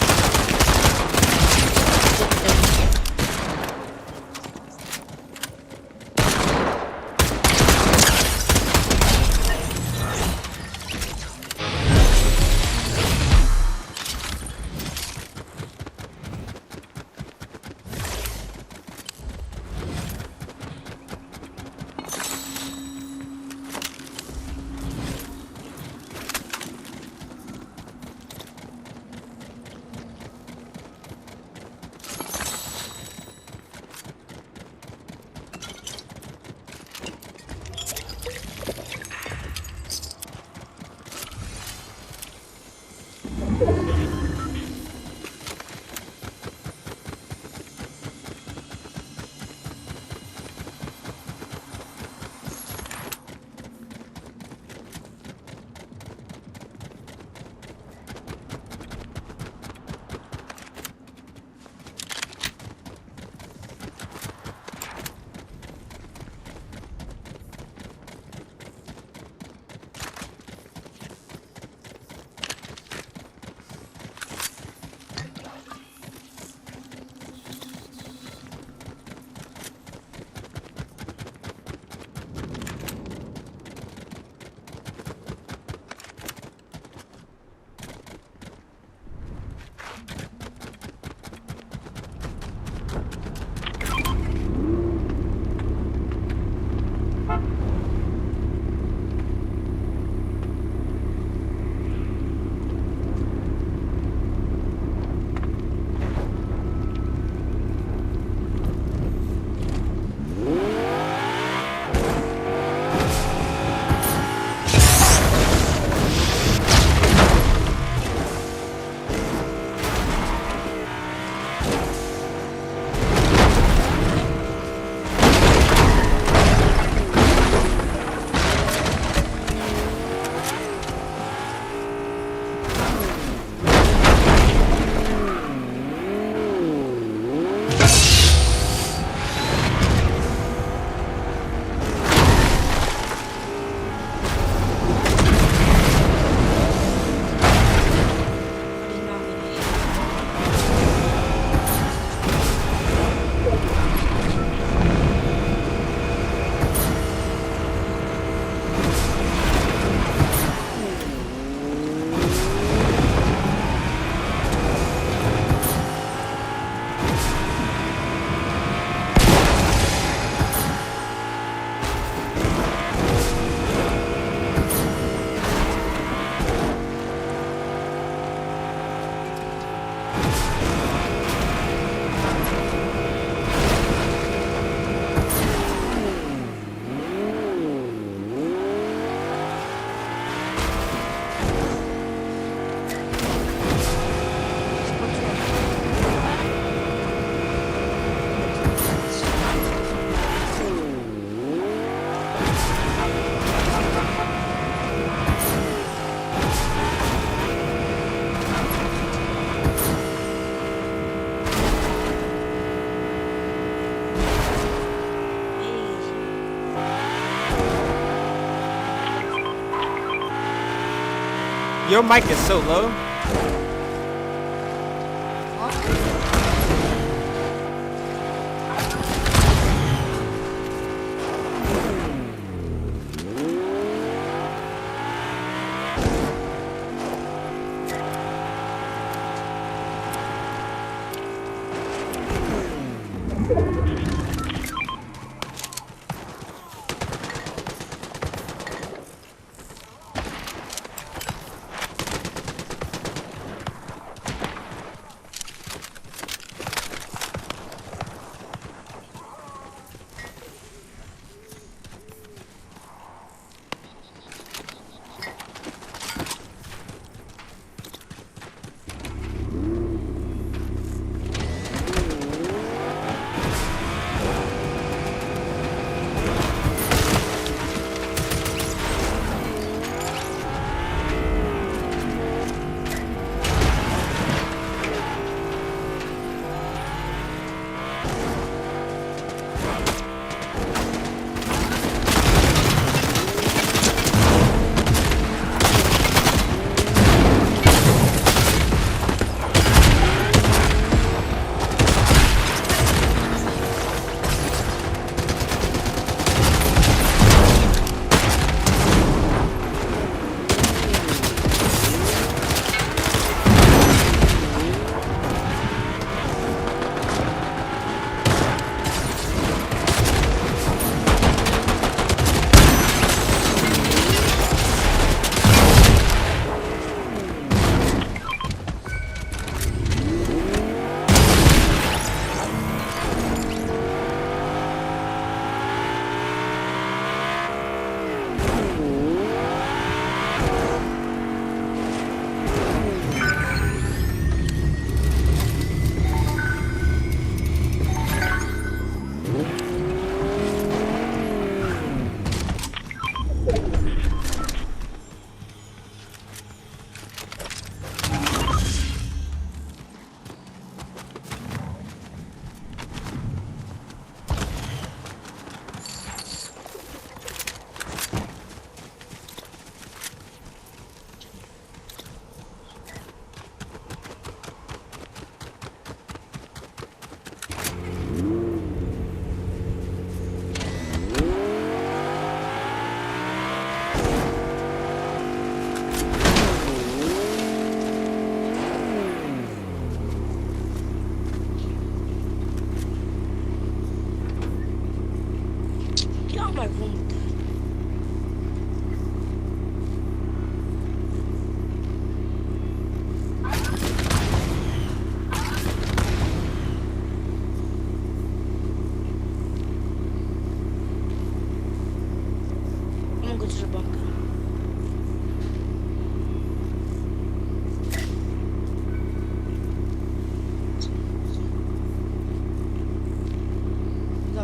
Your mic is so low.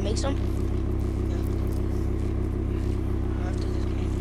Make some? Yeah. After this game.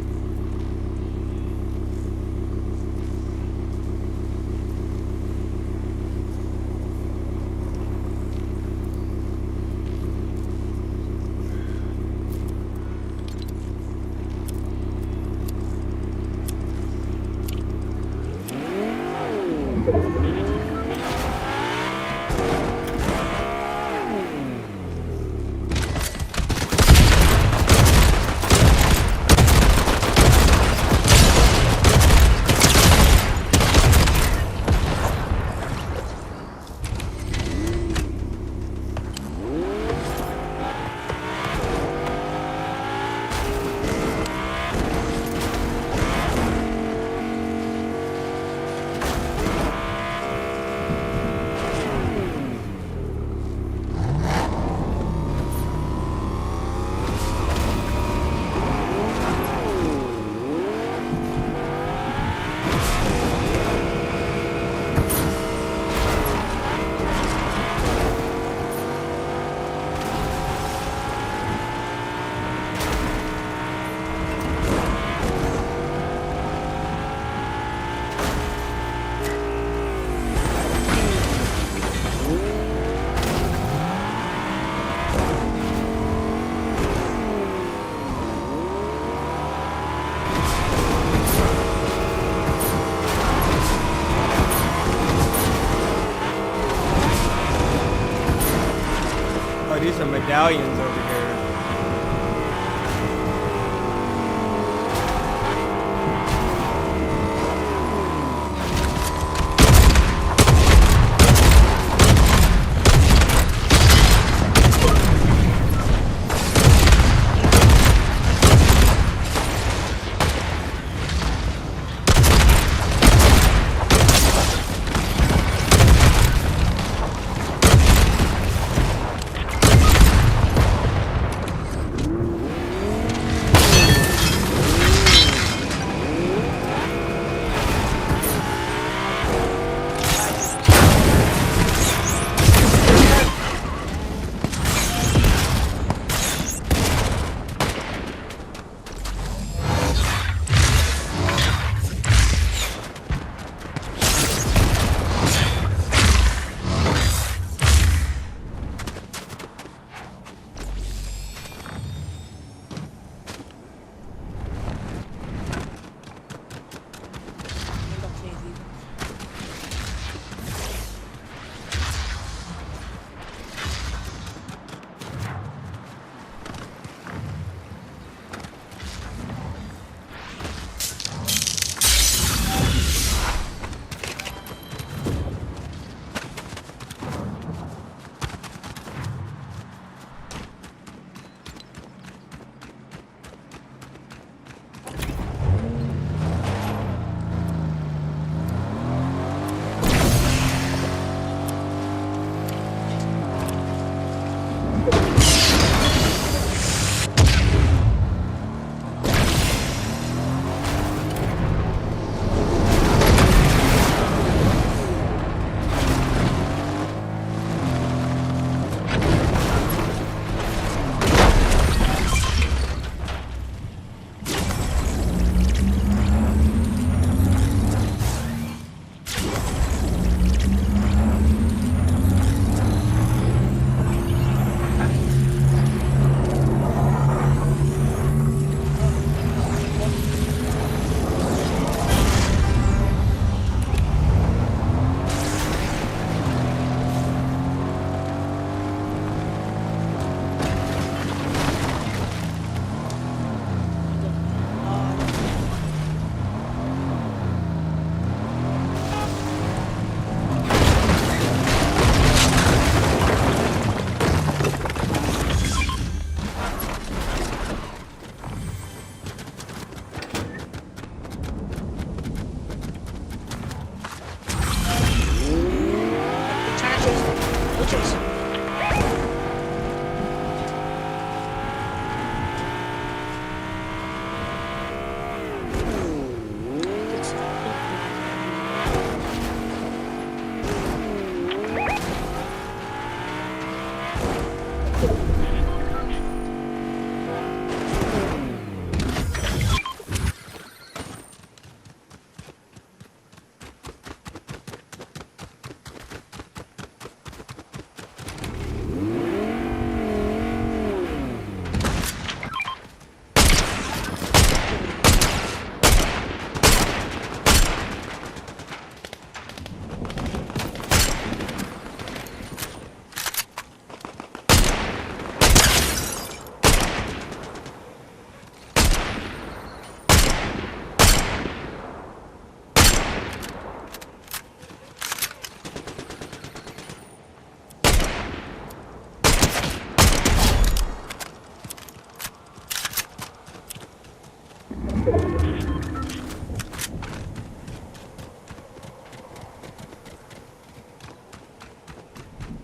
medallions over here.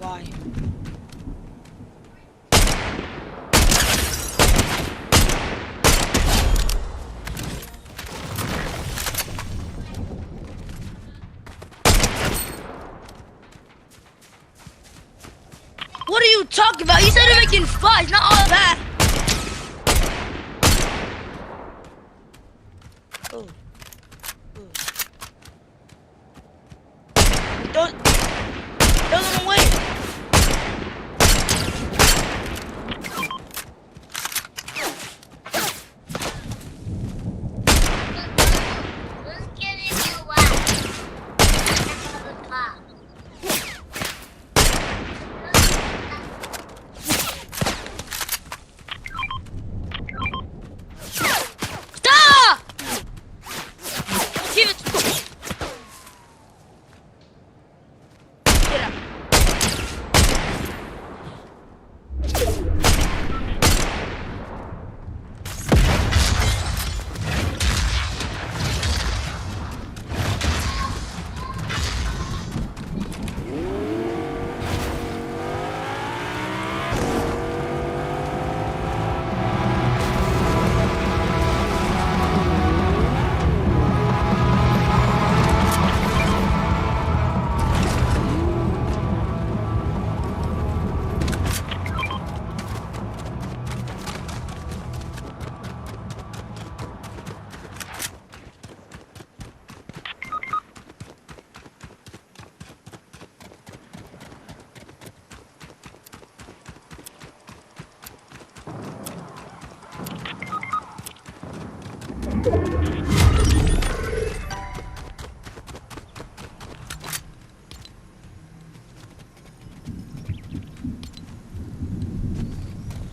Why? What are you talking about? You said they're making spies, not all that. Oh. Don't them away.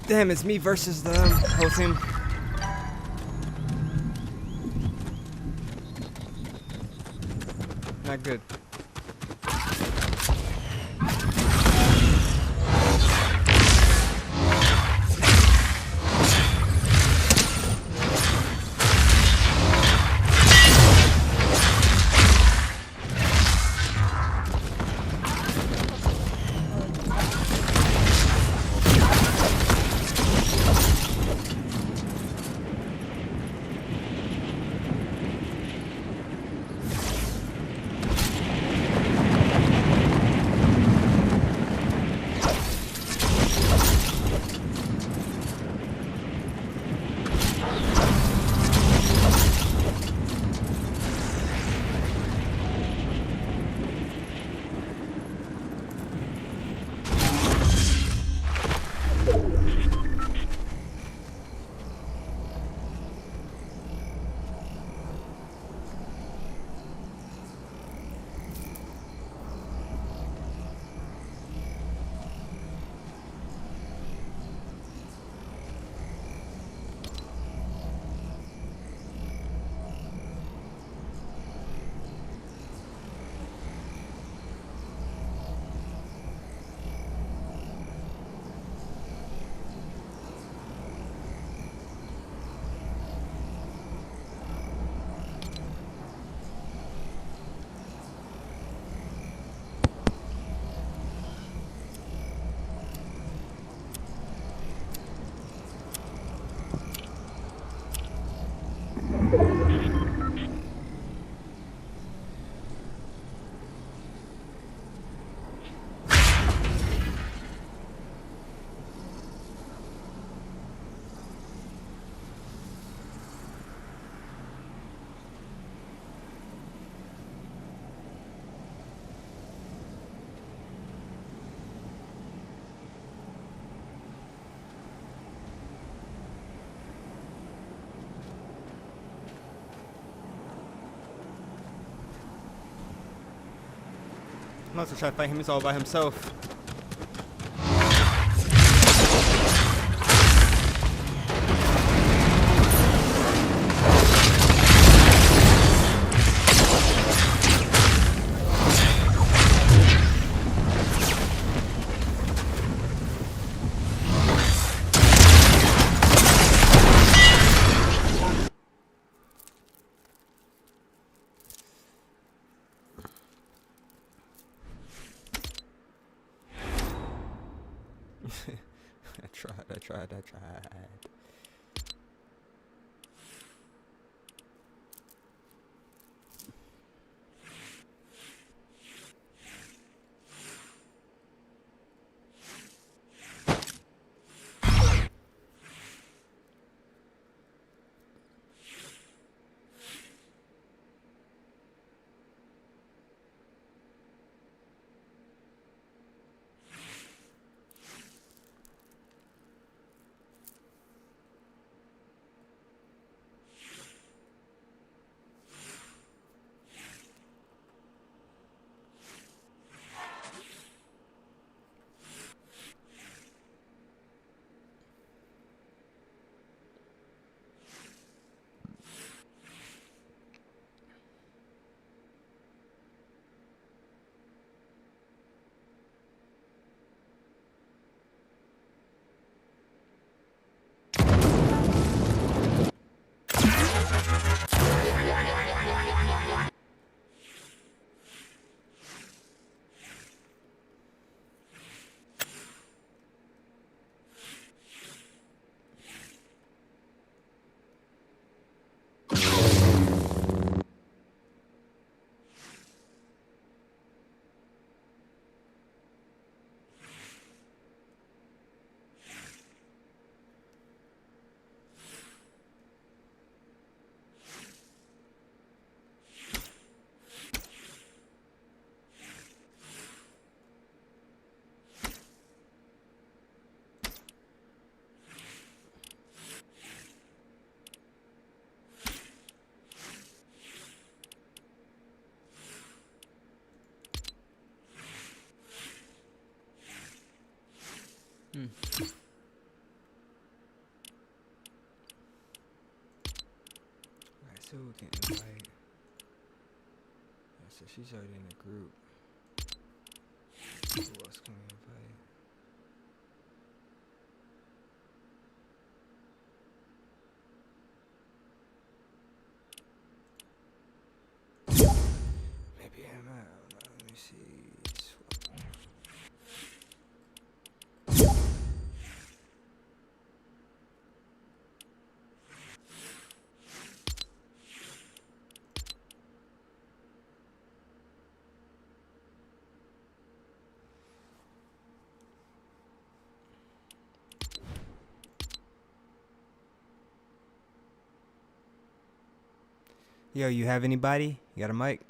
Damn, it's me versus the whole team. Not good. Might as well try to fight him, he's all by himself. I tried. can invite. Yeah, so she's already in the group. Who else can we invite? Maybe him. I don't know. Let me see. Yo, you have anybody? You got a mic?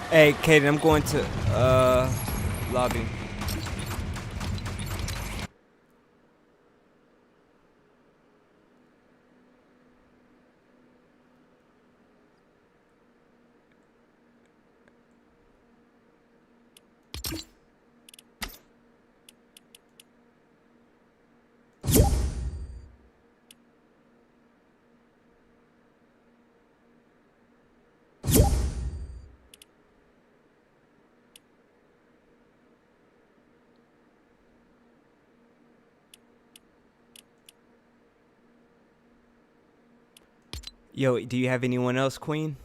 Hey, Kaden, I'm going to lobby. Yo, do you have anyone else, Queen?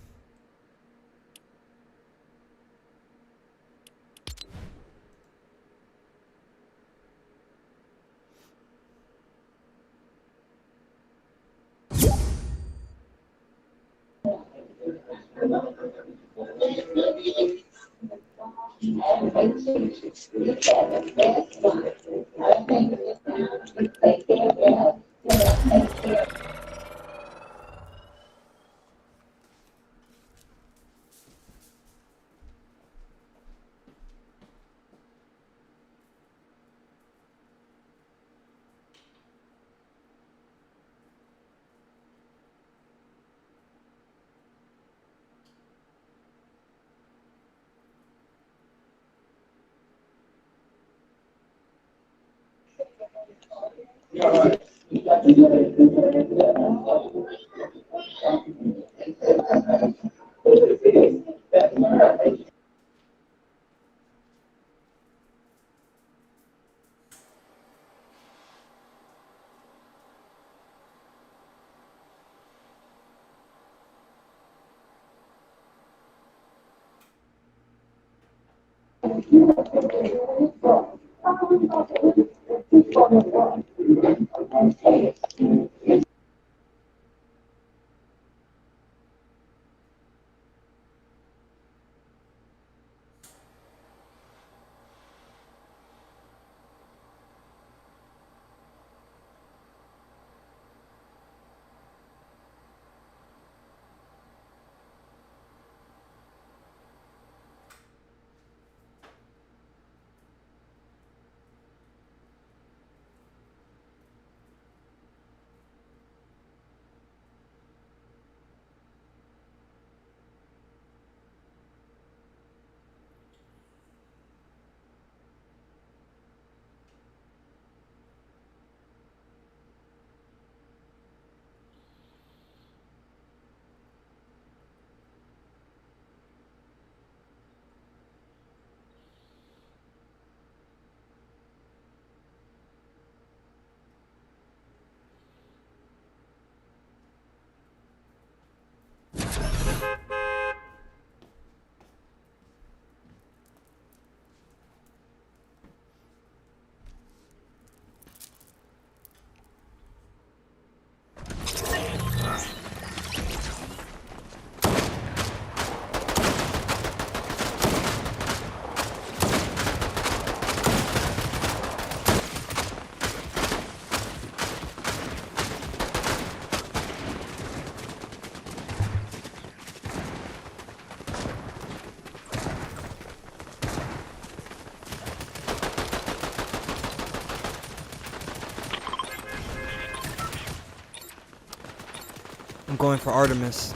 I'm going for Artemis.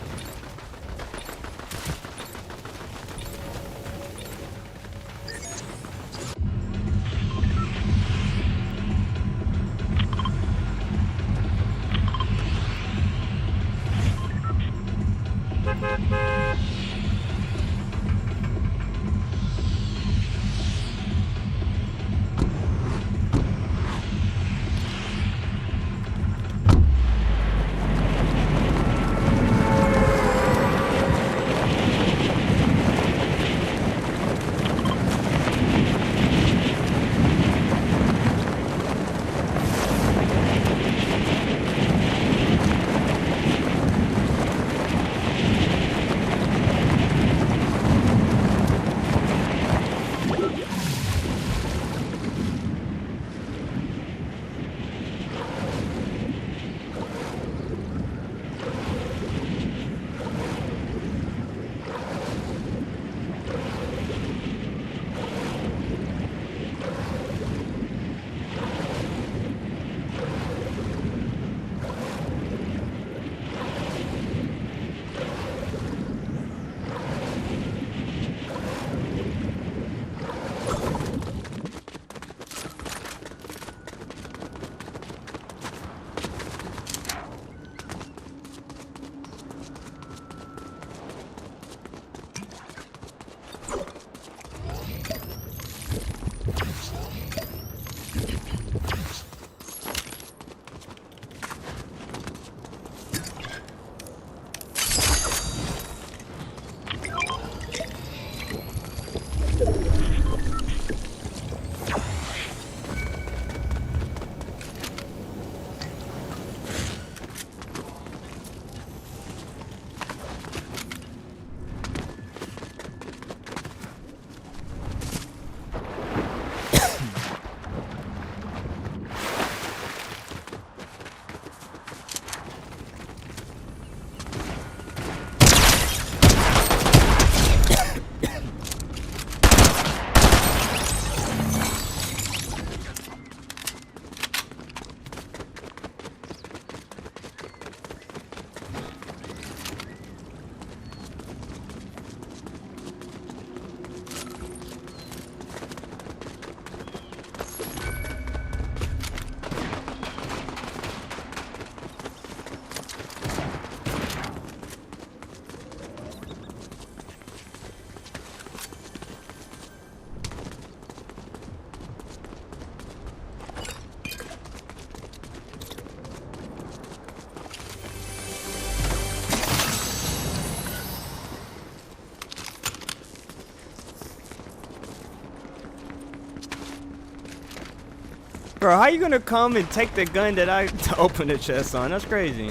Bro, how you gonna come and take the gun that I opened the chest on? That's crazy.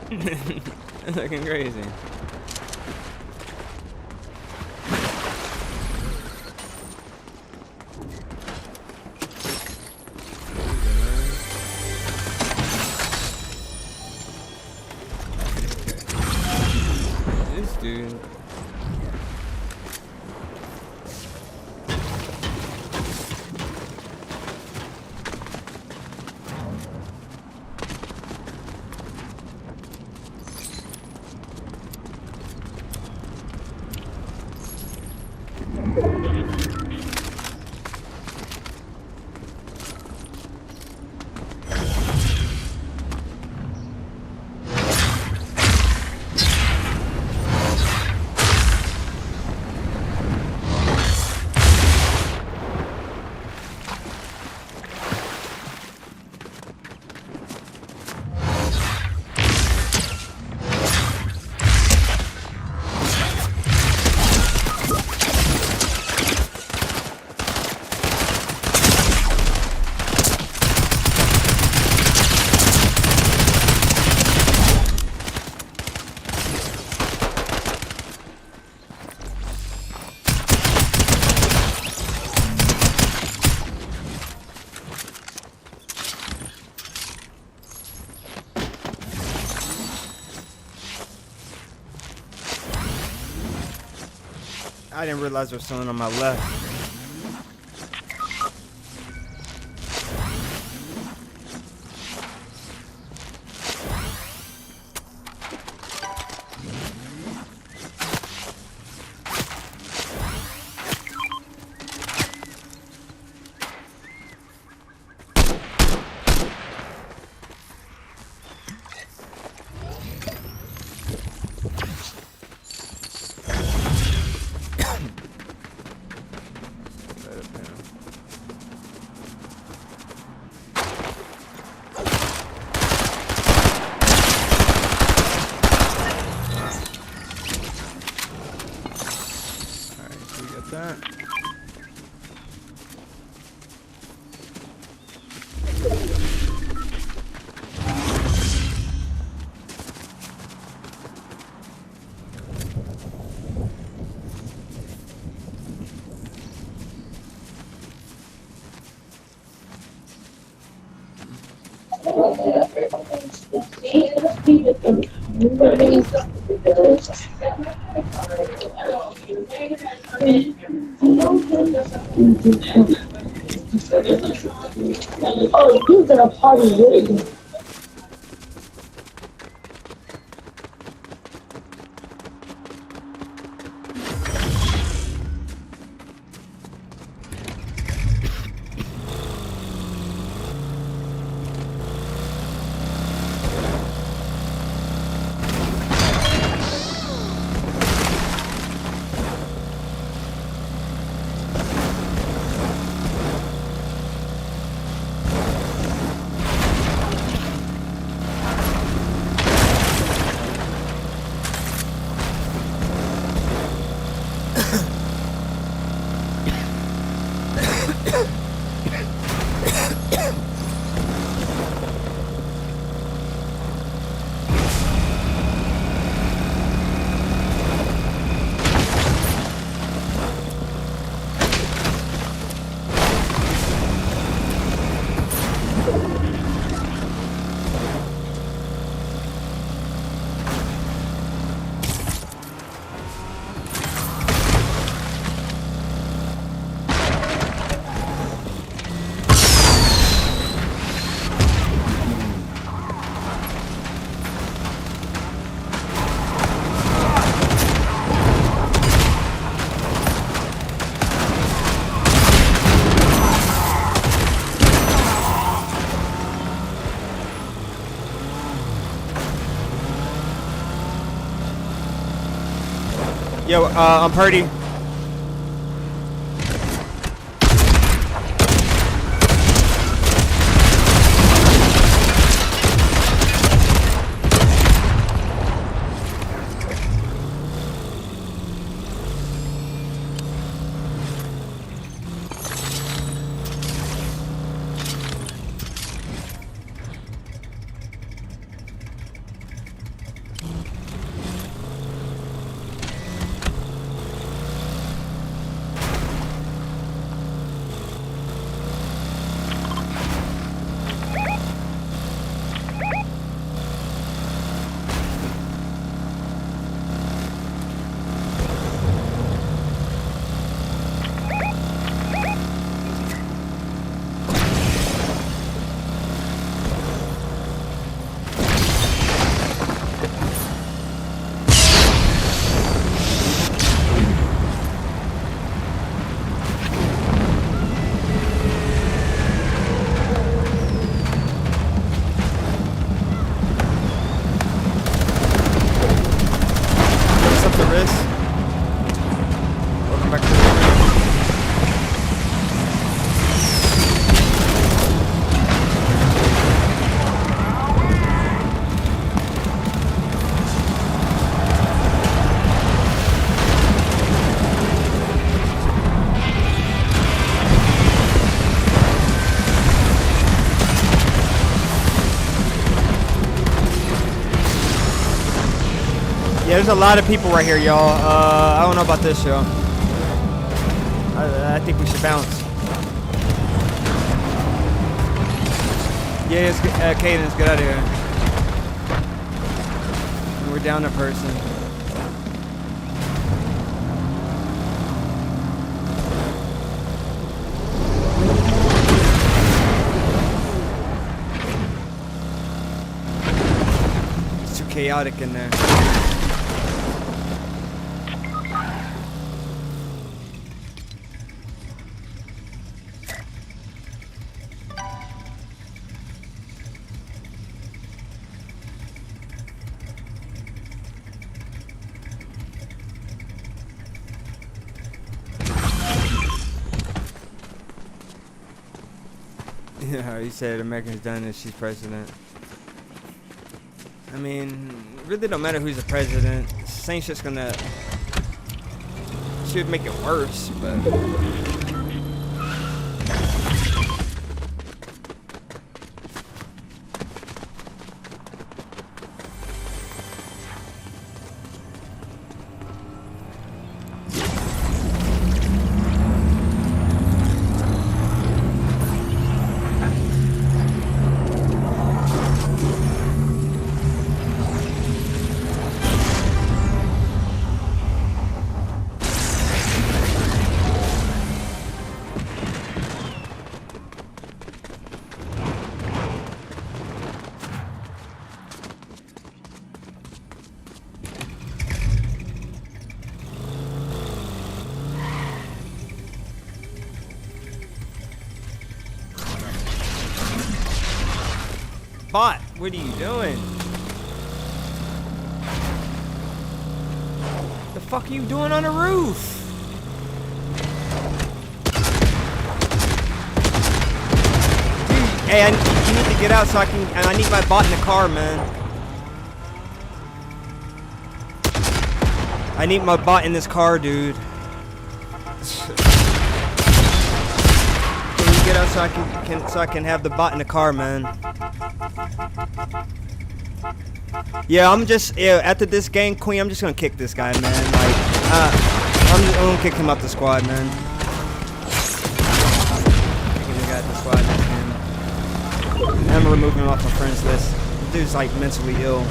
That's fucking crazy. This dude. I didn't realize there was someone on my left. Oh, you're gonna party with me. Yo, I'm Purdy. Yeah, there's a lot of people right here, y'all. I don't know about this, y'all. I think we should bounce. Yeah, it's Cadence, get out of here. We're down a person. It's too chaotic in there. Yeah, he said America's done and she's president. I mean, it really don't matter who's the president. Same shit's gonna should make it worse, but bot. What are you doing? The fuck are you doing on the roof? Dude, hey, you need to get out so I need my bot in the car, man. I need my bot in this car, dude. Can you get out so I can have the bot in the car, man? Yeah, after this game, Queen, I'm just gonna kick this guy, man. Like, I'm gonna kick him up the squad, man. Kicking the guy up the squad, man. I'm gonna remove him off my friends list. This dude's like mentally ill.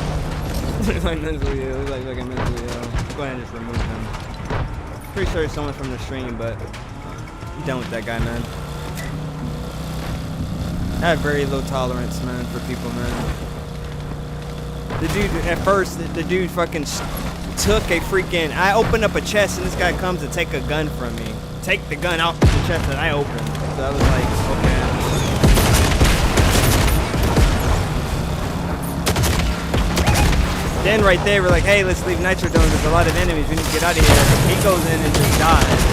He's like mentally ill. He's like fucking mentally ill. Go ahead and just remove him. Pretty sure it's someone from the stream, but I'm done with that guy, man. I have very low tolerance, man, for people, man. The dude, at first, the dude fucking took a freaking... I opened up a chest, and this guy comes to take a gun from me. Take the gun out of the chest that I opened. So I was like, okay. Then right there, we're like, hey, let's leave Nitro Dome. There's a lot of enemies. We need to get out of here. He goes in and just dies.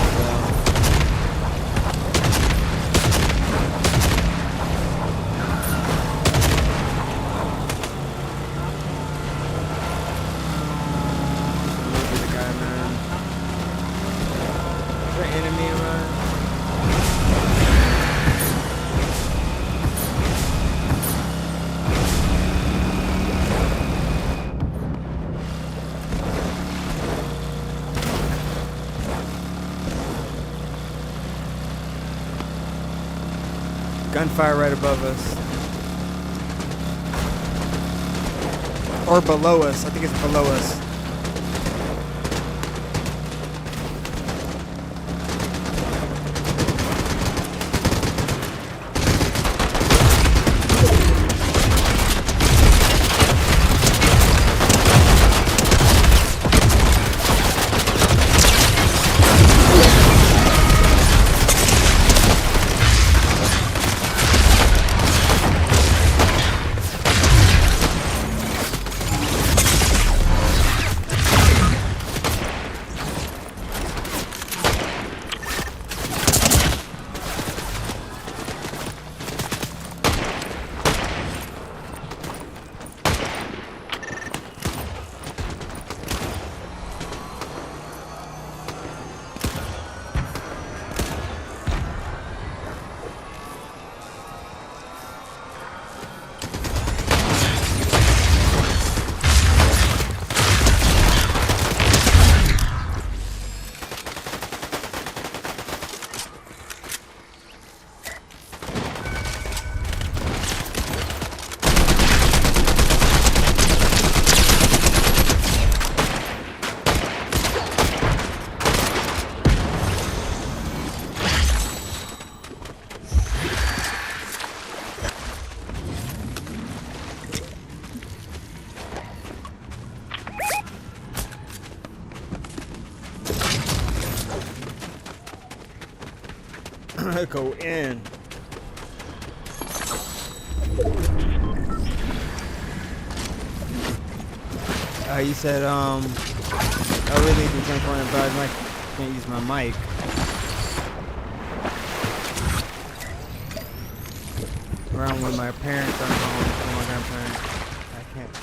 Gunfire right above us. Or below us. I think it's below us. Go in. You said I really need to jump on it, but I can't use my mic. Around with my parents, I'm home with my grandparents. I can't.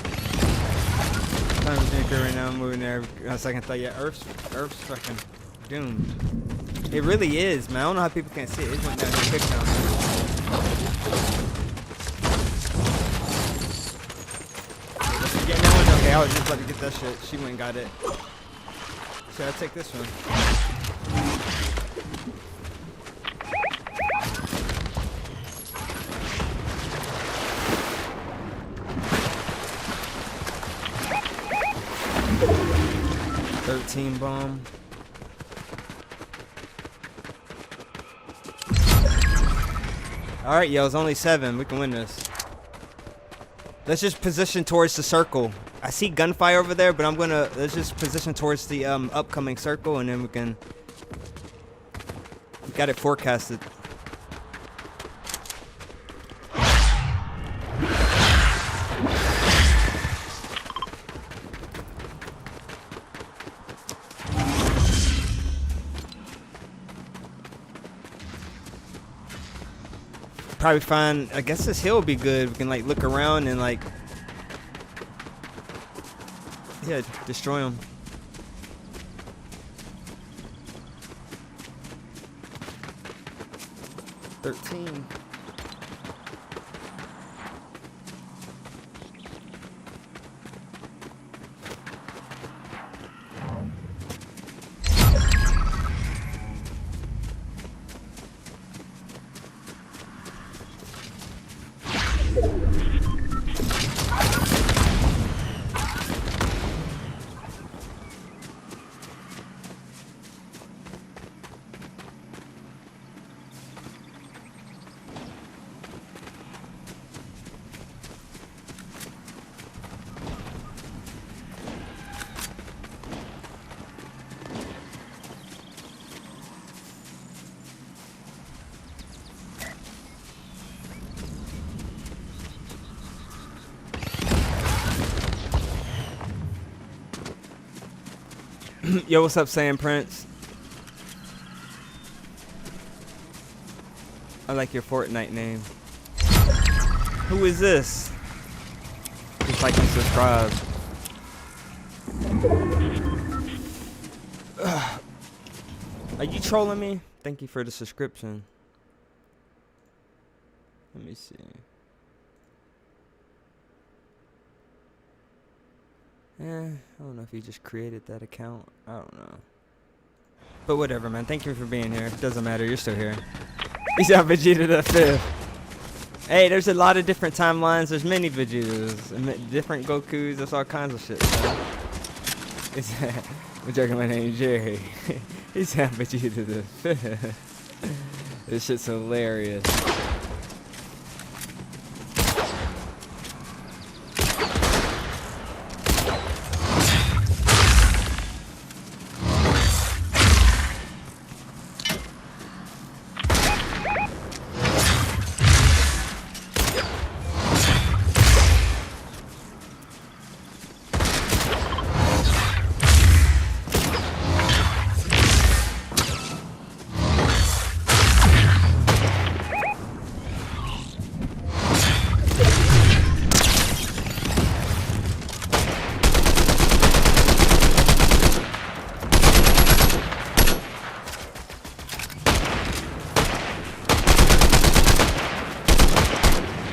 I'm thinking right now, I'm moving there. A second thought, yeah, Earth's fucking doomed. It really is, man. I don't know how people can't see it. It went down here quick now. Okay, I was just about to get that shit. She went and got it. Should I take this one? $13 bomb. Alright, yo, it's only 7. We can win this. Let's just position towards the circle. I see gunfire over there, but let's just position towards the upcoming circle, and then we got it forecasted. probably find, I guess this hill would be good. We can like look around and like, yeah, destroy them. $13. Yo, what's up, Saiyan Prince? I like your Fortnite name. Who is this? Just like and subscribe. Are you trolling me? Thank you for the subscription. Let me see. I don't know if he just created that account. I don't know. But whatever, man. Thank you for being here. Doesn't matter. You're still here. He's out Vegeta the 5th. Hey, there's a lot of different timelines. There's many Vegetas. Different Gokus. There's all kinds of shit. I'm joking. My name's Jerry. He's out Vegeta the 5th. This shit's hilarious.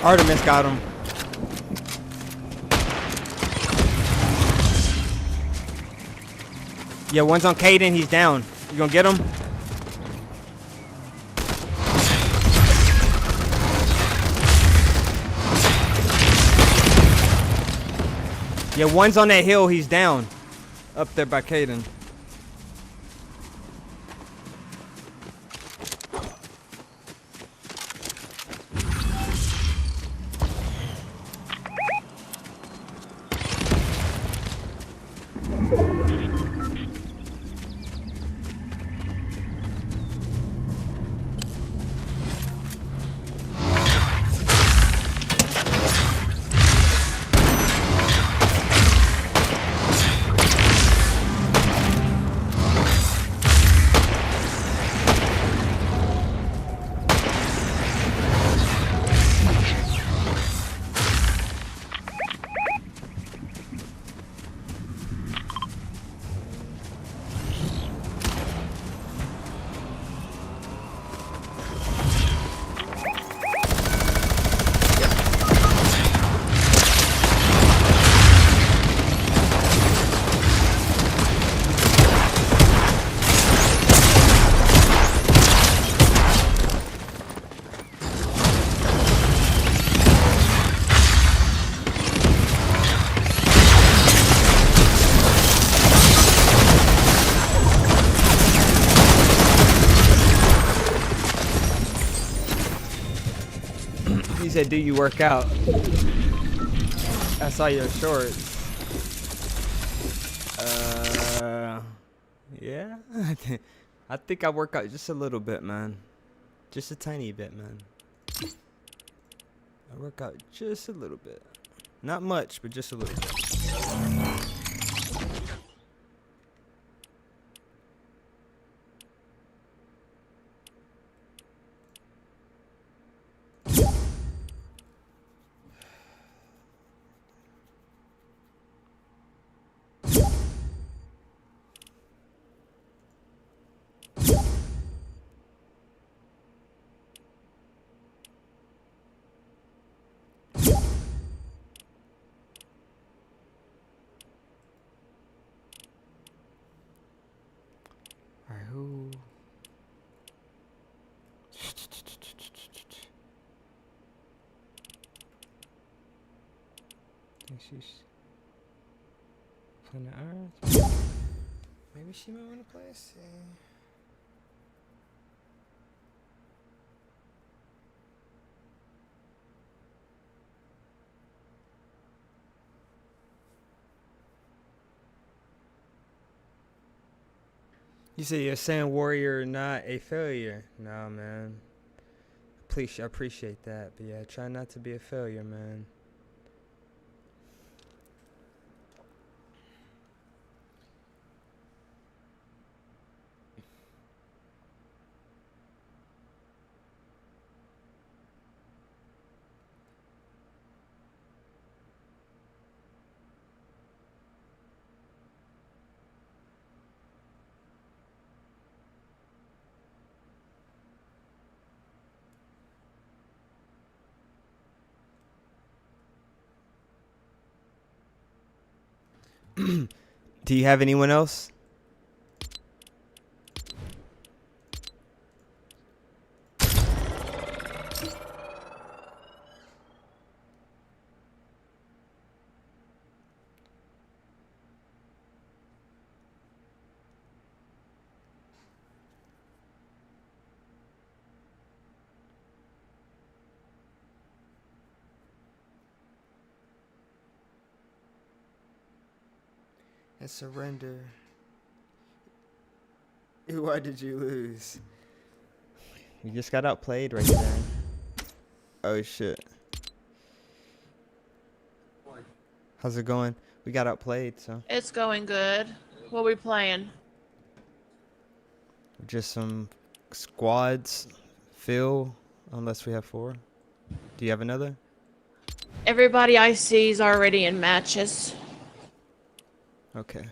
Artemis got him. Yeah, one's on Caden. He's down. You gonna get him? Yeah, one's on that hill. He's down. Up there by Caden. He said, do you work out? I saw your shorts. Yeah. I think I work out just a little bit, man. Just a tiny bit, man. I work out just a little bit. Not much, but just a little bit. think she's Planet Earth. Maybe she might want to play. See. You say you're a Saiyan warrior, not a failure. No, man. Please, I appreciate that. But yeah, try not to be a failure, man. Do you have anyone else? And surrender. Why did you lose? You just got outplayed right there. Oh shit. How's it going? We got outplayed, so. It's going good. What are we playing? Just some squads. Phil, unless we have 4. Do you have another? Everybody I see is already in matches. Okay.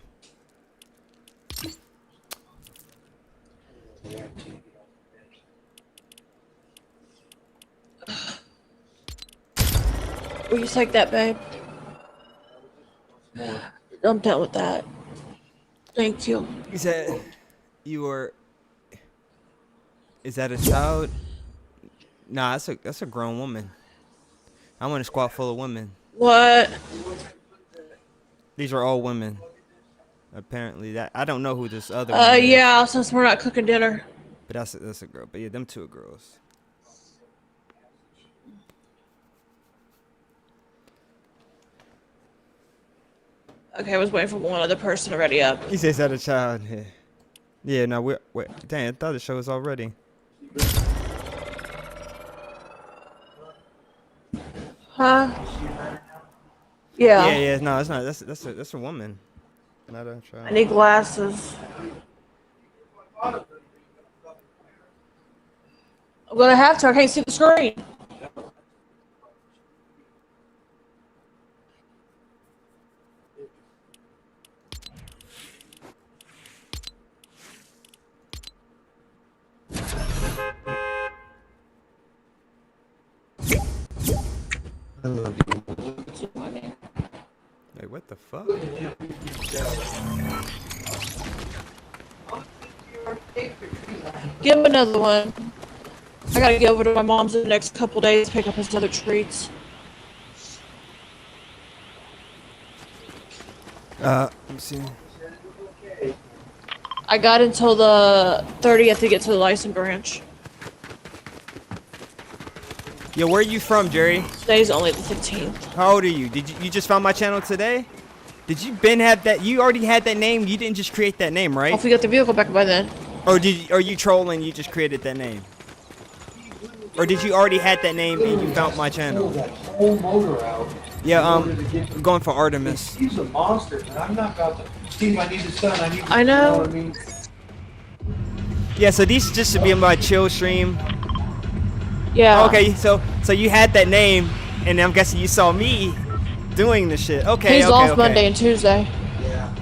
Will you take that, babe? I'm done with that. Thank you. Is that you were? Is that a child? Nah, that's a grown woman. I'm in a squad full of women. What? These are all women. Apparently, that I don't know who this other one is. Yeah, since we're not cooking dinner. But that's a girl. But yeah, them 2 are girls. Okay, I was waiting for one other person to ready up. He says that a child. Yeah. Yeah. No, we're dang. I thought the show was already. Huh? Yeah. Yeah. No, it's not. That's a woman. Not a child. I need glasses. I'm gonna have to. I can't see the screen. Hey, what the fuck? Give him another one. I gotta get over to my mom's in the next couple days, pick up his other treats. Let me see. I got until the 30th to get to the license branch. Yo, where are you from, Jerry? Today's only the 15th. How old are you? Did you just found my channel today? Did you have that? You already had that name. You didn't just create that name, right? If we got the vehicle back by then. Or are you trolling? You just created that name? Or did you already had that name and you found my channel? Yeah, I'm going for Artemis. He's a monster, and I'm not about to see I need a son. I know. What I mean? Yeah, so these just to be in my chill stream. Yeah. Okay, so you had that name, and I'm guessing you saw me doing the shit. Okay. He's okay, off Monday and Tuesday. Yeah.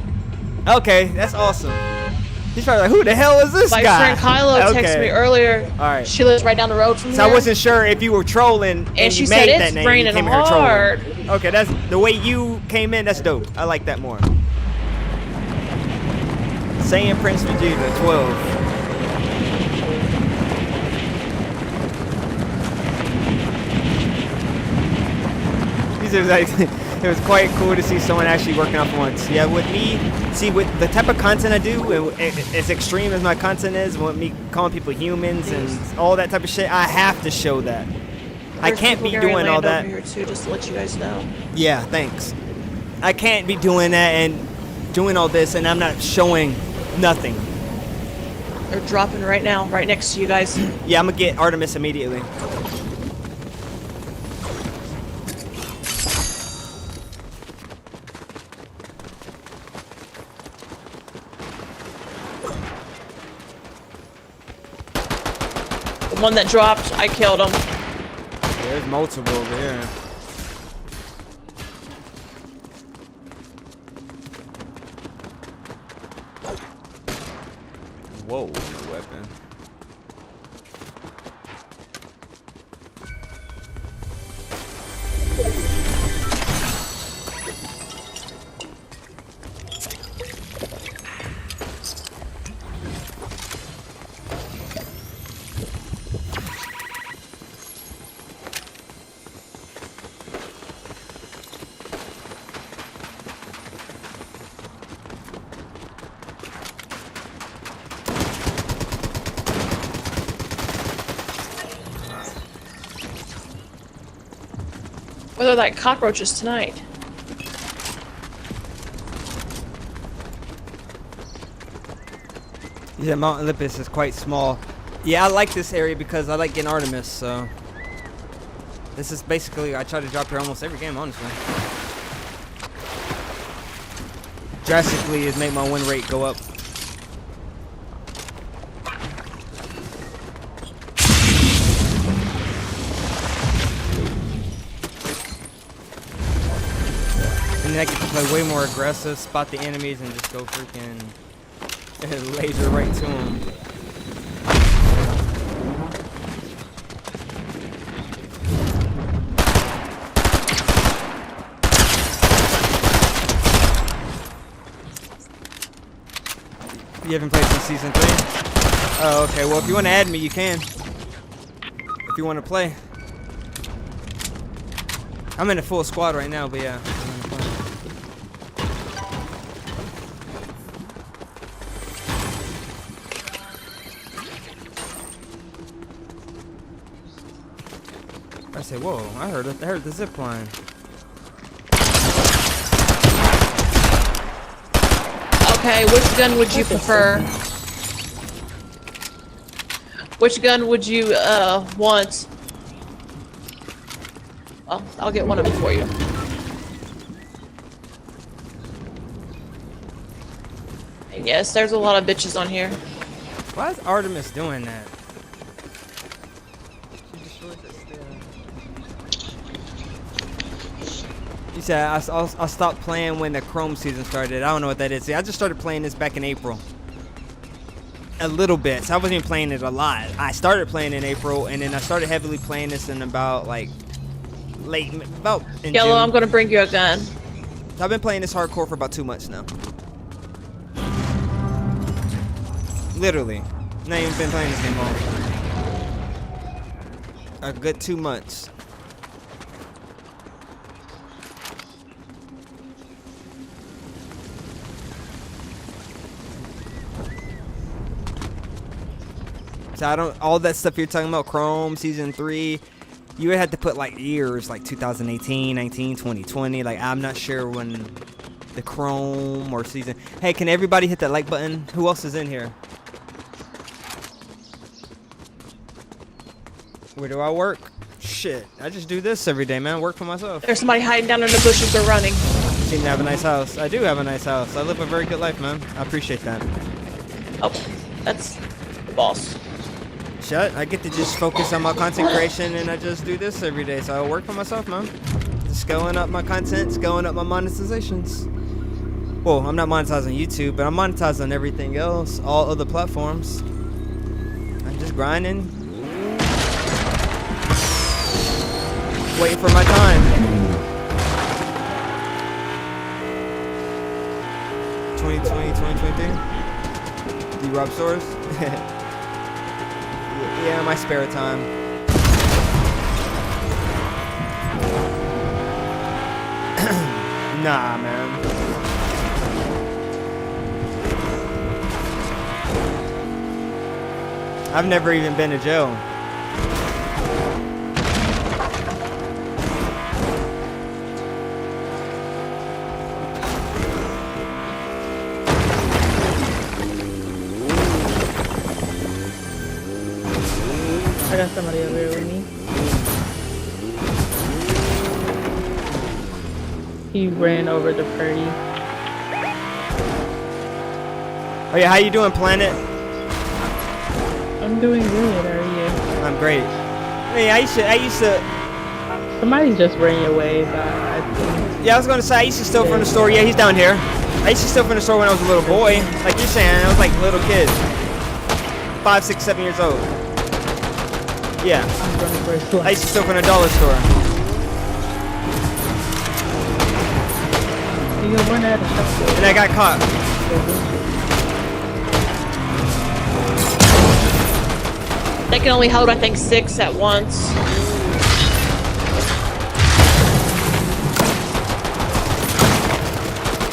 Okay, that's awesome. He's probably like, who the hell is this My guy? friend Kylo texted me earlier. All right. She lives right down the road from So here. I wasn't sure if you were trolling and she you said made it's that name. raining You came hard. here trolling. Okay, that's the way you came in. That's dope. I like that more. Saiyan Prince Vegeta 12. He says like, It was quite cool to see someone actually working out for once. Yeah, with me, see, with the type of content I do, as extreme as my content is, with me calling people humans and all that type of shit, I have to show that. I can't be doing all that. Over here too, just to let you guys know. Yeah, thanks. I can't be doing that and doing all this, and I'm not showing nothing. They're dropping right now, right next to you guys. Yeah, I'm gonna get Artemis immediately. The one that dropped, I killed him. There's multiple over here. Whoa, no weapon. Whether like cockroaches tonight. Yeah, Mount Olympus is quite small. Yeah, I like this area because I like getting Artemis, so. This is basically, I try to drop here almost every game, honestly. Drastically has made my win rate go up. And then I get to play way more aggressive, spot the enemies, and just go freaking laser right to them. You haven't played since season 3? Oh, okay. Well, if you want to add me, you can. If you want to play. I'm in a full squad right now, but yeah. I say, whoa! I heard the zip line. Okay, which gun would you prefer? Which gun would you want? Well, I'll get one of them for you. And yes, there's a lot of bitches on here. Why is Artemis doing that? You said I stopped playing when the Chrome season started. I don't know what that is. See, I just started playing this back in April. A little bit. So I wasn't even playing it a lot. I started playing in April, and then I started heavily playing this in about like in Yellow, June. I'm gonna bring you a gun. I've been playing this hardcore for about 2 months now. Literally. Not even been playing this game long. A good 2 months. So I don't, all that stuff you're talking about, Chrome, Season 3, you would have to put like years, like 2018, 19, 2020. Like, I'm not sure when the Chrome or Season. Hey, can everybody hit that like button? Who else is in here? Where do I work? Shit, I just do this every day, man. Work for myself. There's somebody hiding down in the bushes. They're running. Seem to have a nice house. I do have a nice house. I live a very good life, man. I appreciate that. Oh, that's the boss. Shut. I get to just focus on my content creation, and I just do this every day. So I work for myself, man. Just scaling up my content, scaling up my monetizations. Well, I'm not monetizing YouTube, but I'm monetizing everything else, all other platforms. I'm just grinding. Waiting for my time. 2020, 2023. Do you rob stores? Yeah, my spare time. Nah, man. I've never even been to jail. I got somebody over here with me. He ran over to Purdy. Oh yeah, how you doing, Planet? I'm doing good. How are you? I'm great. Hey, I used to. Somebody just ran your way, but I think. Yeah, I was gonna say I used to steal from the store. Yeah, he's down here. I used to steal from the store when I was a little boy. Like you're saying, I was like a little kid. 5, 6, 7 years old. Yeah. I used to steal from the dollar store. And I got caught. They can only hold, I think, 6 at once.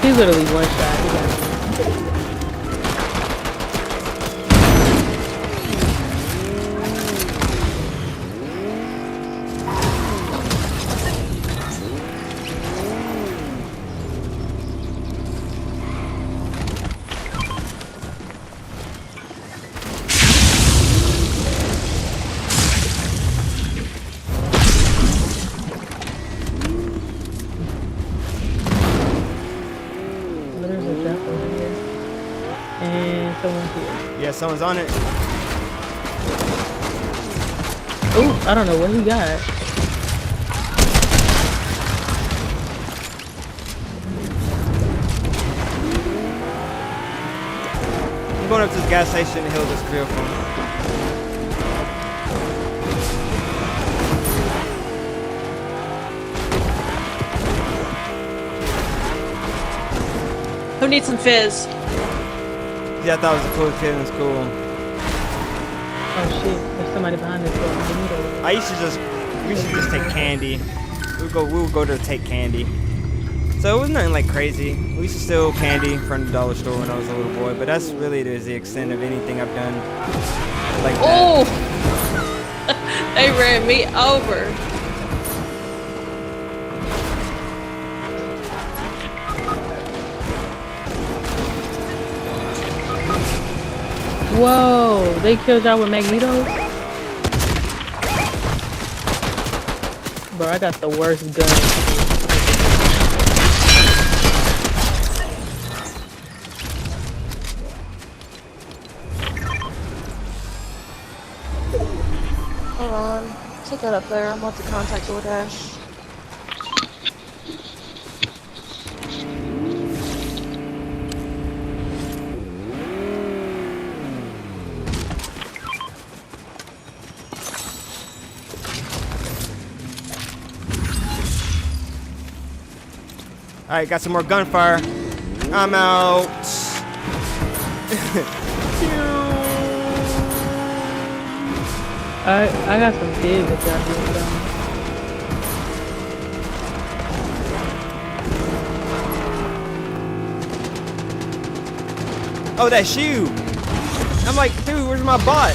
He's literally one shot. Yeah, someone's on it. Ooh, I don't know what he got. I'm going up to the gas station to heal this vehicle. Who needs some fizz? Yeah, I thought it was the coolest kid in school. Oh shit, there's somebody behind this door. We used to just take candy. We would go to take candy. So it was nothing like crazy. We used to steal candy from the dollar store when I was a little boy, but that's really the extent of anything I've done like that. Oh! They ran me over. Whoa, they killed y'all with Magneto? Bro, I got the worst gun. Hold on. Take that up there. I'm about to contact DoorDash. Alright, got some more gunfire. I'm out. I got some kids if y'all do something. Oh, that's you. I'm like, dude, where's my bot?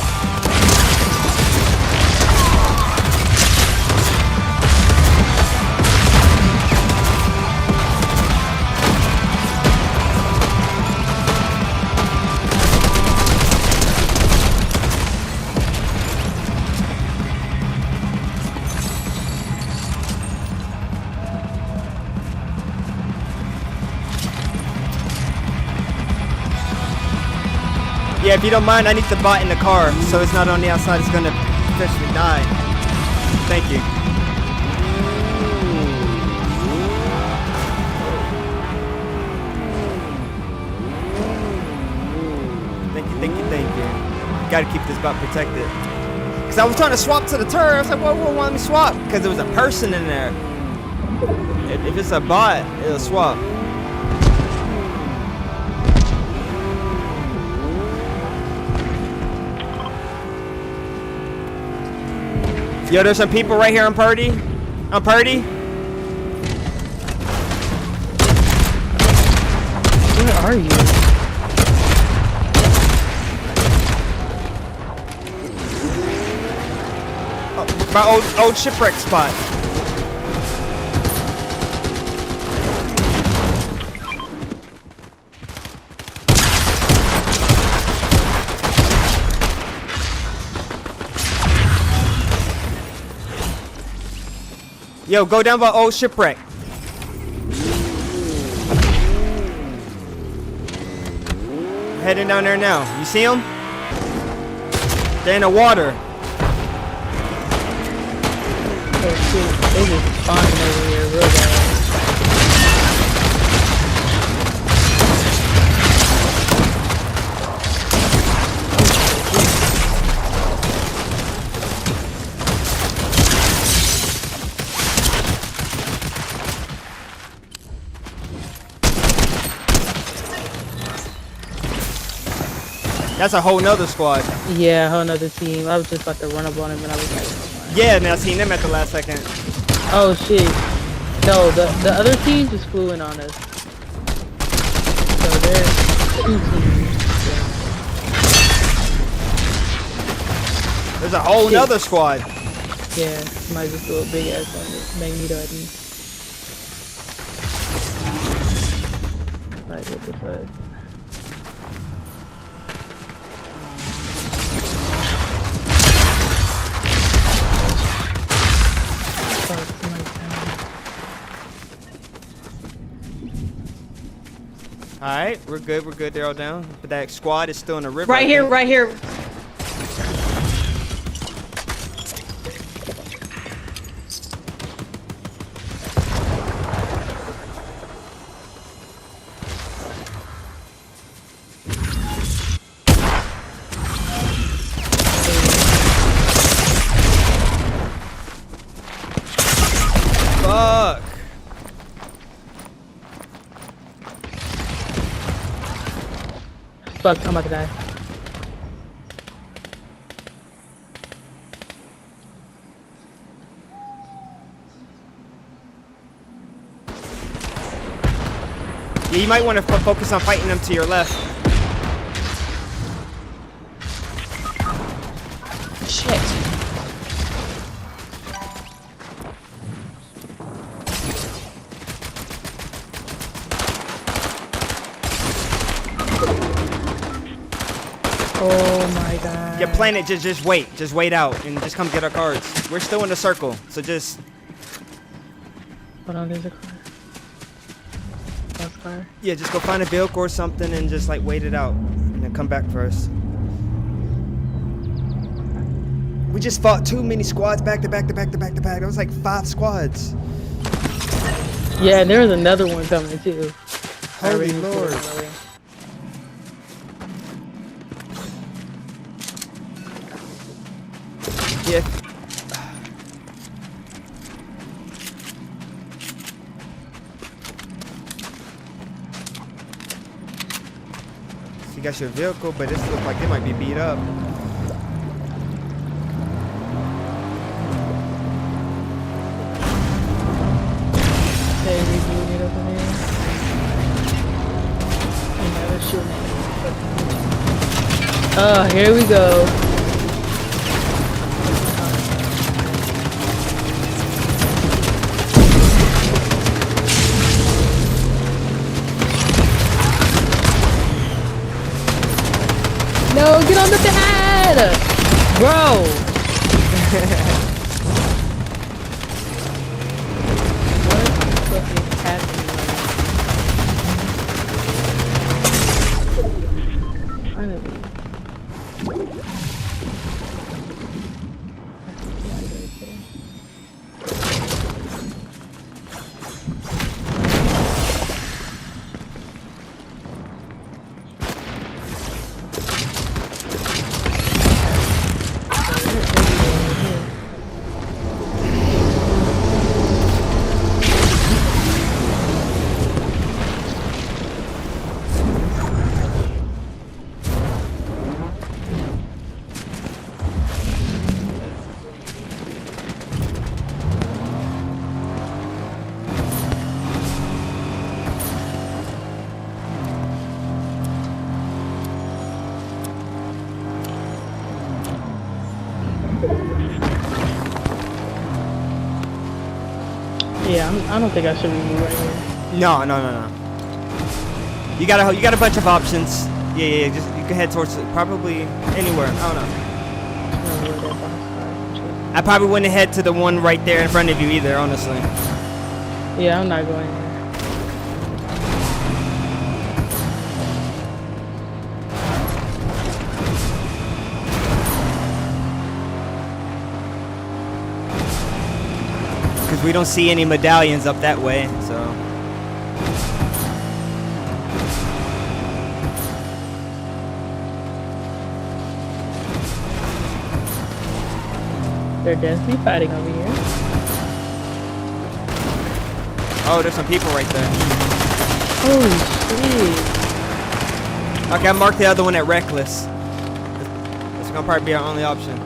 Yeah, if you don't mind, I need the bot in the car, so it's not on the outside, it's gonna potentially die. Thank you. Thank you. Gotta keep this bot protected. Cause I was trying to swap to the turret, I was like, whoa, why let me swap? Cause there was a person in there. If it's a bot, it'll swap. Yo, there's some people right here on Purdy. On Purdy. Where are you? Oh, my old shipwreck spot. Yo, go down by old shipwreck. Heading down there now. You see them? They're in the water. Oh shit, they just spawning over here real bad. That's a whole nother squad. Yeah, a whole nother team. I was just about to run up on him and I was like, oh, yeah, and I seen them at the last second. oh shit. No, the other team just flew in on us. So there's 2 teams. There's a whole nother squad. Yeah, somebody just threw a big ass on it. Magneto at me. Like, what the fuck? Alright, we're good, they're all down. But that squad is still in the river. Right here, right here. Fuck. Fuck, I'm about to die. Yeah, you might want to focus on fighting them to your left. Shit. Oh my god. Yeah, plan it, just wait out and just come get our cards. We're still in the circle, so just... Hold on, there's a car. Car. Yeah, just go find a vehicle or something and just like wait it out and then come back for us. We just fought too many squads back to back. It was like 5 squads. Yeah, and there was another one coming too. Holy Lord. Yeah. You got your vehicle, but it looks like it might be beat up. Okay, reviewing it over there. Another shooting. Oh, here we go. No, get on the pad! Bro! What is happening right now? Yeah, I don't think I should be right here. No. You got a bunch of options. Yeah. Just you can head towards probably anywhere. I don't know. I probably wouldn't head to the one right there in front of you either, honestly. Yeah, I'm not going there. Because we don't see any medallions up that way, so. They're definitely fighting over here. Oh, there's some people right there. Holy shit. Okay, I marked the other one at reckless. It's gonna probably be our only option.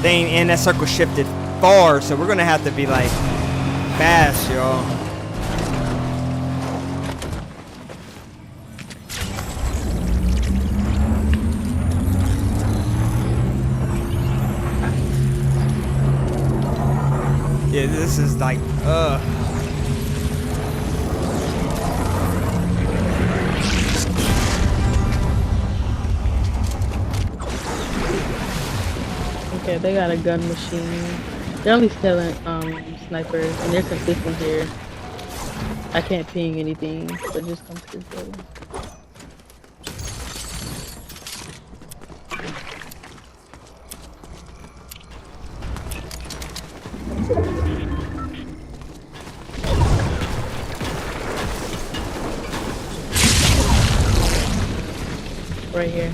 Dang, and that circle shifted far, so we're gonna have to be like fast, y'all. Yeah, this is like, Okay, they got a gun machine. They're only selling snipers, and they're consistent here. I can't ping anything, so just come to this building. Right here.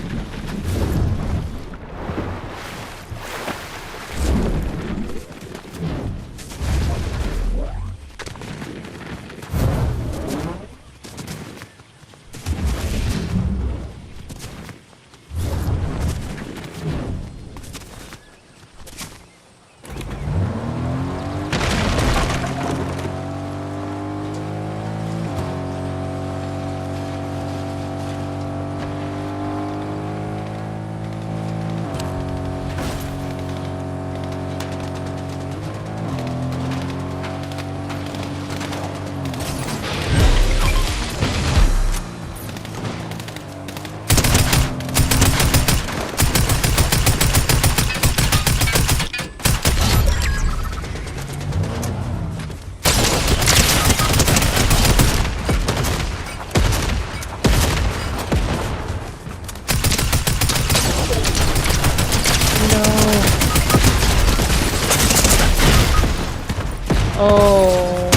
Oh.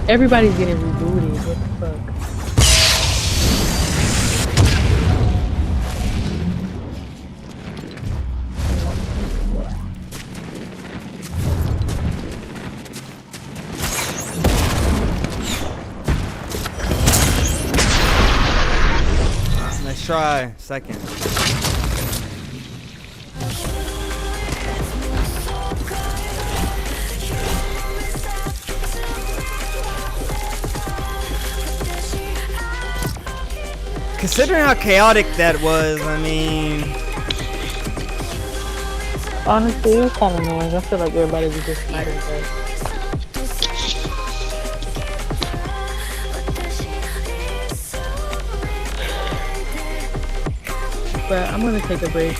Everybody's getting rebooted. What the fuck? Nice try. Second. Considering how chaotic that was, I mean... Honestly, it was kind of annoying. I feel like everybody was just fighting that. But I'm gonna take a break.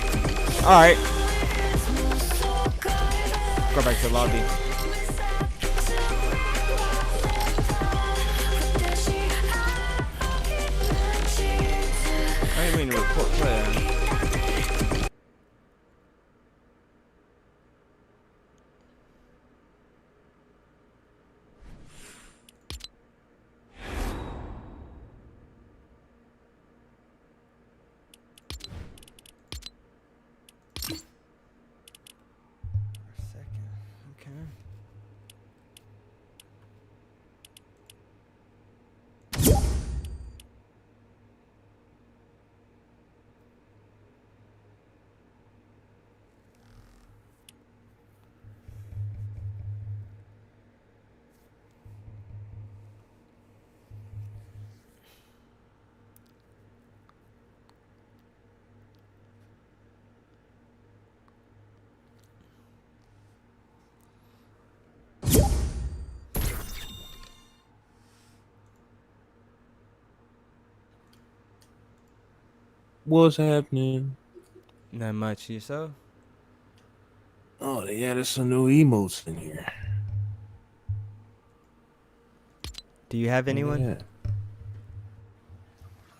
Alright. Go back to the lobby. I didn't mean to report player. What's happening? Not much. Yourself? Oh, they added some new emotes in here. Do you have anyone?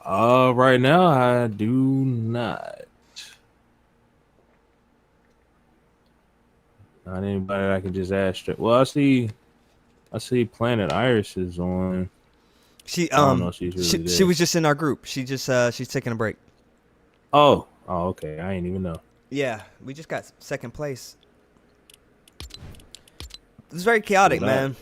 Yeah. Right now I do not. Not anybody that I can just ask straight. Well, I see Planet Iris is on. She I don't know if she's really she there. was just in our group. She just she's taking a break. Oh, okay. I ain't even know. Yeah, we just got second place. It's very chaotic, man.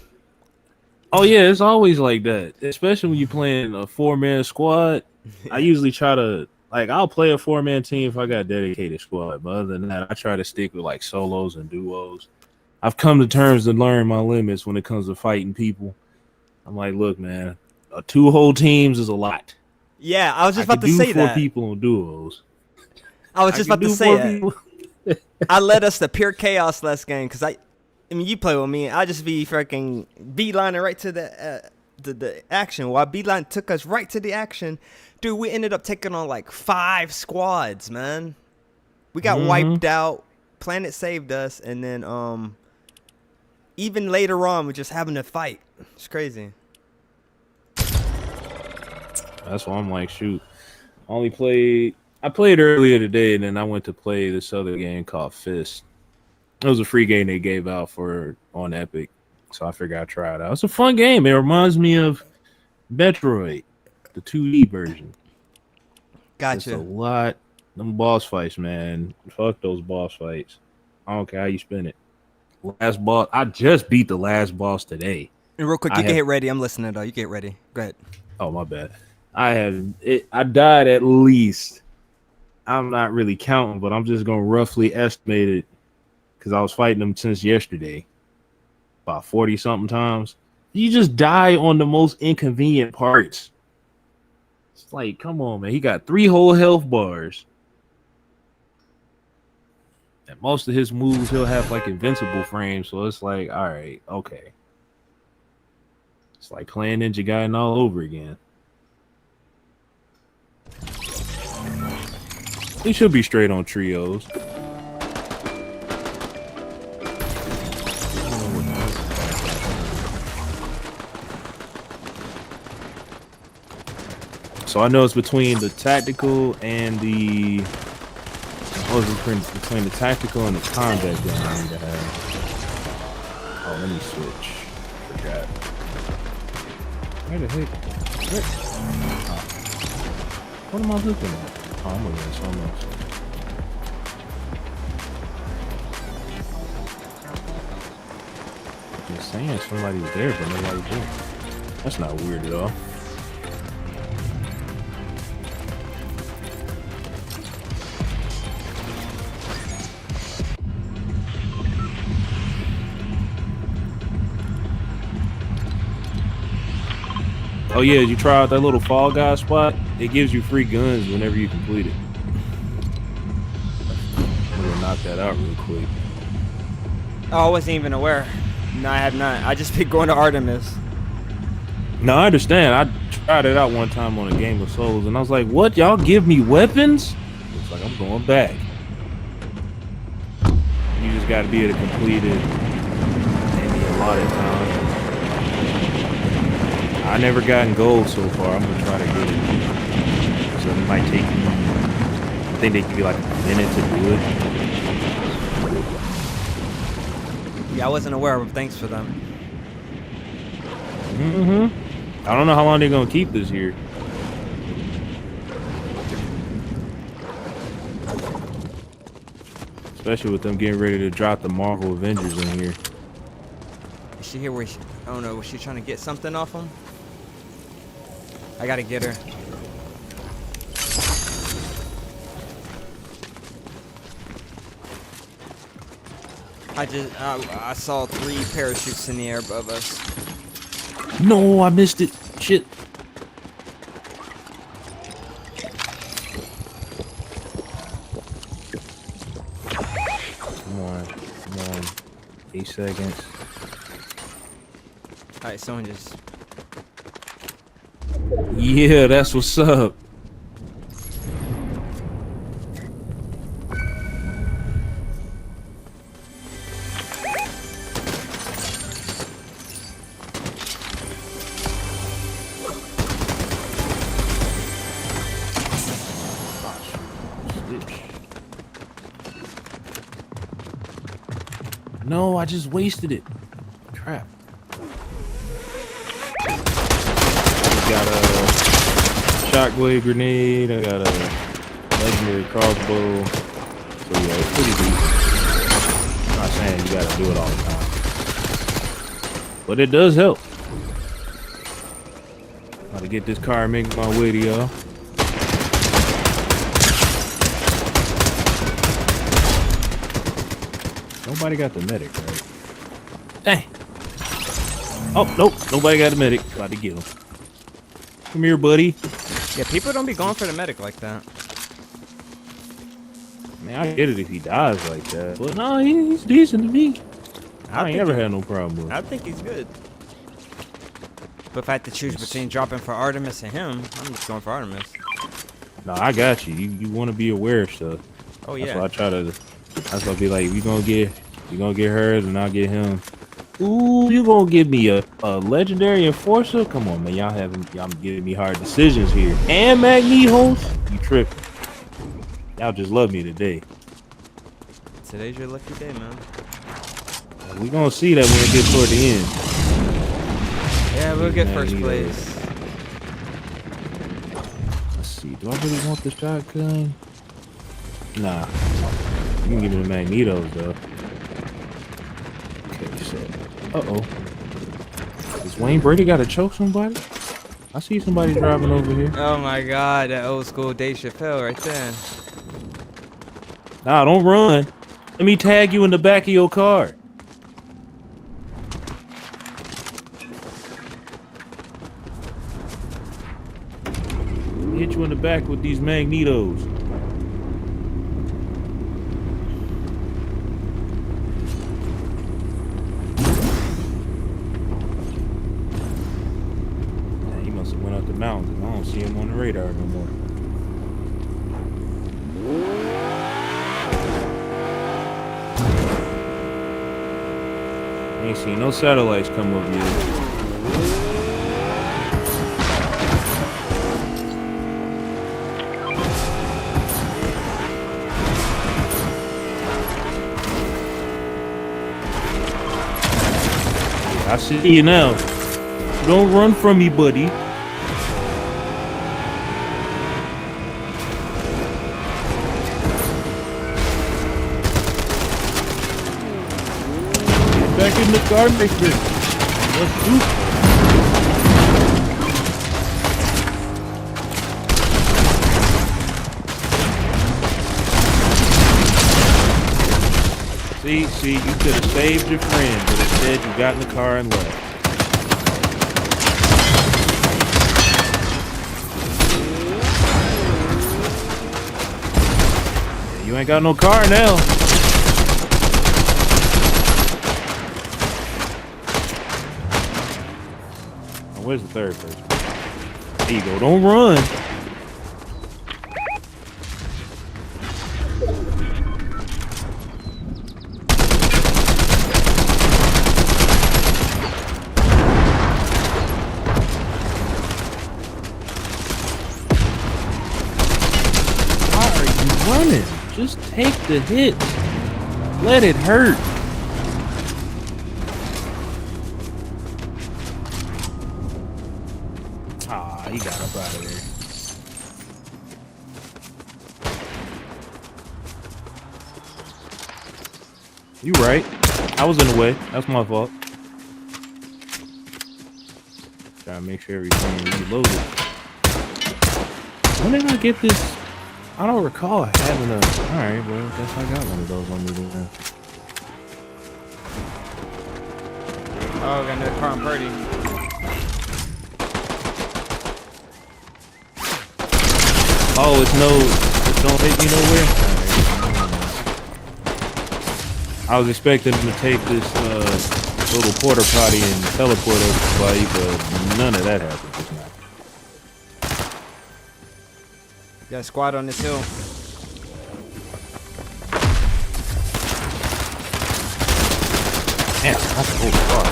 Oh yeah, it's always like that. Especially when you're playing a 4-man squad. I usually try to I'll play a 4-man team if I got a dedicated squad. But other than that, I try to stick with like solos and duos. I've come to terms to learn my limits when it comes to fighting people. I'm like, look, man, 2 whole teams is a lot. Yeah, I was just about to do say 4 that. people on duos. I was just about to say it. People. I led us to pure chaos last game because I mean, you play with me. I just be freaking beelining right to the action. While beeline took us right to the action, dude, we ended up taking on like 5 squads, man. We got wiped out. Planet saved us, and then even later on, we're just having to fight. It's crazy. That's why I'm like, shoot. I played earlier today, and then I went to play this other game called Fist. It was a free game they gave out on Epic, so I figured I'd try it out. It's a fun game. It reminds me of Metroid, the 2D version. Gotcha. It's a lot. Them boss fights, man. Fuck those boss fights. I don't care how you spin it. Last boss. I just beat the last boss today. And real quick, you can get ready. I'm listening, though. You get ready. Go ahead. Oh, my bad. I died at least. I'm not really counting, but I'm just going to roughly estimate it because I was fighting them since yesterday. About 40-something times. You just die on the most inconvenient parts. It's like, come on, man. He got 3 whole health bars. And most of his moves, he'll have like invincible frames. So it's like, all right, okay. It's like playing Ninja Gaiden all over again. He should be straight on trios. So I know it's between the tactical and the between the tactical and the combat gun I need to have. Oh, let me switch. Forgot. Where the heck? What am I looking at? Oh, I'm looking at something else. Just saying somebody's there, but nobody's there. That's not weird at all. Oh yeah, you try out that little Fall Guy spot? It gives you free guns whenever you complete it. I'm gonna knock that out real quick. Oh, I wasn't even aware. No, I have not. I just been going to Artemis. No, I understand. I tried it out one time on a game of Souls, and I was like, what? Y'all give me weapons? It's like, I'm going back. You just gotta be able to complete it maybe a lot of times. I never gotten gold so far. I'm gonna try to get it. So it might take me, I think they give you like a minute to do it. Yeah, I wasn't aware of them. Thanks for them. I don't know how long they're gonna keep this here. Especially with them getting ready to drop the Marvel Avengers in here. Is she here where she, I don't know, was she trying to get something off him? I gotta get her. I saw 3 parachutes in the air above us. No, I missed it. Shit. Come on. 8 seconds. Alright, someone just... Yeah, that's what's up. No, I just wasted it. Crap. I got a shockwave grenade. I got a legendary crossbow. So yeah, it's pretty decent. I'm not saying you gotta do it all the time, but it does help. About to get this car and make my way to y'all. Nobody got the medic, right? Dang. Oh, nope. Nobody got the medic. About to get him. Come here, buddy. Yeah, people don't be going for the medic like that. Man, I get it if he dies like that. But no, he's decent to me. I ain't never had no problem with him. I think he's good. But if I had to choose between dropping for Artemis and him, I'm just going for Artemis. No, I got you. You want to be aware of stuff. Oh yeah. That's why I try to. That's why I be like, you gonna get her, and I'll get him. Ooh, you gonna give me a legendary enforcer? Come on, man. Y'all giving me hard decisions here. And Magnetos? You tripping? Y'all just love me today. Today's your lucky day, man. We gonna see that when we get toward the end. Yeah, we'll get first place. Let's see. Do I really want the shotgun? Nah. You can give me the Magnetos though. Okay, so. Uh-oh. Does Wayne Brady gotta choke somebody? I see somebody driving over here. Oh my god, that old school Dave Chappelle right there. Nah, don't run. Let me tag you in the back of your car. Hit you in the back with these Magnetos. He must have went up the mountain. I don't see him on the radar no more. Ain't seen no satellites come up yet. I see you now. Don't run from me, buddy. Get back in the car, mister. Let's do it. See, you could have saved your friend, but instead you got in the car and left. Yeah, you ain't got no car now. Oh, where's the third person? There you go, don't run. Just take the hit. Let it hurt. Ah, he got up out of there. You right. I was in the way. That's my fault. Gotta make sure everything is reloaded. When did I get this? I don't recall having a. Alright, well, I guess I got one of those on me then. Oh, we got another car on Purdy. Oh, it don't take me nowhere? Right. I was expecting them to take this little porta potty and teleport us to fight, but none of that happened just now. Got a squad on this hill. Yeah, that's a whole squad.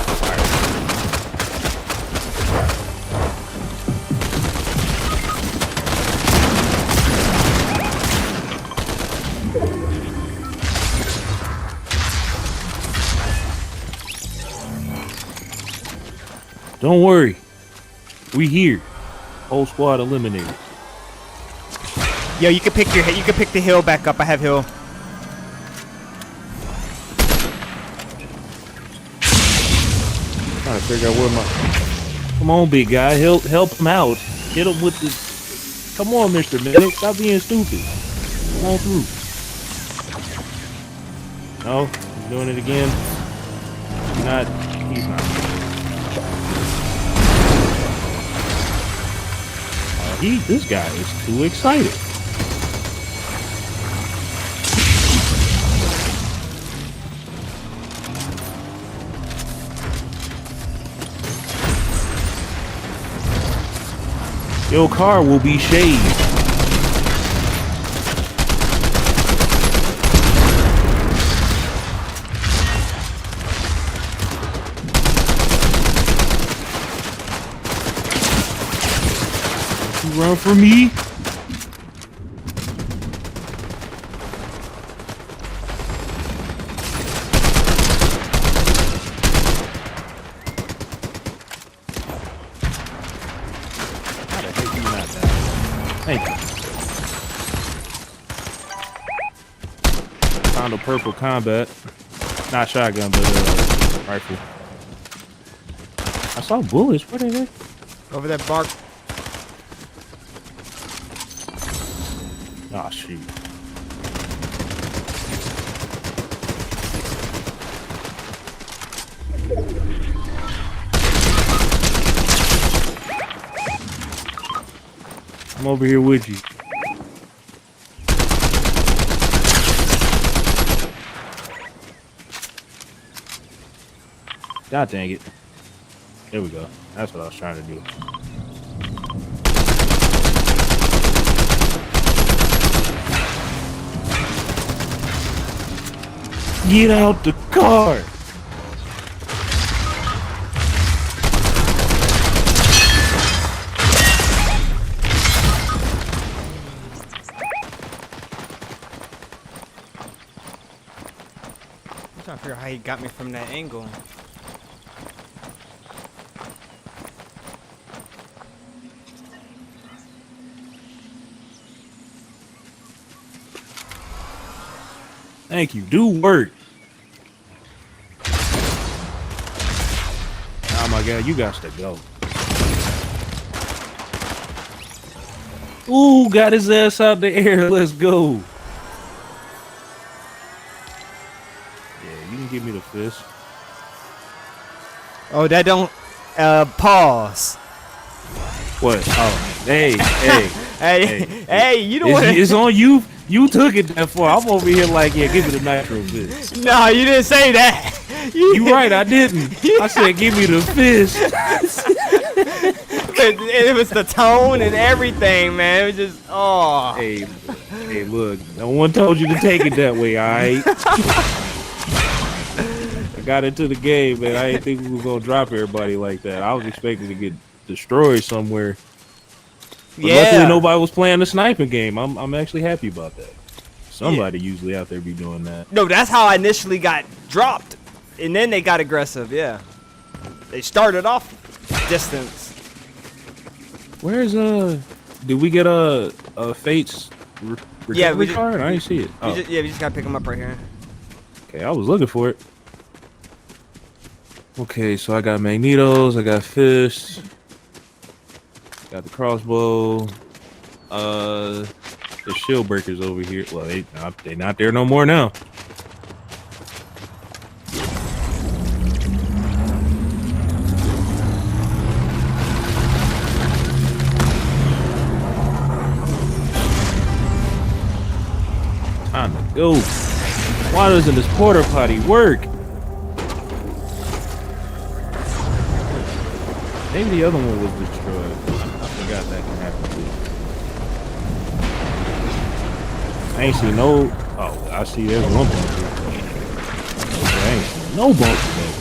Don't worry. We here. Whole squad eliminated. Yo, you can pick the hill back up. I have hill. Trying to figure out where my. Come on, big guy. Help him out. Hit him with the. Come on, Mr. Medic. Stop being stupid. Come on through. No, he's doing it again. He's not. This guy is too excited. Your car will be shaved. Run for me. How the heck do you not die? Thank you. Found a purple combat. Not shotgun, but rifle. I saw bullets. Where they at? Over that bark. Oh, shoot. I'm over here with you. God dang it. There we go. That's what I was trying to do. Get out the car! I'm trying to figure out how he got me from that angle. Thank you. Do work. Oh my god, you got to go. Ooh, got his ass out the air. Let's go. Yeah, you can give me the fist. Oh, that don't pause. What? Oh, hey, hey, you don't want it's on you. You took it that far. I'm over here like, yeah, give me the nitro fist. No, you didn't say that. You right, I didn't. I said, give me the fist. It was the tone and everything, man. It was just, oh. Hey, look, no one told you to take it that way, all right? I got into the game, man. I didn't think we were going to drop everybody like that. I was expecting to get destroyed somewhere. But luckily nobody was playing the sniping game. I'm actually happy about that. Somebody usually out there be doing that. No, that's how I initially got dropped. And then they got aggressive, yeah. They started off distance. Where's did we get a Fate's recovery card? I didn't see it. Oh. We just gotta pick them up right here. Okay, I was looking for it. Okay, so I got magnetos, I got fists. Got the crossbow. The shield breakers over here. Well, they not there no more now. Time to go. Why doesn't this porta potty work? Maybe the other one was destroyed. I forgot that can happen too. I ain't seen no. Oh, I see there's one bunker. Okay, I ain't seen no bunker though.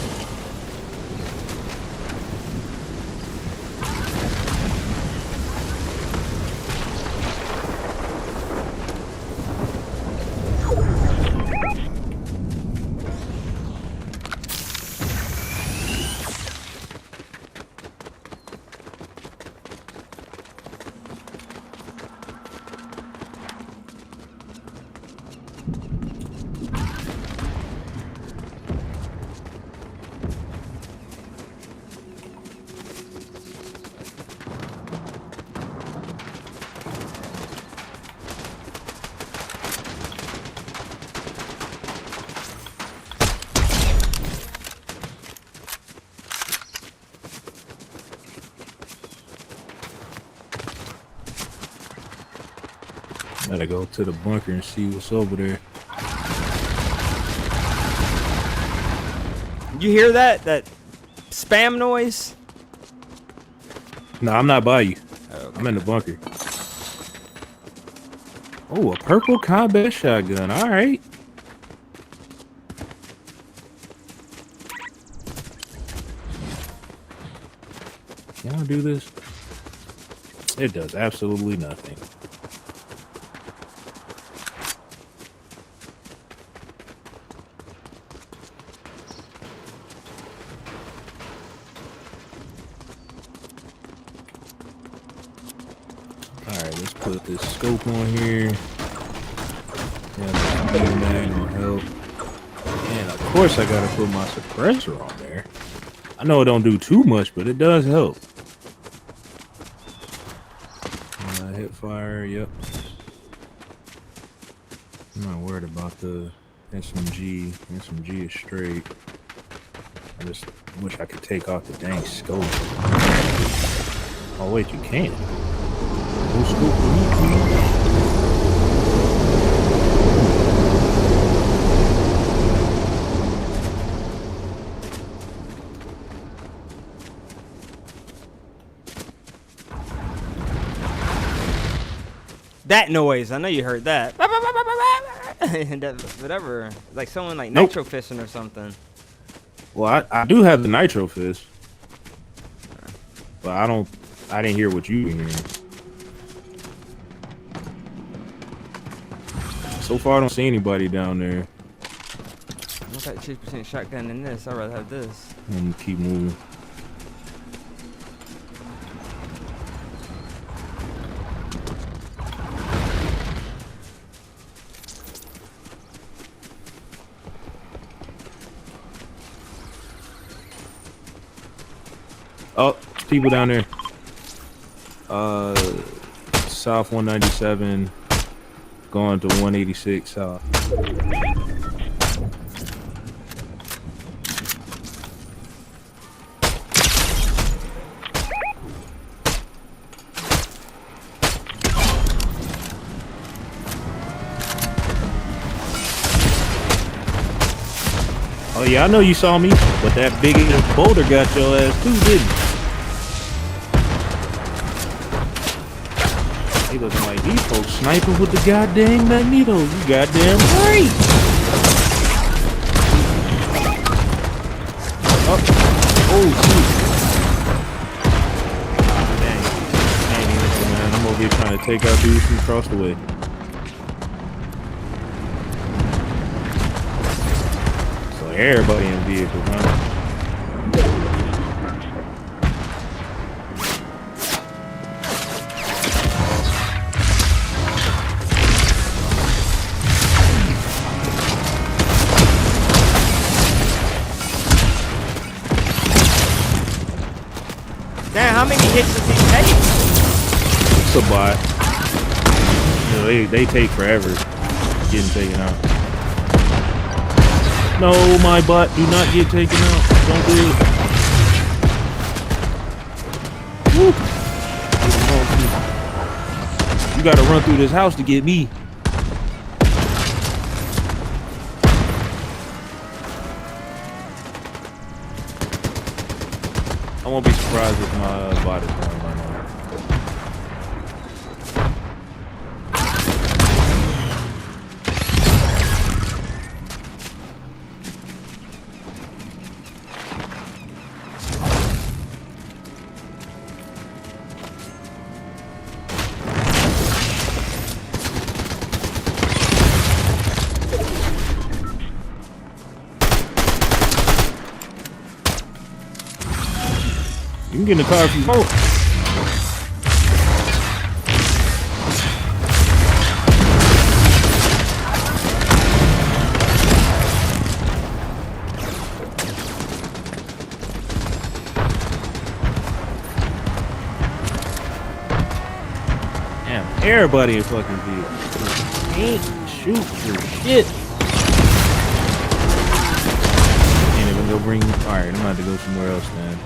Gotta go to the bunker and see what's over there. You hear that? That spam noise? No, I'm not by you. Okay. I'm in the bunker. Oh, a purple combat shotgun. All right. Can I do this? It does absolutely nothing. Alright, let's put this scope on here. Yeah, the mag will help. And of course I gotta put my suppressor on there. I know it don't do too much, but it does help. Hit fire, yep. I'm not worried about the SMG. SMG is straight. I just wish I could take off the dang scope. Oh wait, you can. No scope for me, That noise, I know you heard that. That whatever, like someone like Nope. nitro fishing or something. Well, I do have the nitro fist, but I didn't hear what you were hearing. So far, I don't see anybody down there. I got 6% shotgun in this. I'd rather have this. Let me keep moving. Oh, people down there. South 197, going to 186 south. Oh yeah, I know you saw me, but that big boulder got your ass too, didn't it? They looking like these folks sniping with the goddamn Magneto. You goddamn right. Oh shoot. Dang. Man, I'm over here trying to take out dudes from across the way. So everybody in vehicles, huh? Damn, how many hits does he take? It's a bot. You know, they take forever getting taken out. No, my bot, do not get taken out. Don't do it. Woo. You gotta run through this house to get me. I won't be surprised if my bot is going to run out. You can get in the car if you want. Damn, everybody in fucking vehicle. Can't shoot for shit. Can't even go bring. Alright, I'm about to go somewhere else, man.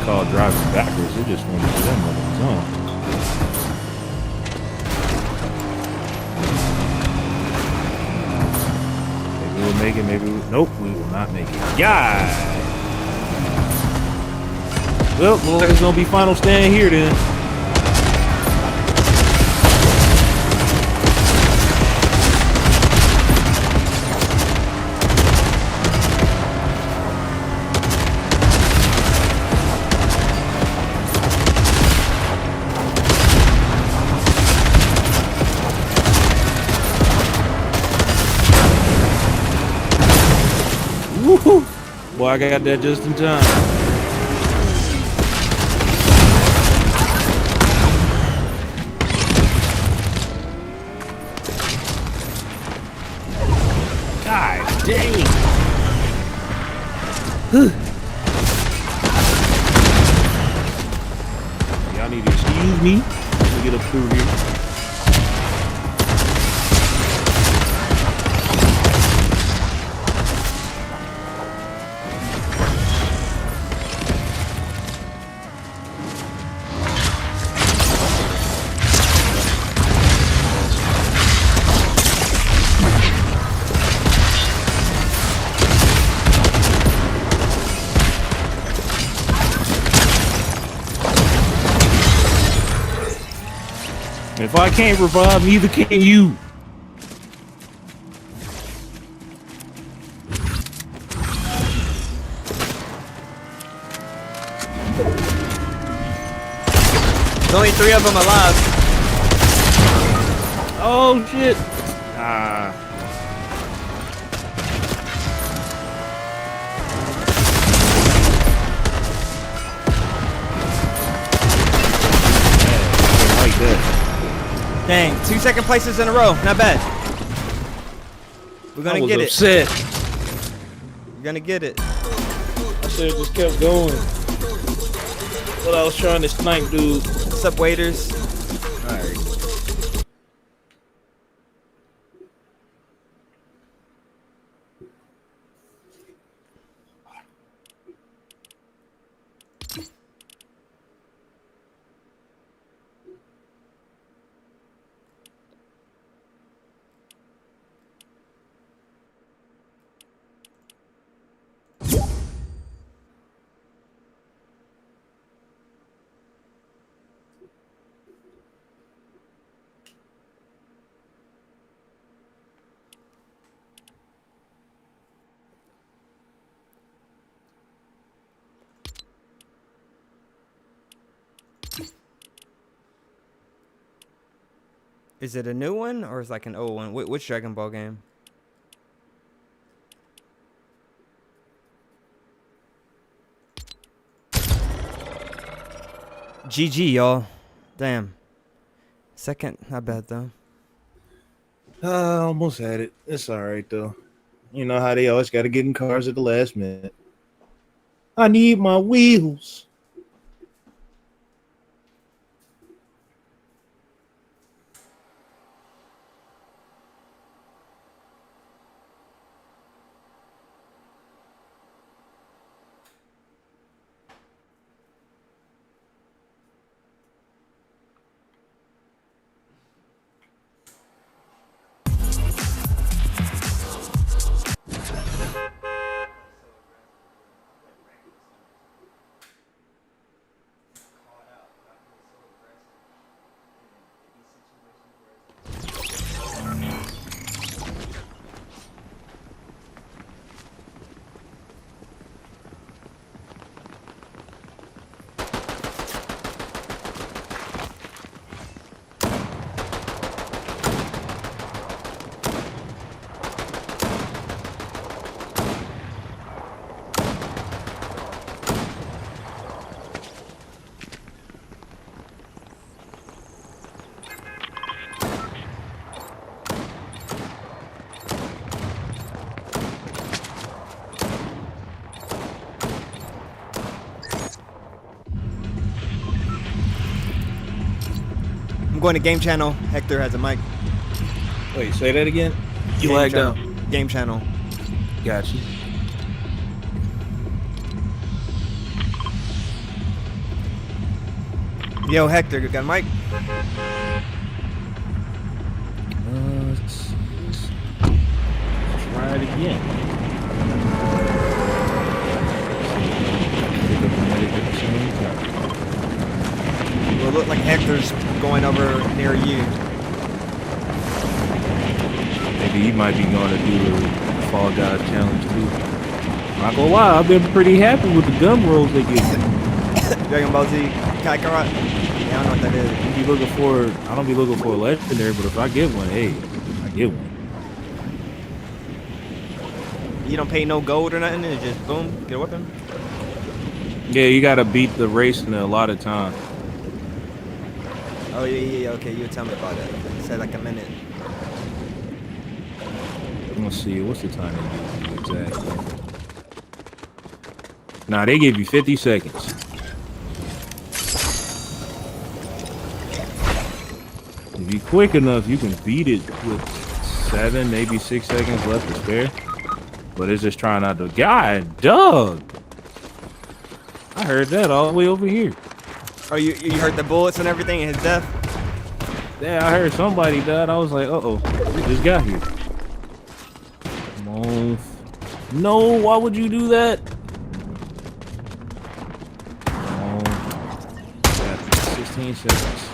call driving backwards. It just went to them on its own. Maybe we'll make it. Maybe nope, we will not make it. Yeah. Well, looks like it's gonna be final stand here then. Woohoo! Boy, I got that just in time. God dang! Y'all need to excuse me. Let me get up through here. If I can't revive, neither can you. There's only 3 of them alive. Oh shit! Ah. I like that. Dang, 2 second places in a row. Not bad. We're gonna get upset. it. We're gonna get it. I should have just kept going. But I was trying to snipe, dude. What's up, waiters? Alright. Is it a new one or is it like an old one? Which Dragon Ball game? GG, y'all. Damn. Second, not bad though. Almost had it. It's alright though. You know how they always gotta get in cars at the last minute. I need my wheels. I'm going to game channel. Hector has a mic. Wait, say that again? You Game lagged channel. out. Game channel. Got you. Yo, Hector, you got Mike? Let's try it again. Pick up the medic at the same time. Well, it look like Hector's going over near you. Maybe he might be going to do the Fall Guys challenge too. Not gonna lie, I've been pretty happy with the gun rolls they give me. Dragon Ball Z Kakarot? Yeah, I don't know what that is. I don't be looking for a legendary, but if I get one, hey, I get one. You don't pay no gold or nothing, it's just boom, get a weapon? Yeah, you gotta beat the race in a lot of time. Oh, yeah, okay, you tell me about it. It said like a minute. Let's see, what's the time they give you exactly? Nah, they give you 50 seconds. If you're quick enough, you can beat it with 7, maybe 6 seconds left to spare. But it's just trying not to. God, Doug! I heard that all the way over here. Oh, you heard the bullets and everything and his death? Yeah, I heard somebody died. I was like, uh-oh, we just got here. Come on. No, why would you do that? Come on. Got 16 seconds.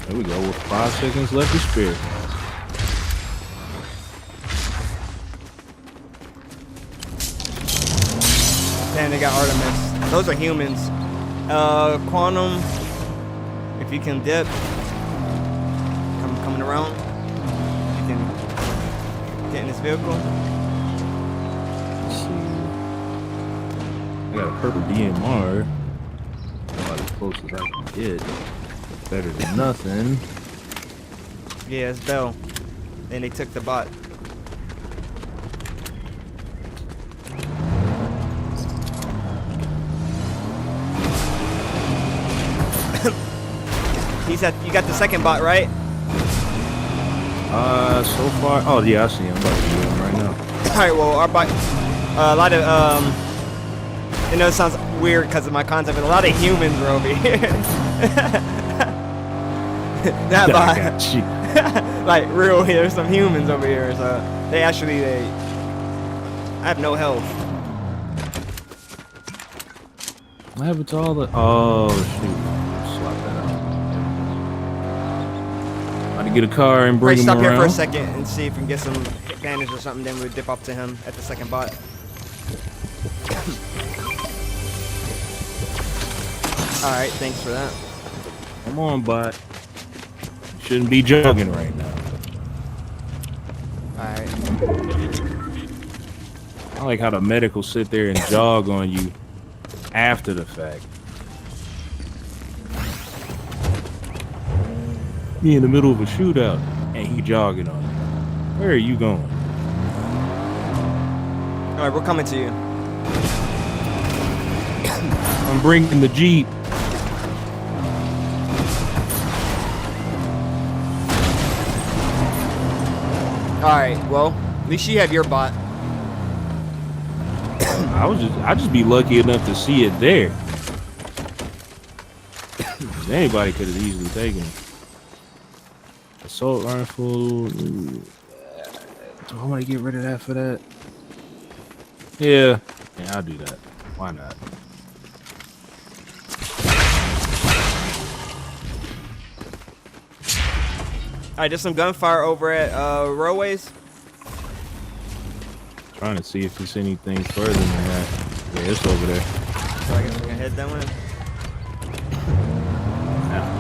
There we go, with 5 seconds left to spare. And they got Artemis. Those are humans. Quantum, if you can dip, coming around, you can get in this vehicle. Let's see. I got a purple DMR. About as close as I can get. Better than nothing. Yeah, it's Bell. And they took the bot. You got the second bot, right? So far, oh yeah, I see him. I'm about to do him right now. Alright, well, our bot, a lot of, I know it sounds weird because of my concept, but a lot of humans are over here. That bot. I got you. Like, real, there's some humans over here, so they actually, I have no health. What happened to all the, oh shoot. Swap that out. About to get a car and bring him around. Stop here for a second and see if we can get some advantage or something, then we'll dip off to him at the second bot. Alright, thanks for that. Come on, bot. Shouldn't be jogging right now. Alright. I like how the medic will sit there and jog on you after the fact. He in the middle of a shootout and he jogging on you. Where are you going? Alright, we're coming to you. I'm bringing the Jeep. Alright, well, at least you have your bot. I just be lucky enough to see it there. Anybody could have easily taken it. Assault rifle. Do I want to get rid of that for that? Yeah, I'll do that. Why not? Alright, there's some gunfire over at Railways. Trying to see if it's anything further than that. Yeah, it's over there. So I guess we can head that way.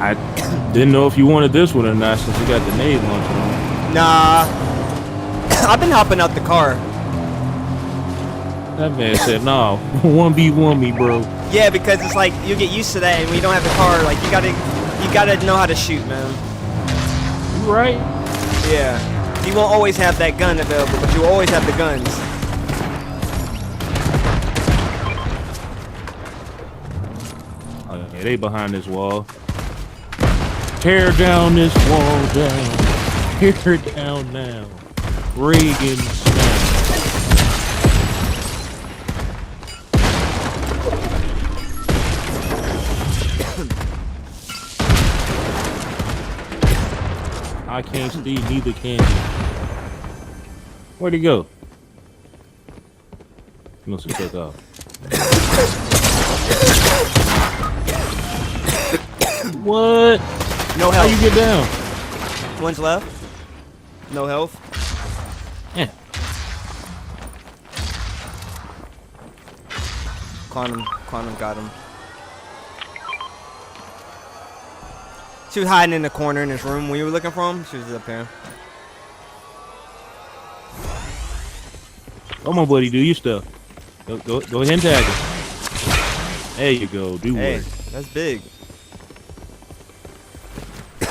I didn't know if you wanted this one or not since you got the nade launcher on. Nah. I've been hopping out the car. That man said, no, 1v1 me, bro. Yeah, because it's like you get used to that, and when you don't have the car, like you gotta know how to shoot, man. You right? Yeah. You won't always have that gun available, but you always have the guns. Oh, yeah, they behind this wall. Tear down this wall down. Tear it down now. Reagan snap. I can't see, neither can you. Where'd he go? He must have took off. What? No health. How you get down? One's left. No health. Yeah. Quantum got him. She was hiding in the corner in this room when you were looking for him. She was up here. Come on, buddy, do your stuff. Go ahead and tag him. There you go. Do Hey, work. that's big.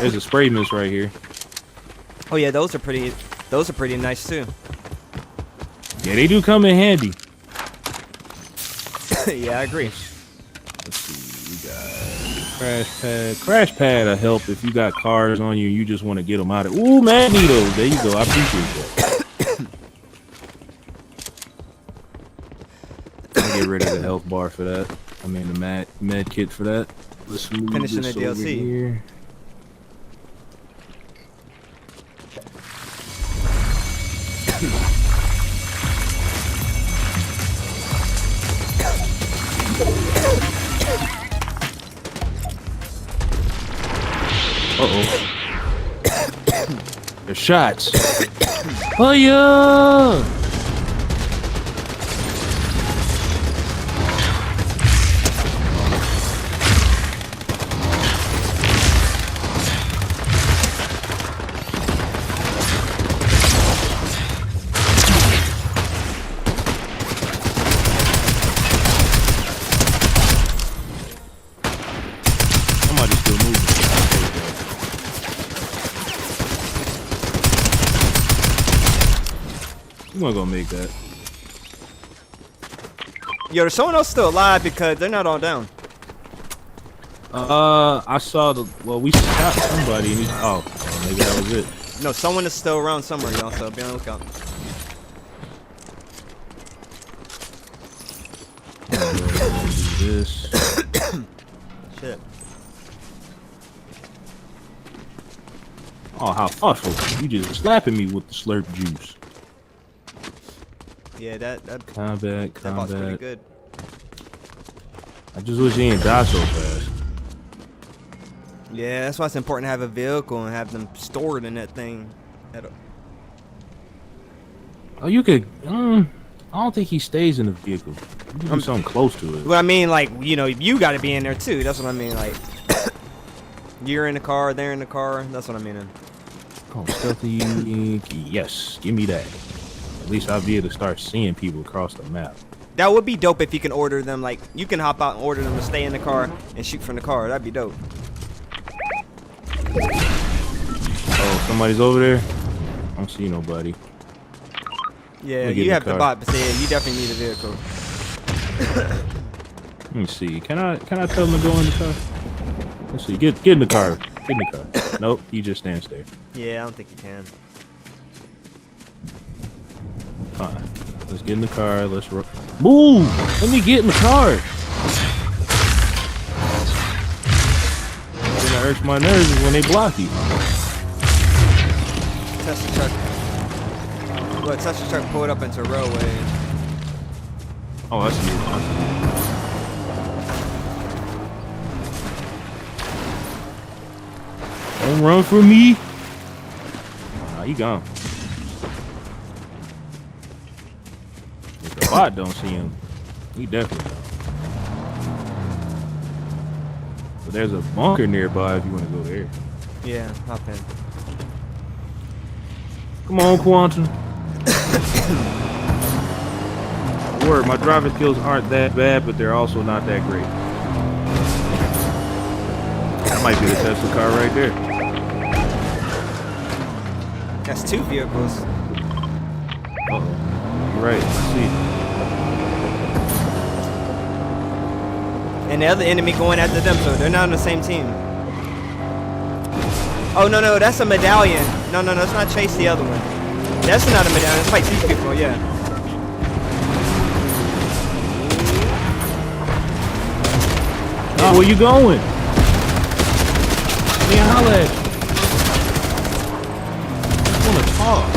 There's a spray mist right here. Oh yeah, those are pretty nice too. Yeah, they do come in handy. Yeah, I agree. Let's see, we got crash pad. Crash pad will help if you got cars on you and you just want to get them out of. Ooh, Magneto. There you go. I appreciate that. I'll get rid of the health bar for that. I mean the med kit for that. Let's move Finishing this the over DLC. here. Uh-oh. There's shots. Oh, yeah! Somebody's still moving. I'm not gonna make that. Yo, there's someone else still alive because they're not all down. I saw we shot somebody and oh, maybe that was it. No, someone is still around somewhere, y'all, so be on the lookout. This. Shit. Oh, how thoughtful. You just slapping me with the slurp juice. Yeah, that Combat. bot's pretty good. I just wish he didn't die so fast. Yeah, that's why it's important to have a vehicle and have them stored in that thing. Oh, you could. I don't think he stays in the vehicle. You can do something close to it. Well, I mean, like, you know, you got to be in there too. That's what I mean. Like, you're in the car, they're in the car. That's what I mean. Oh, stealthy. Yes, give me that. At least I'll be able to start seeing people across the map. That would be dope if you can order them. Like, you can hop out and order them to stay in the car and shoot from the car. That'd be dope. Oh, somebody's over there. I don't see nobody. Yeah, you have the bot, but yeah, you definitely need a vehicle. Let me see. Can I tell him to go in the car? Let's see. Get in the car. Get in the car. Nope, he just stands there. Yeah, I don't think you can. Fine. Let's get in the car. Let's move. Let me get in the car. Then it hurts my nerves is when they block you. Test the truck. Well, touch the truck, pull it up into a roadway. Oh, I see it. Don't run from me. Nah, he gone. If the bot don't see him, he definitely gone. But there's a bunker nearby if you want to go there. Yeah, hop in. Come on, Quantum. Word, my driving skills aren't that bad, but they're also not that great. That might be the Tesla car right there. That's two vehicles. Uh-oh. You're right, I see. And the other enemy going after them, so they're not on the same team. Oh no, that's a medallion. No, let's not chase the other one. That's not a medallion. Let's fight these people. Yeah. Oh, where you going? Yeah, holla at you. I wanna talk.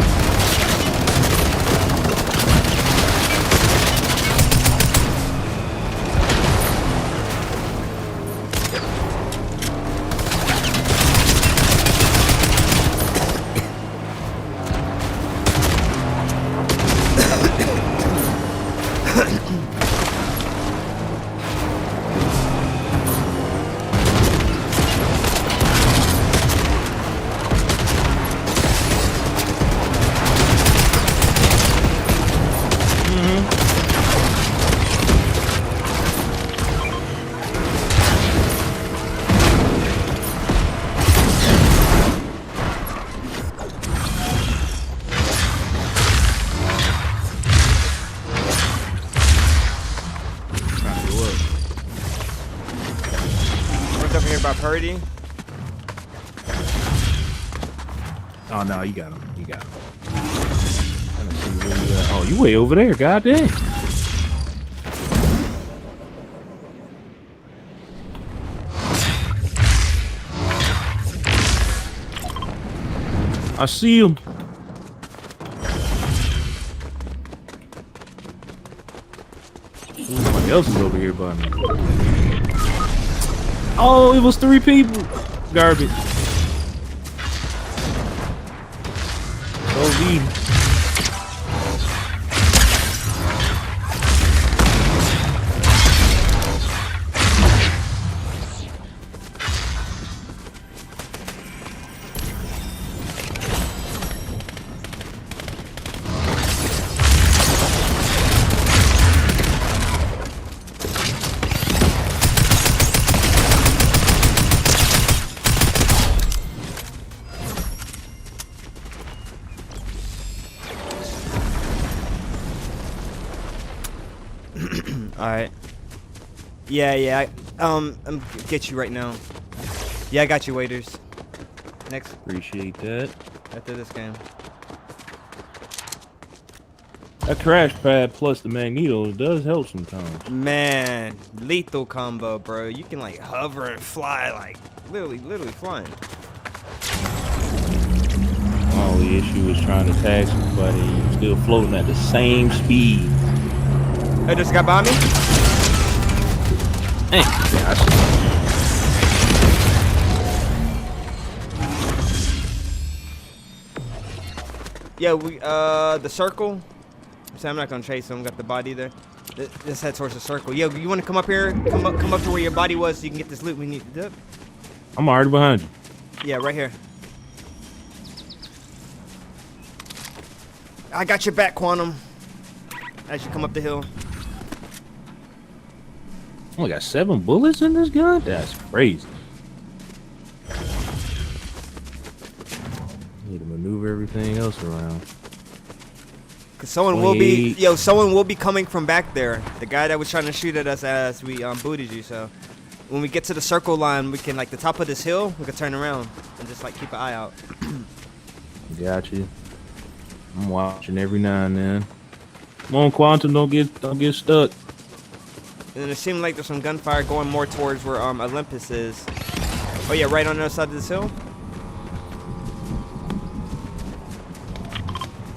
Purdy. Oh no, you got him. You got him. Oh, you way over there, goddamn. I see him. Somebody else is over here by me. Oh, it was 3 people. Garbage. So lead. Alright. Yeah, I'm get you right now. Yeah, I got you, waiters. Next. Appreciate that. After this game. That crash pad plus the magneto does help sometimes. Man, lethal combo, bro. You can like hover and fly, like literally flying. All the issue is trying to tag somebody and you're still floating at the same speed. Hey, this guy by me? Hey, yeah, I see. Yeah, the circle. So I'm not gonna chase him. Got the body there. Let's head towards the circle. Yo, you want to come up here? Come up to where your body was so you can get this loot we need to do. I'm already behind you. Yeah, right here. I got your back, Quantum. As you come up the hill. Oh, I got 7 bullets in this gun? That's crazy. Need to maneuver everything else around. Cause someone will be coming from back there. The guy that was trying to shoot at us as we booted you. So when we get to the circle line, we can like the top of this hill. We can turn around and just like keep an eye out. Got you. I'm watching every now and then. Come on, Quantum, don't get stuck. And then it seemed like there's some gunfire going more towards where Olympus is. Oh yeah, right on the other side of this hill.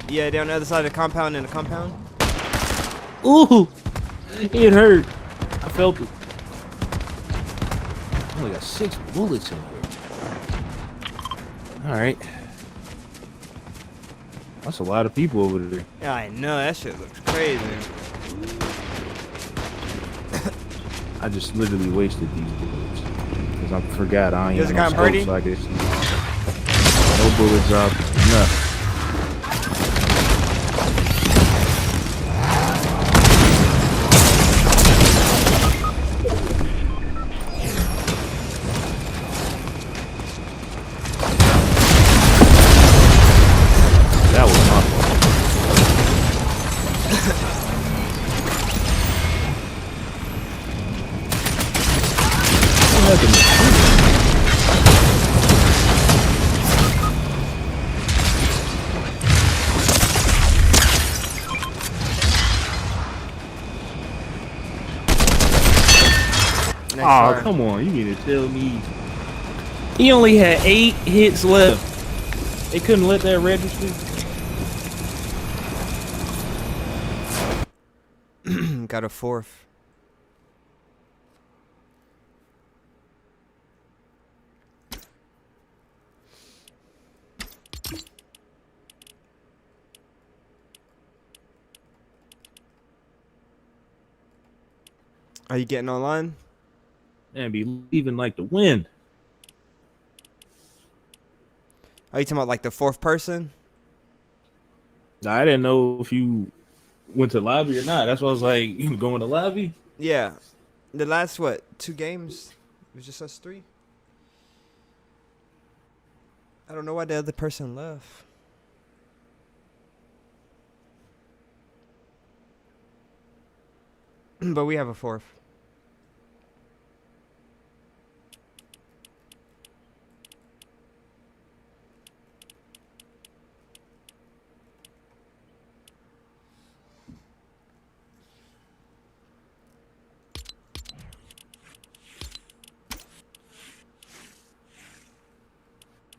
Yeah, down the other side of the compound in the compound. Ooh, it hurt. I felt it. I only got 6 bullets in here. All right. That's a lot of people over there. Yeah, I know. That shit looks crazy. I just literally wasted these bullets because I forgot I ain't There's a got guy no Purdy? scopes like this. No bullet drop, nothing. That was my fault. Next Oh, try. come on. You need to tell me. He only had 8 hits left. They couldn't let that register. Got a 4th. Are you getting online? And be leaving like the wind. Are you talking about like the 4th person? I didn't know if you went to lobby or not. That's why I was like, you going to lobby? Yeah. The last, what, 2 games? It was just us 3? I don't know why the other person left. But we have a 4th.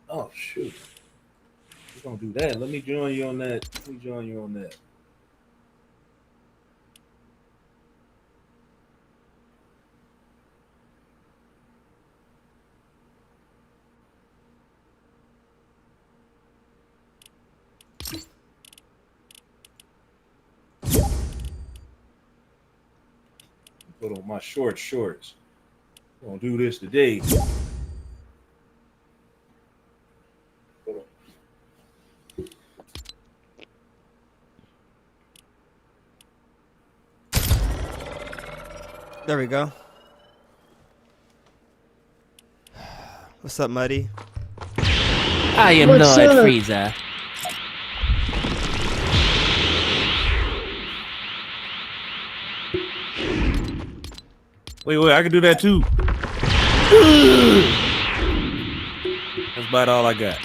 Oh, shoot. We're going to do that. Let me join you on that. Let me join you on that. Put on my shorts. Gonna do this today. There we go. What's up, Muddy? I am What's Lord up? Frieza. Wait, I can do that too. That's about all I got.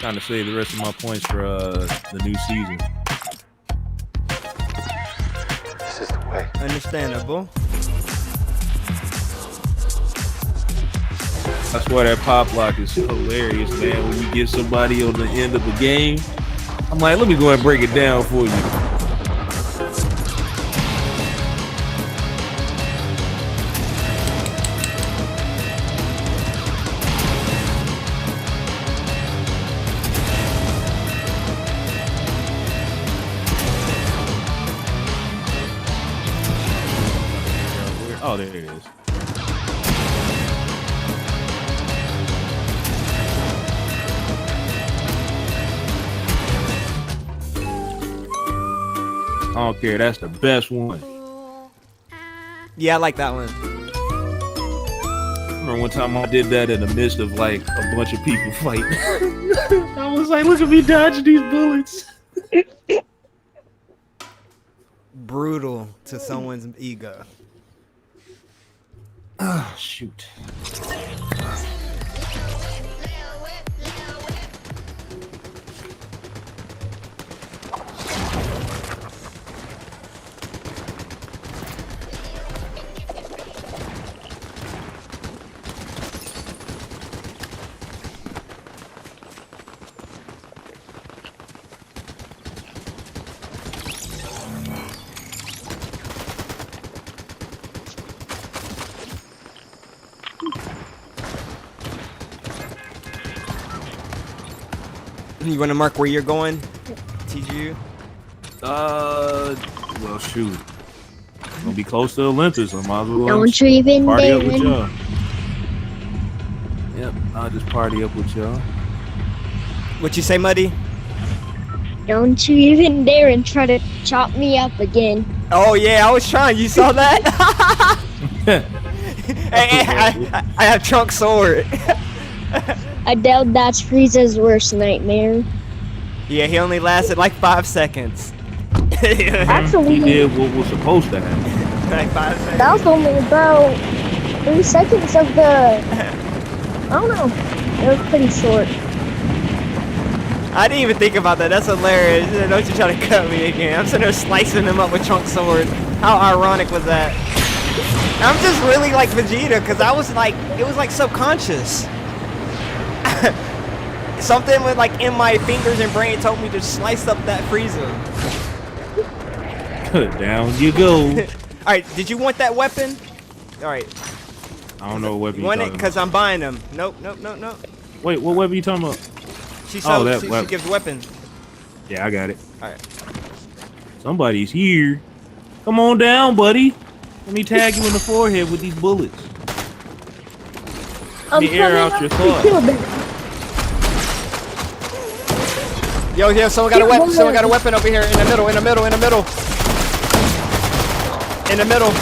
Trying to save the rest of my points for the new season. This is the way. Understandable. That's why that pop lock is so hilarious, man. When you get somebody on the end of the game, I'm like, let me go and break it down for you. Oh, there it is. I don't care. That's the best one. Yeah, I like that one. I remember one time I did that in the midst of like a bunch of people fighting. I was like, look at me dodging these bullets. Brutal to someone's ego. Ah, shoot. You want to mark where you're going, TGU? Well, shoot. I'm gonna be close to Olympus. I might as well Don't you even party up with dare. y'all. Yep, I'll just party up with y'all. What you say, Muddy? Don't you even dare and try to chop me up again. Oh yeah, I was trying. You saw that? Hey, I have Trunk Sword. I doubt that's Frieza's worst nightmare. Yeah, he only lasted like 5 seconds. Actually, He did what was supposed to happen. Like 5 seconds. that was only about 3 seconds of the... I don't know. It was pretty short. I didn't even think about that. That's hilarious. Don't you try to cut me again. I'm sitting there slicing him up with Trunk Sword. How ironic was that? I'm just really like Vegeta because I was like, it was like subconscious. Something with like in my fingers and brain told me to slice up that Frieza. Down you go. All right, did you want that weapon? All right. I don't know what weapon you want it because I'm buying them. Nope. Wait, what weapon you talking about? She gives weapons. Yeah, I got it. All right. Somebody's here. Come on down, buddy. Let me tag you in the forehead with these bullets. Let me air out your thoughts. Yo, someone got a weapon. Someone got a weapon over here in the middle. In the middle.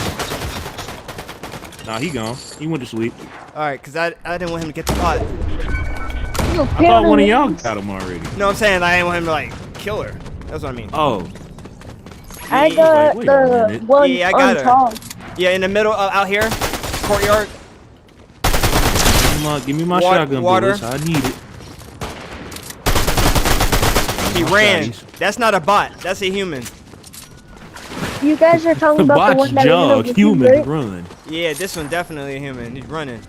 Nah, he gone. He went to sleep. All right, cause I didn't want him to get the pot. I thought one of y'all got him already. No, I'm saying I didn't want him to like kill her. That's what I mean. Oh. I got the one yeah, I got on top. Yeah, in the middle, out here, courtyard. Give me my shotgun bullets. I need it. He ran. That's not a bot. That's a human. You guys are talking about the one that jog, human run. Yeah, this one definitely a human. He's running.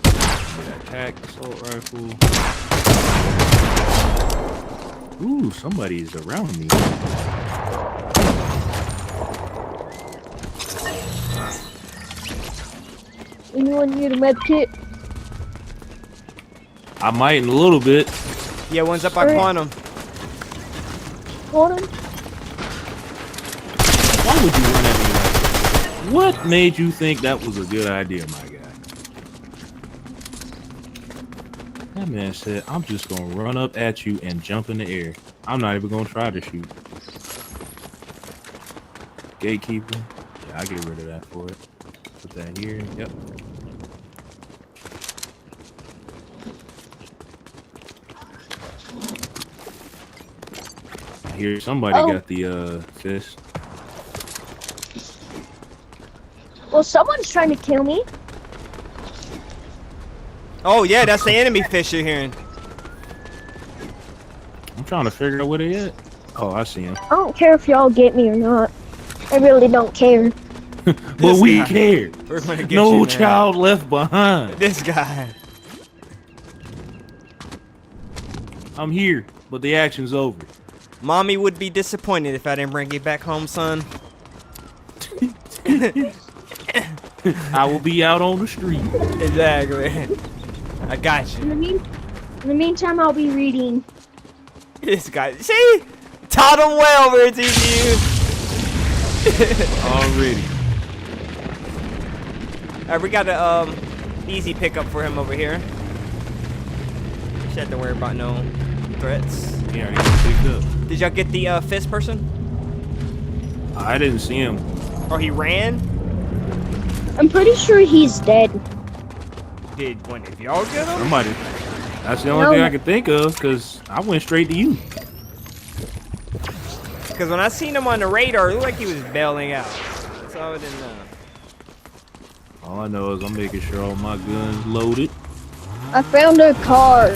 Attack, assault rifle. Ooh, somebody's around me. Anyone need a med kit? I might in a little bit. Yeah, one's up by Quantum. Quantum? Why would you run at me like that? What made you think that was a good idea, my guy? That man said, I'm just gonna run up at you and jump in the air. I'm not even gonna try to shoot. Gatekeeper. Yeah, I get rid of that for it. Put that here. Yep. I hear somebody got the fist. Well, someone's trying to kill me. Oh yeah, that's the enemy fish you're hearing. I'm trying to figure out where they at. Oh, I see him. I don't care if y'all get me or not. I really don't care. But we care. No child left behind. This guy. I'm here, but the action's over. Mommy would be disappointed if I didn't bring you back home, son. I will be out on the street. Exactly. I got you. In the meantime, I'll be reading. This guy, see? Taught him well, where it's easy. Already. Alright, we got a easy pickup for him over here. Should have to worry about no threats. Yeah, he picked up. Did y'all get the fist person? I didn't see him. Or he ran? I'm pretty sure he's dead. Did one of y'all get him? Somebody. That's the only thing I could think of, because I went straight to you. Because when I seen him on the radar, it looked like he was bailing out. So I didn't know. All I know is I'm making sure all my guns loaded. I found a car.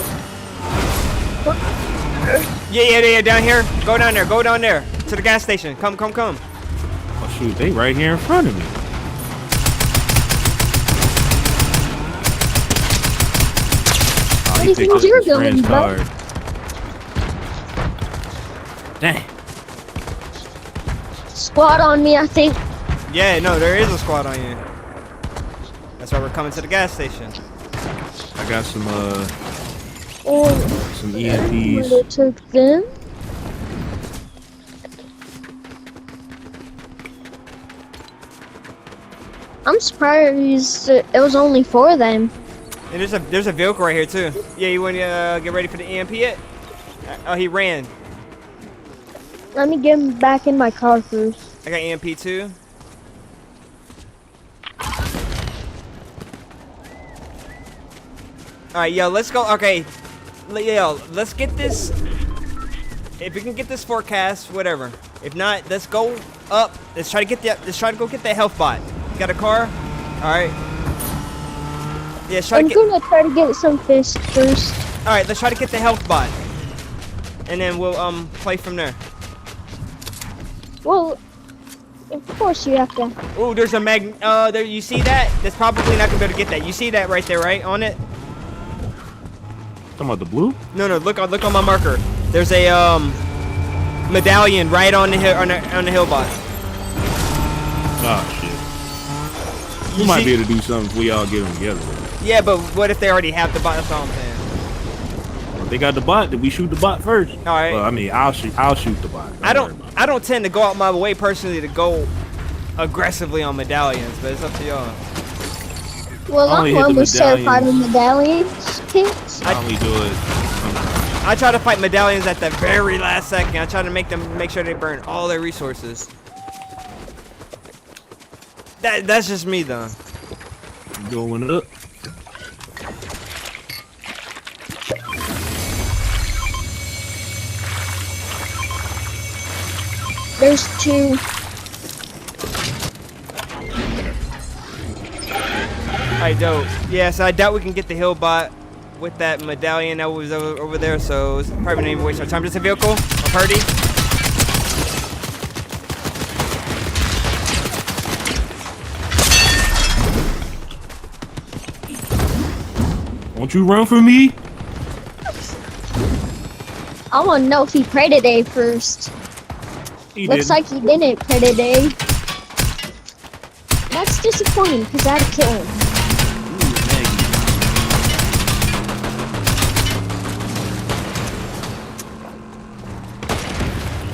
Yeah, down here. Go down there. To the gas station. Come. Oh shoot, they right here in front of me. What do you think you're doing, bud? Dang. Squad on me, I think. Yeah, no, there is a squad on you. That's why we're coming to the gas station. I got some Some EMPs. They took them. I'm surprised it was only 4 of them. And there's a vehicle right here too. Yeah, you want to get ready for the EMP yet? Oh, he ran. Let me get him back in my car first. I got EMP too. Alright, yo, let's go. Okay. Yo, let's get this. If we can get this forecast, whatever. If not, let's go up. Let's try to go get that health bot. You got a car? Alright. Yeah, I'm gonna try to get some fish first. Alright, let's try to get the health bot. And then we'll play from there. Well, Of course you have to. Oh, there's a there. You see that? That's probably not gonna be able to get that. You see that right there, right on it? Talking about the blue? No, look on my marker. There's a medallion right on the hill on the hill bot. Oh shit. We might be able to do something if we all get them together. Yeah, but what if they already have the bot? That's all I'm saying. Well, if they got the bot, then we shoot the bot first. All right. Well, I mean, I'll shoot the bot. I don't tend to go out my way personally to go aggressively on medallions, but it's up to y'all. Well, I'm almost terrified of medallions, kids. I only do it. I try to fight medallions at the very last second. I try to make sure they burn all their resources. That's just me though. Going up. There's 2. Alright, dope. Yeah, so I doubt we can get the hill bot with that medallion that was over there, so it's probably not even waste our time. Just a vehicle, a Purdy. Won't you run for me? I want to know if he prayed today first. Looks like he didn't pray today. That's disappointing because I had to kill him.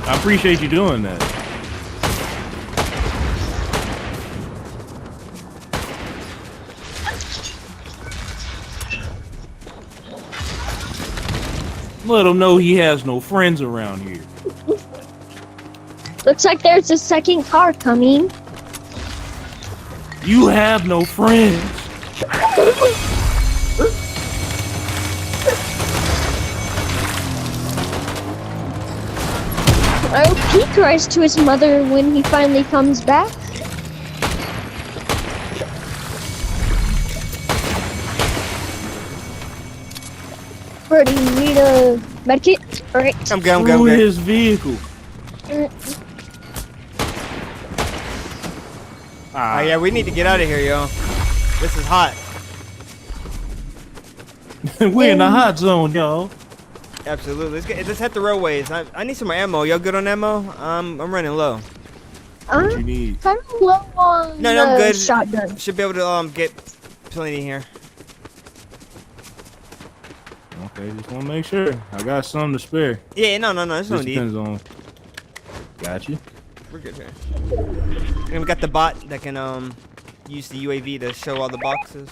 I appreciate you doing that. Let him know he has no friends around here. Looks like there's a second car coming. You have no friends. I hope he cries to his mother when he finally comes back. Birdie, you need a medkit? Alright. I'm good. His vehicle. Oh yeah, we need to get out of here, yo. This is hot. We're in the hot zone, y'all. Absolutely. Let's hit the roadways. I need some more ammo. Y'all good on ammo? I'm running low. What you need? Kind of low on No, I'm good. Shotgun. Should be able to get plenty here. Okay, just want to make sure. I got some to spare. Yeah, no. There's no need. Depends on. Got you. We're good here. And we got the bot that can use the UAV to show all the boxes.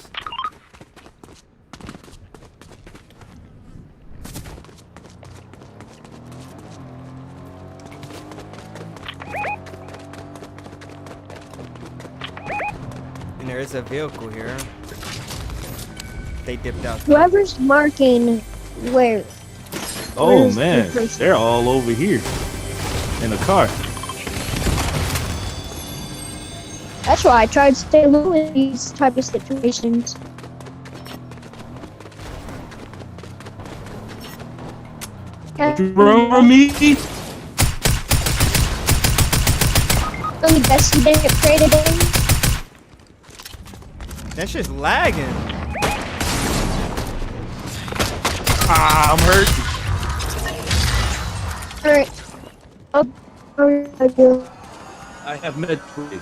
And there is a vehicle here. They dipped out. Whoever's marking where. Oh man, they're all over here in the car. That's why I try to stay low in these type of situations. Don't you run from me? Let me guess you didn't pray today. That shit's lagging. Ah, I'm hurt. Alright. Oh, I have med free.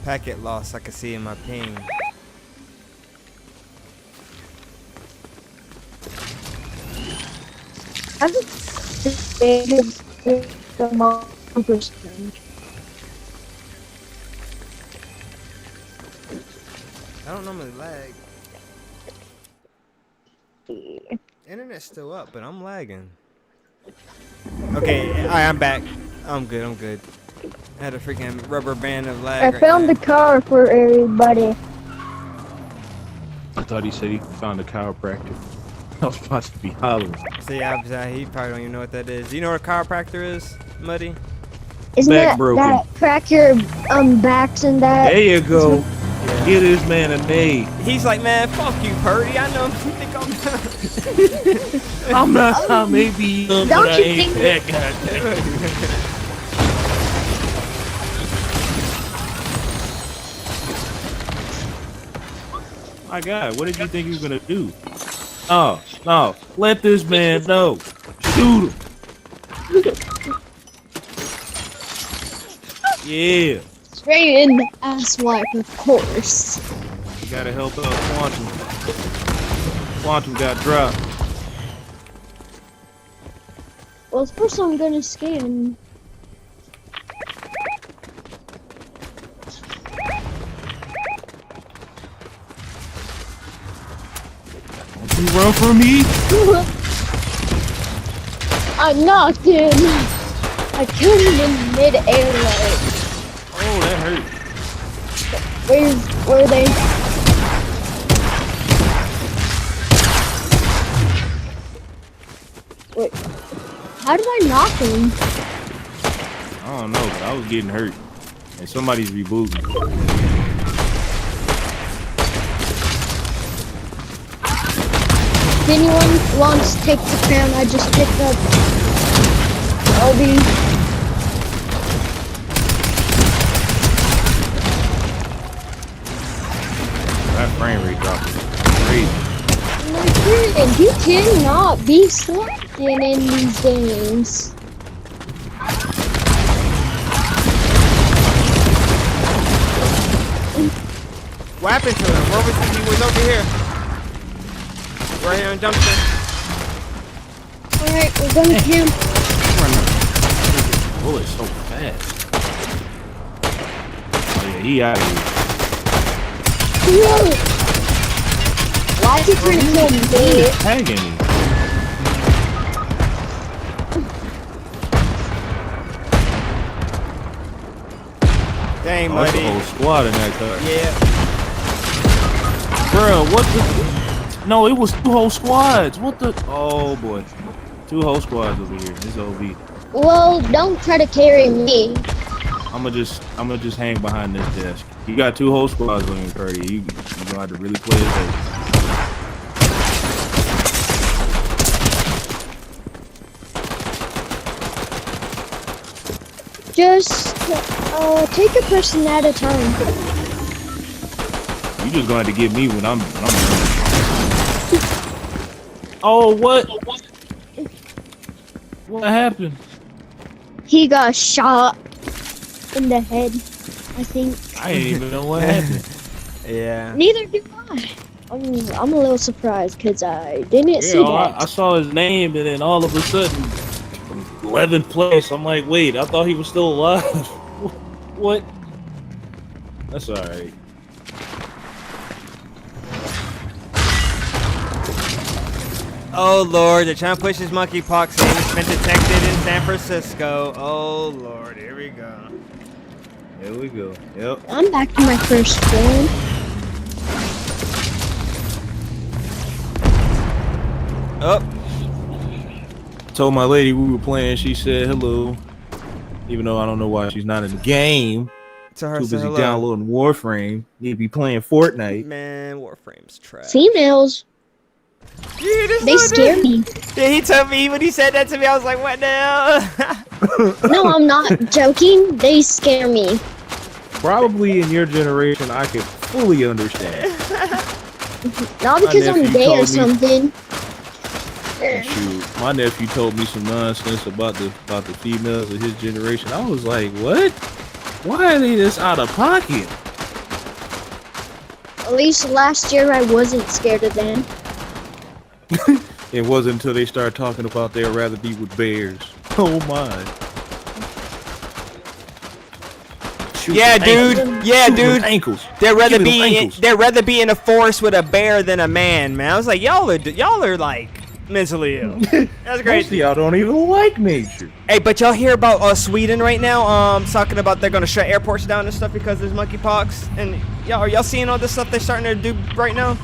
Packet lost. I can see in my ping. I don't normally lag. Internet's still up, but I'm lagging. Okay, I'm back. I'm good. I had a freaking rubber band of lag. I found the car for everybody. I thought he said he found a chiropractor. I was about to be hollering. So yeah, he probably don't even know what that is. Do you know what a chiropractor is, Muddy? Isn't that crack your backs and that? There you go. Get this man a nade. He's like, man, fuck you, Purdy. I know you think I'm not. I may be young, Don't but I you ain't think- that goddamn. My God, what did you think he was gonna do? Oh, no, let this man know. Shoot him. Yeah. Straight in the ass wipe, of course. You gotta help out Quantum. Quantum got dropped. Well, first I'm gonna scan. Don't you run from me? I knocked him. I killed him in mid-air. Like, Oh, that hurt. where are they? Wait, how did I knock him? I don't know, but I was getting hurt. And somebody's rebooting. If anyone wants to take the crown, I just picked up LB. That frame rate dropped. Crazy. My friend, you cannot be slacking in these games. What happened to him? Where was he? He was over here. Right here on dumpster. Alright, we're going to camp. Bullet so fast. Oh yeah, he out of here. Whoa! Why is he trying to kill me? Tagging me. Dang, Oh, that's buddy. the whole squad in that car. Yeah. Bruh, what the? No, it was two whole squads. What the? Oh boy, two whole squads over here. This OB. Well, don't try to carry me. I'ma just hang behind this desk. You got two whole squads on you, Purdy. You gonna have to really play it safe. Just take a person at a time. You just gonna have to get me when I'm running. Oh, what? What happened? He got shot in the head, I think. I didn't even know what happened. Yeah. Neither do I. I'm a little surprised because I didn't see that. I saw his name and then all of a sudden, 11th place. I'm like, wait, I thought he was still alive. What? That's alright. Oh lord, they're trying to push his monkeypox in. It's been detected in San Francisco. Oh lord, here we go. Here we go. Yep. I'm back to my first form. Oh. Told my lady we were playing. She said hello, even though I don't know why she's not in the game. To her, Too say busy hello. downloading Warframe. Need to be playing Fortnite. Man, Warframe's trash. Females, they scare me. Yeah, he told me when he said that to me, I was like, what now? No, I'm not joking. They scare me. Probably in your generation, I could fully understand. Not because I'm nephew gay or told me- something. Shoot, my nephew told me some nonsense about the females of his generation. I was like, what? Why are they this out of pocket? At least last year I wasn't scared of them. It wasn't until they started talking about they'd rather be with bears. Oh my. Shoot Yeah, them dude. ankles. Yeah, Shoot them dude. ankles. They'd rather Shoot them be ankles. in a forest with a bear than a man, man. I was like, y'all are like mentally ill. That's Most of crazy. y'all don't even like nature. Hey, but y'all hear about Sweden right now? Talking about they're gonna shut airports down and stuff because there's monkeypox. And y'all, are y'all seeing all this stuff they're starting to do right now?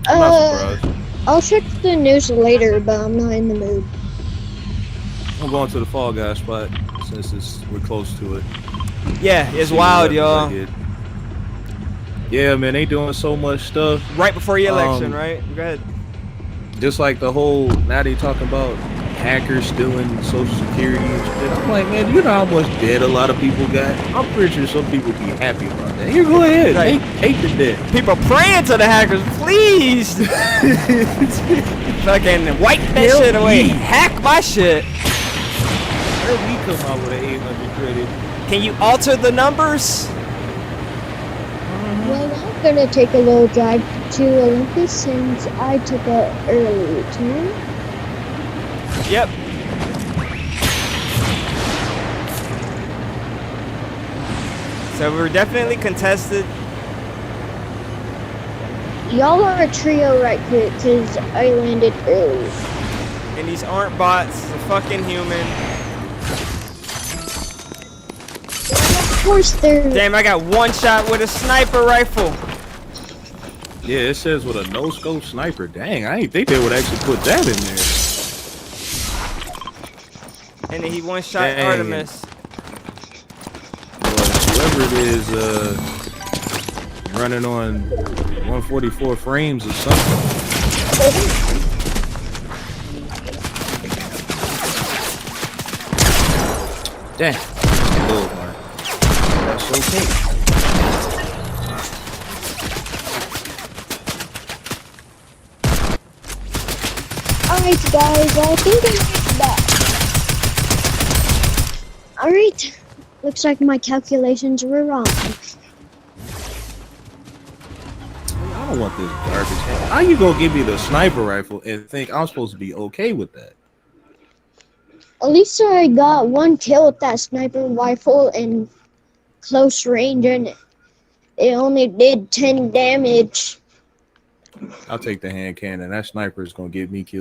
I'm not surprised. I'll check the news later, but I'm not in the mood. I'm going to the Fall Guy spot since we're close to it. Yeah, it's See wild, what y'all. I get. Yeah, man, they doing so much stuff. Right before the election, right? Go ahead. Just like the whole, now they talking about hackers stealing Social Security and shit. I'm like, man, do you know how much debt a lot of people got? I'm pretty sure some people be happy about that. Here, go ahead. Right. Take the debt. People praying to the hackers, please. Fucking wipe that shit away. Hack my shit. Where we come out with an 800 credit? Can you alter the numbers? Well, I'm gonna take a little drive to Olympus since I took a early return. Yep. So we're definitely contested. Y'all are a trio right quick because I landed early. And these aren't bots, they're fucking human. Of course they're... Damn, I got one shot with a sniper rifle. Yeah, it says with a no-scope sniper. Dang, I ain't think they would actually put that in there. And then he one-shot Dang. Artemis. Well, whoever it is, running on 144 frames or something. Damn. Good, man. That's okay. Alright guys, I think I'm back. Alright, looks like my calculations were wrong. I don't want this garbage. How you gonna give me the sniper rifle and think I'm supposed to be okay with that? At least I got one kill with that sniper rifle in close range and it only did 10 damage. I'll take the hand cannon. That sniper is gonna get me killed.